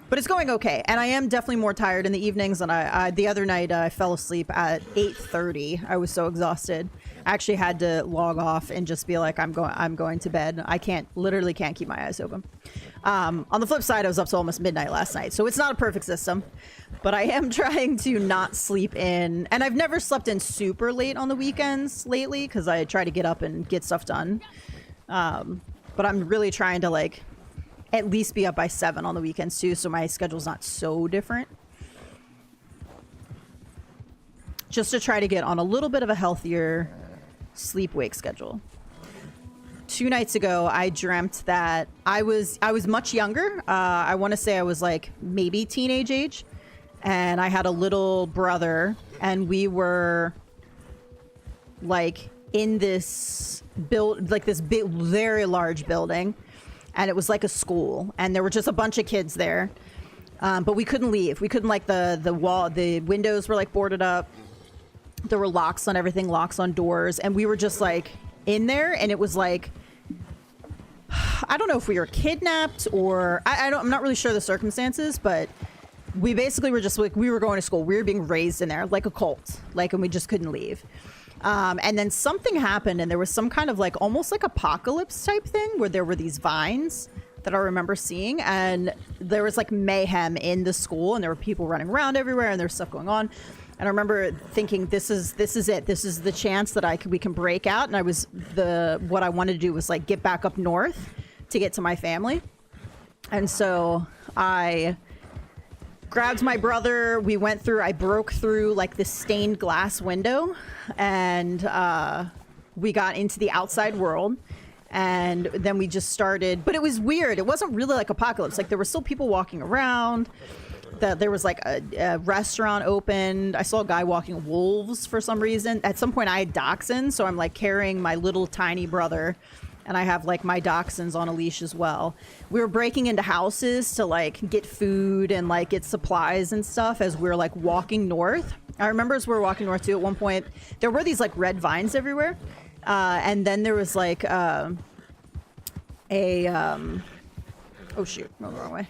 But it's going okay, and I am definitely more tired in the evenings. And I the other night I fell asleep at 8:30. I was so exhausted. I actually had to log off and just be like, I'm going to bed. I literally can't keep my eyes open. On the flip side, I was up till almost midnight last night, so it's not a perfect system. But I am trying to not sleep in, and I've never slept in super late on the weekends lately because I try to get up and get stuff done. But I'm really trying to like at least be up by 7 on the weekends too, so my schedule's not so different. Just to try to get on a little bit of a healthier sleep-wake schedule. 2 nights ago, I dreamt that I was much younger. I want to say I was like maybe teenage age, and I had a little brother, and we were like in this big, very large building. And it was like a school, and there were just a bunch of kids there, but we couldn't leave. We couldn't, like, the windows were like boarded up. There were locks on everything, locks on doors, and we were just like in there. And it was like, I don't know if we were kidnapped or I'm not really sure the circumstances, but we basically were just like, we were going to school. We were being raised in there like a cult, like, and we just couldn't leave. And then something happened, and there was some kind of like almost like apocalypse type thing where there were these vines that I remember seeing, and there was like mayhem in the school, and there were people running around everywhere, and there's stuff going on. And I remember thinking, this is it. This is the chance that we can break out. And what I wanted to do was like get back up north to get to my family. And so I grabbed my brother. I broke through like this stained glass window, and we got into the outside world. And then we just started, but it was weird. It wasn't really like apocalypse. Like there were still people walking around. There was like a restaurant opened. I saw a guy walking wolves for some reason. At some point I had dachshunds, so I'm like carrying my little tiny brother, and I have like my dachshunds on a leash as well. We were breaking into houses to like get food and like get supplies and stuff as we were like walking north. I remember as we were walking north too, at one point there were these like red vines everywhere. And then there was like oh shoot, no, the wrong way.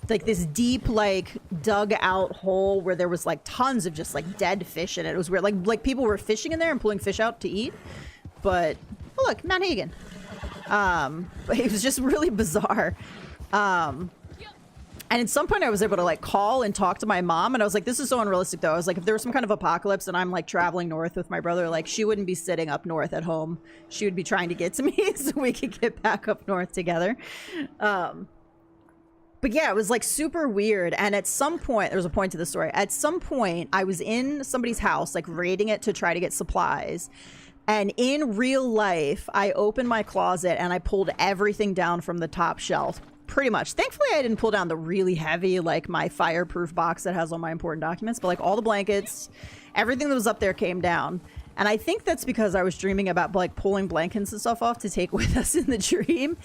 Like this deep, like dug out hole where there was like tons of just like dead fish in it. It was weird. Like people were fishing in there and pulling fish out to eat. But oh look, Mount Hagen. But it was just really bizarre. And at some point I was able to like call and talk to my mom, and I was like, this is so unrealistic though. I was like, if there was some kind of apocalypse and I'm like traveling north with my brother, like she wouldn't be sitting up north at home. She would be trying to get to me so we could get back up north together. But yeah, it was like super weird. And at some point, there's a point to the story. At some point I was in somebody's house, like raiding it to try to get supplies. And in real life, I opened my closet and I pulled everything down from the top shelf. Pretty much. Thankfully, I didn't pull down the really heavy, like my fireproof box that has all my important documents, but like all the blankets, everything that was up there came down. And I think that's because I was dreaming about like pulling blankets and stuff off to take with us in the dream.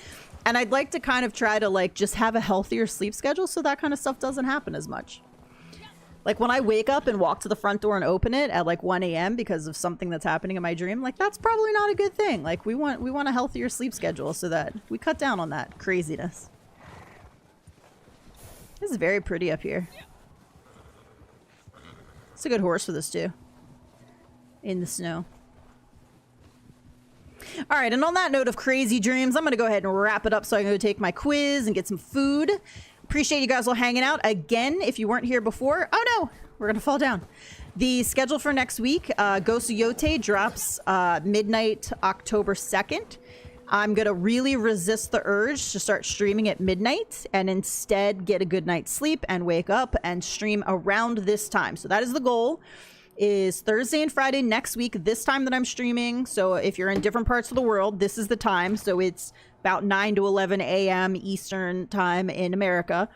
And I'd like to kind of try to like just have a healthier sleep schedule so that kind of stuff doesn't happen as much. Like when I wake up and walk to the front door and open it at like 1 a.m. because of something that's happening in my dream, like that's probably not a good thing. Like we want a healthier sleep schedule so that we cut down on that craziness. This is very pretty up here. It's a good horse for this too. in the snow. All right, and on that note of crazy dreams, I'm going to go ahead and wrap it up so I can go take my quiz and get some food. Appreciate you guys all hanging out. Again, if you weren't here before, oh no, we're going to fall down. The schedule for next week, Ghost of Yote drops midnight October 2nd. I'm going to really resist the urge to start streaming at midnight and instead get a good night's sleep and wake up and stream around this time. So that is the goal. Is Thursday and Friday next week, this time that I'm streaming. So if you're in different parts of the world, this is the time. So it's about 9 to 11 a.m. Eastern time in America.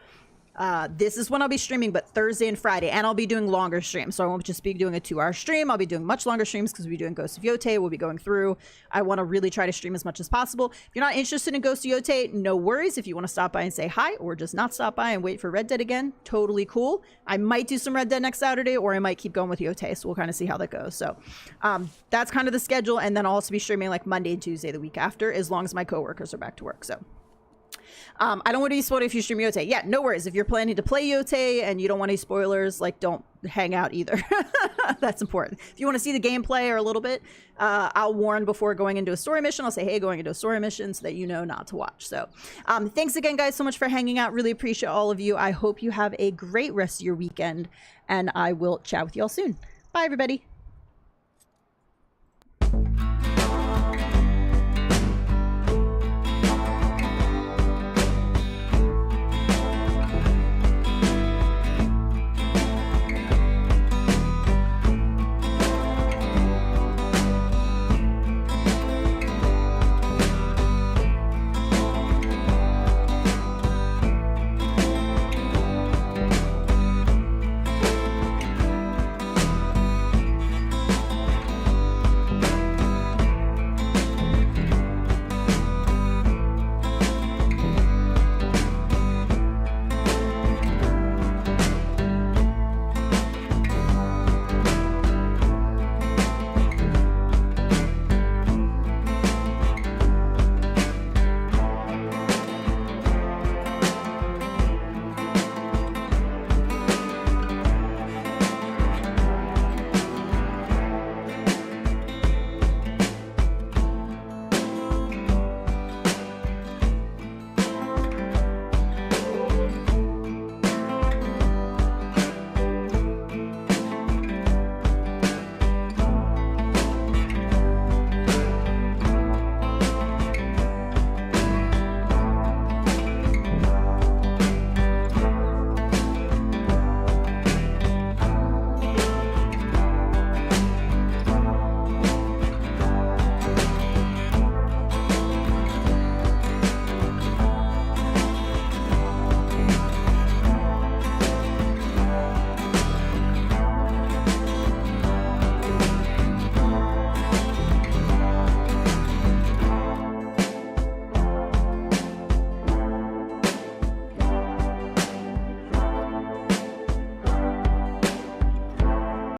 This is when I'll be streaming, but Thursday and Friday, and I'll be doing longer streams. So I won't just be doing a 2-hour stream. I'll be doing much longer streams because we'll be doing Ghost of Yote. We'll be going through. I want to really try to stream as much as possible. If you're not interested in Ghost of Yote, no worries. If you want to stop by and say hi, or just not stop by and wait for Red Dead again, totally cool. I might do some Red Dead next Saturday, or I might keep going with Yote. So we'll kind of see how that goes. So that's kind of the schedule. And then I'll also be streaming like Monday and Tuesday the week after, as long as my coworkers are back to work. So I don't want to be spoiled if you stream Yote. Yeah, no worries. If you're planning to play Yote and you don't want any spoilers, like, don't hang out either. That's important. If you want to see the gameplay or a little bit, I'll warn before going into a story mission. I'll say, hey, going into a story mission, so that you know not to watch. So thanks again, guys, so much for hanging out. Really appreciate all of you. I hope you have a great rest of your weekend, and I will chat with you all soon. Bye, everybody.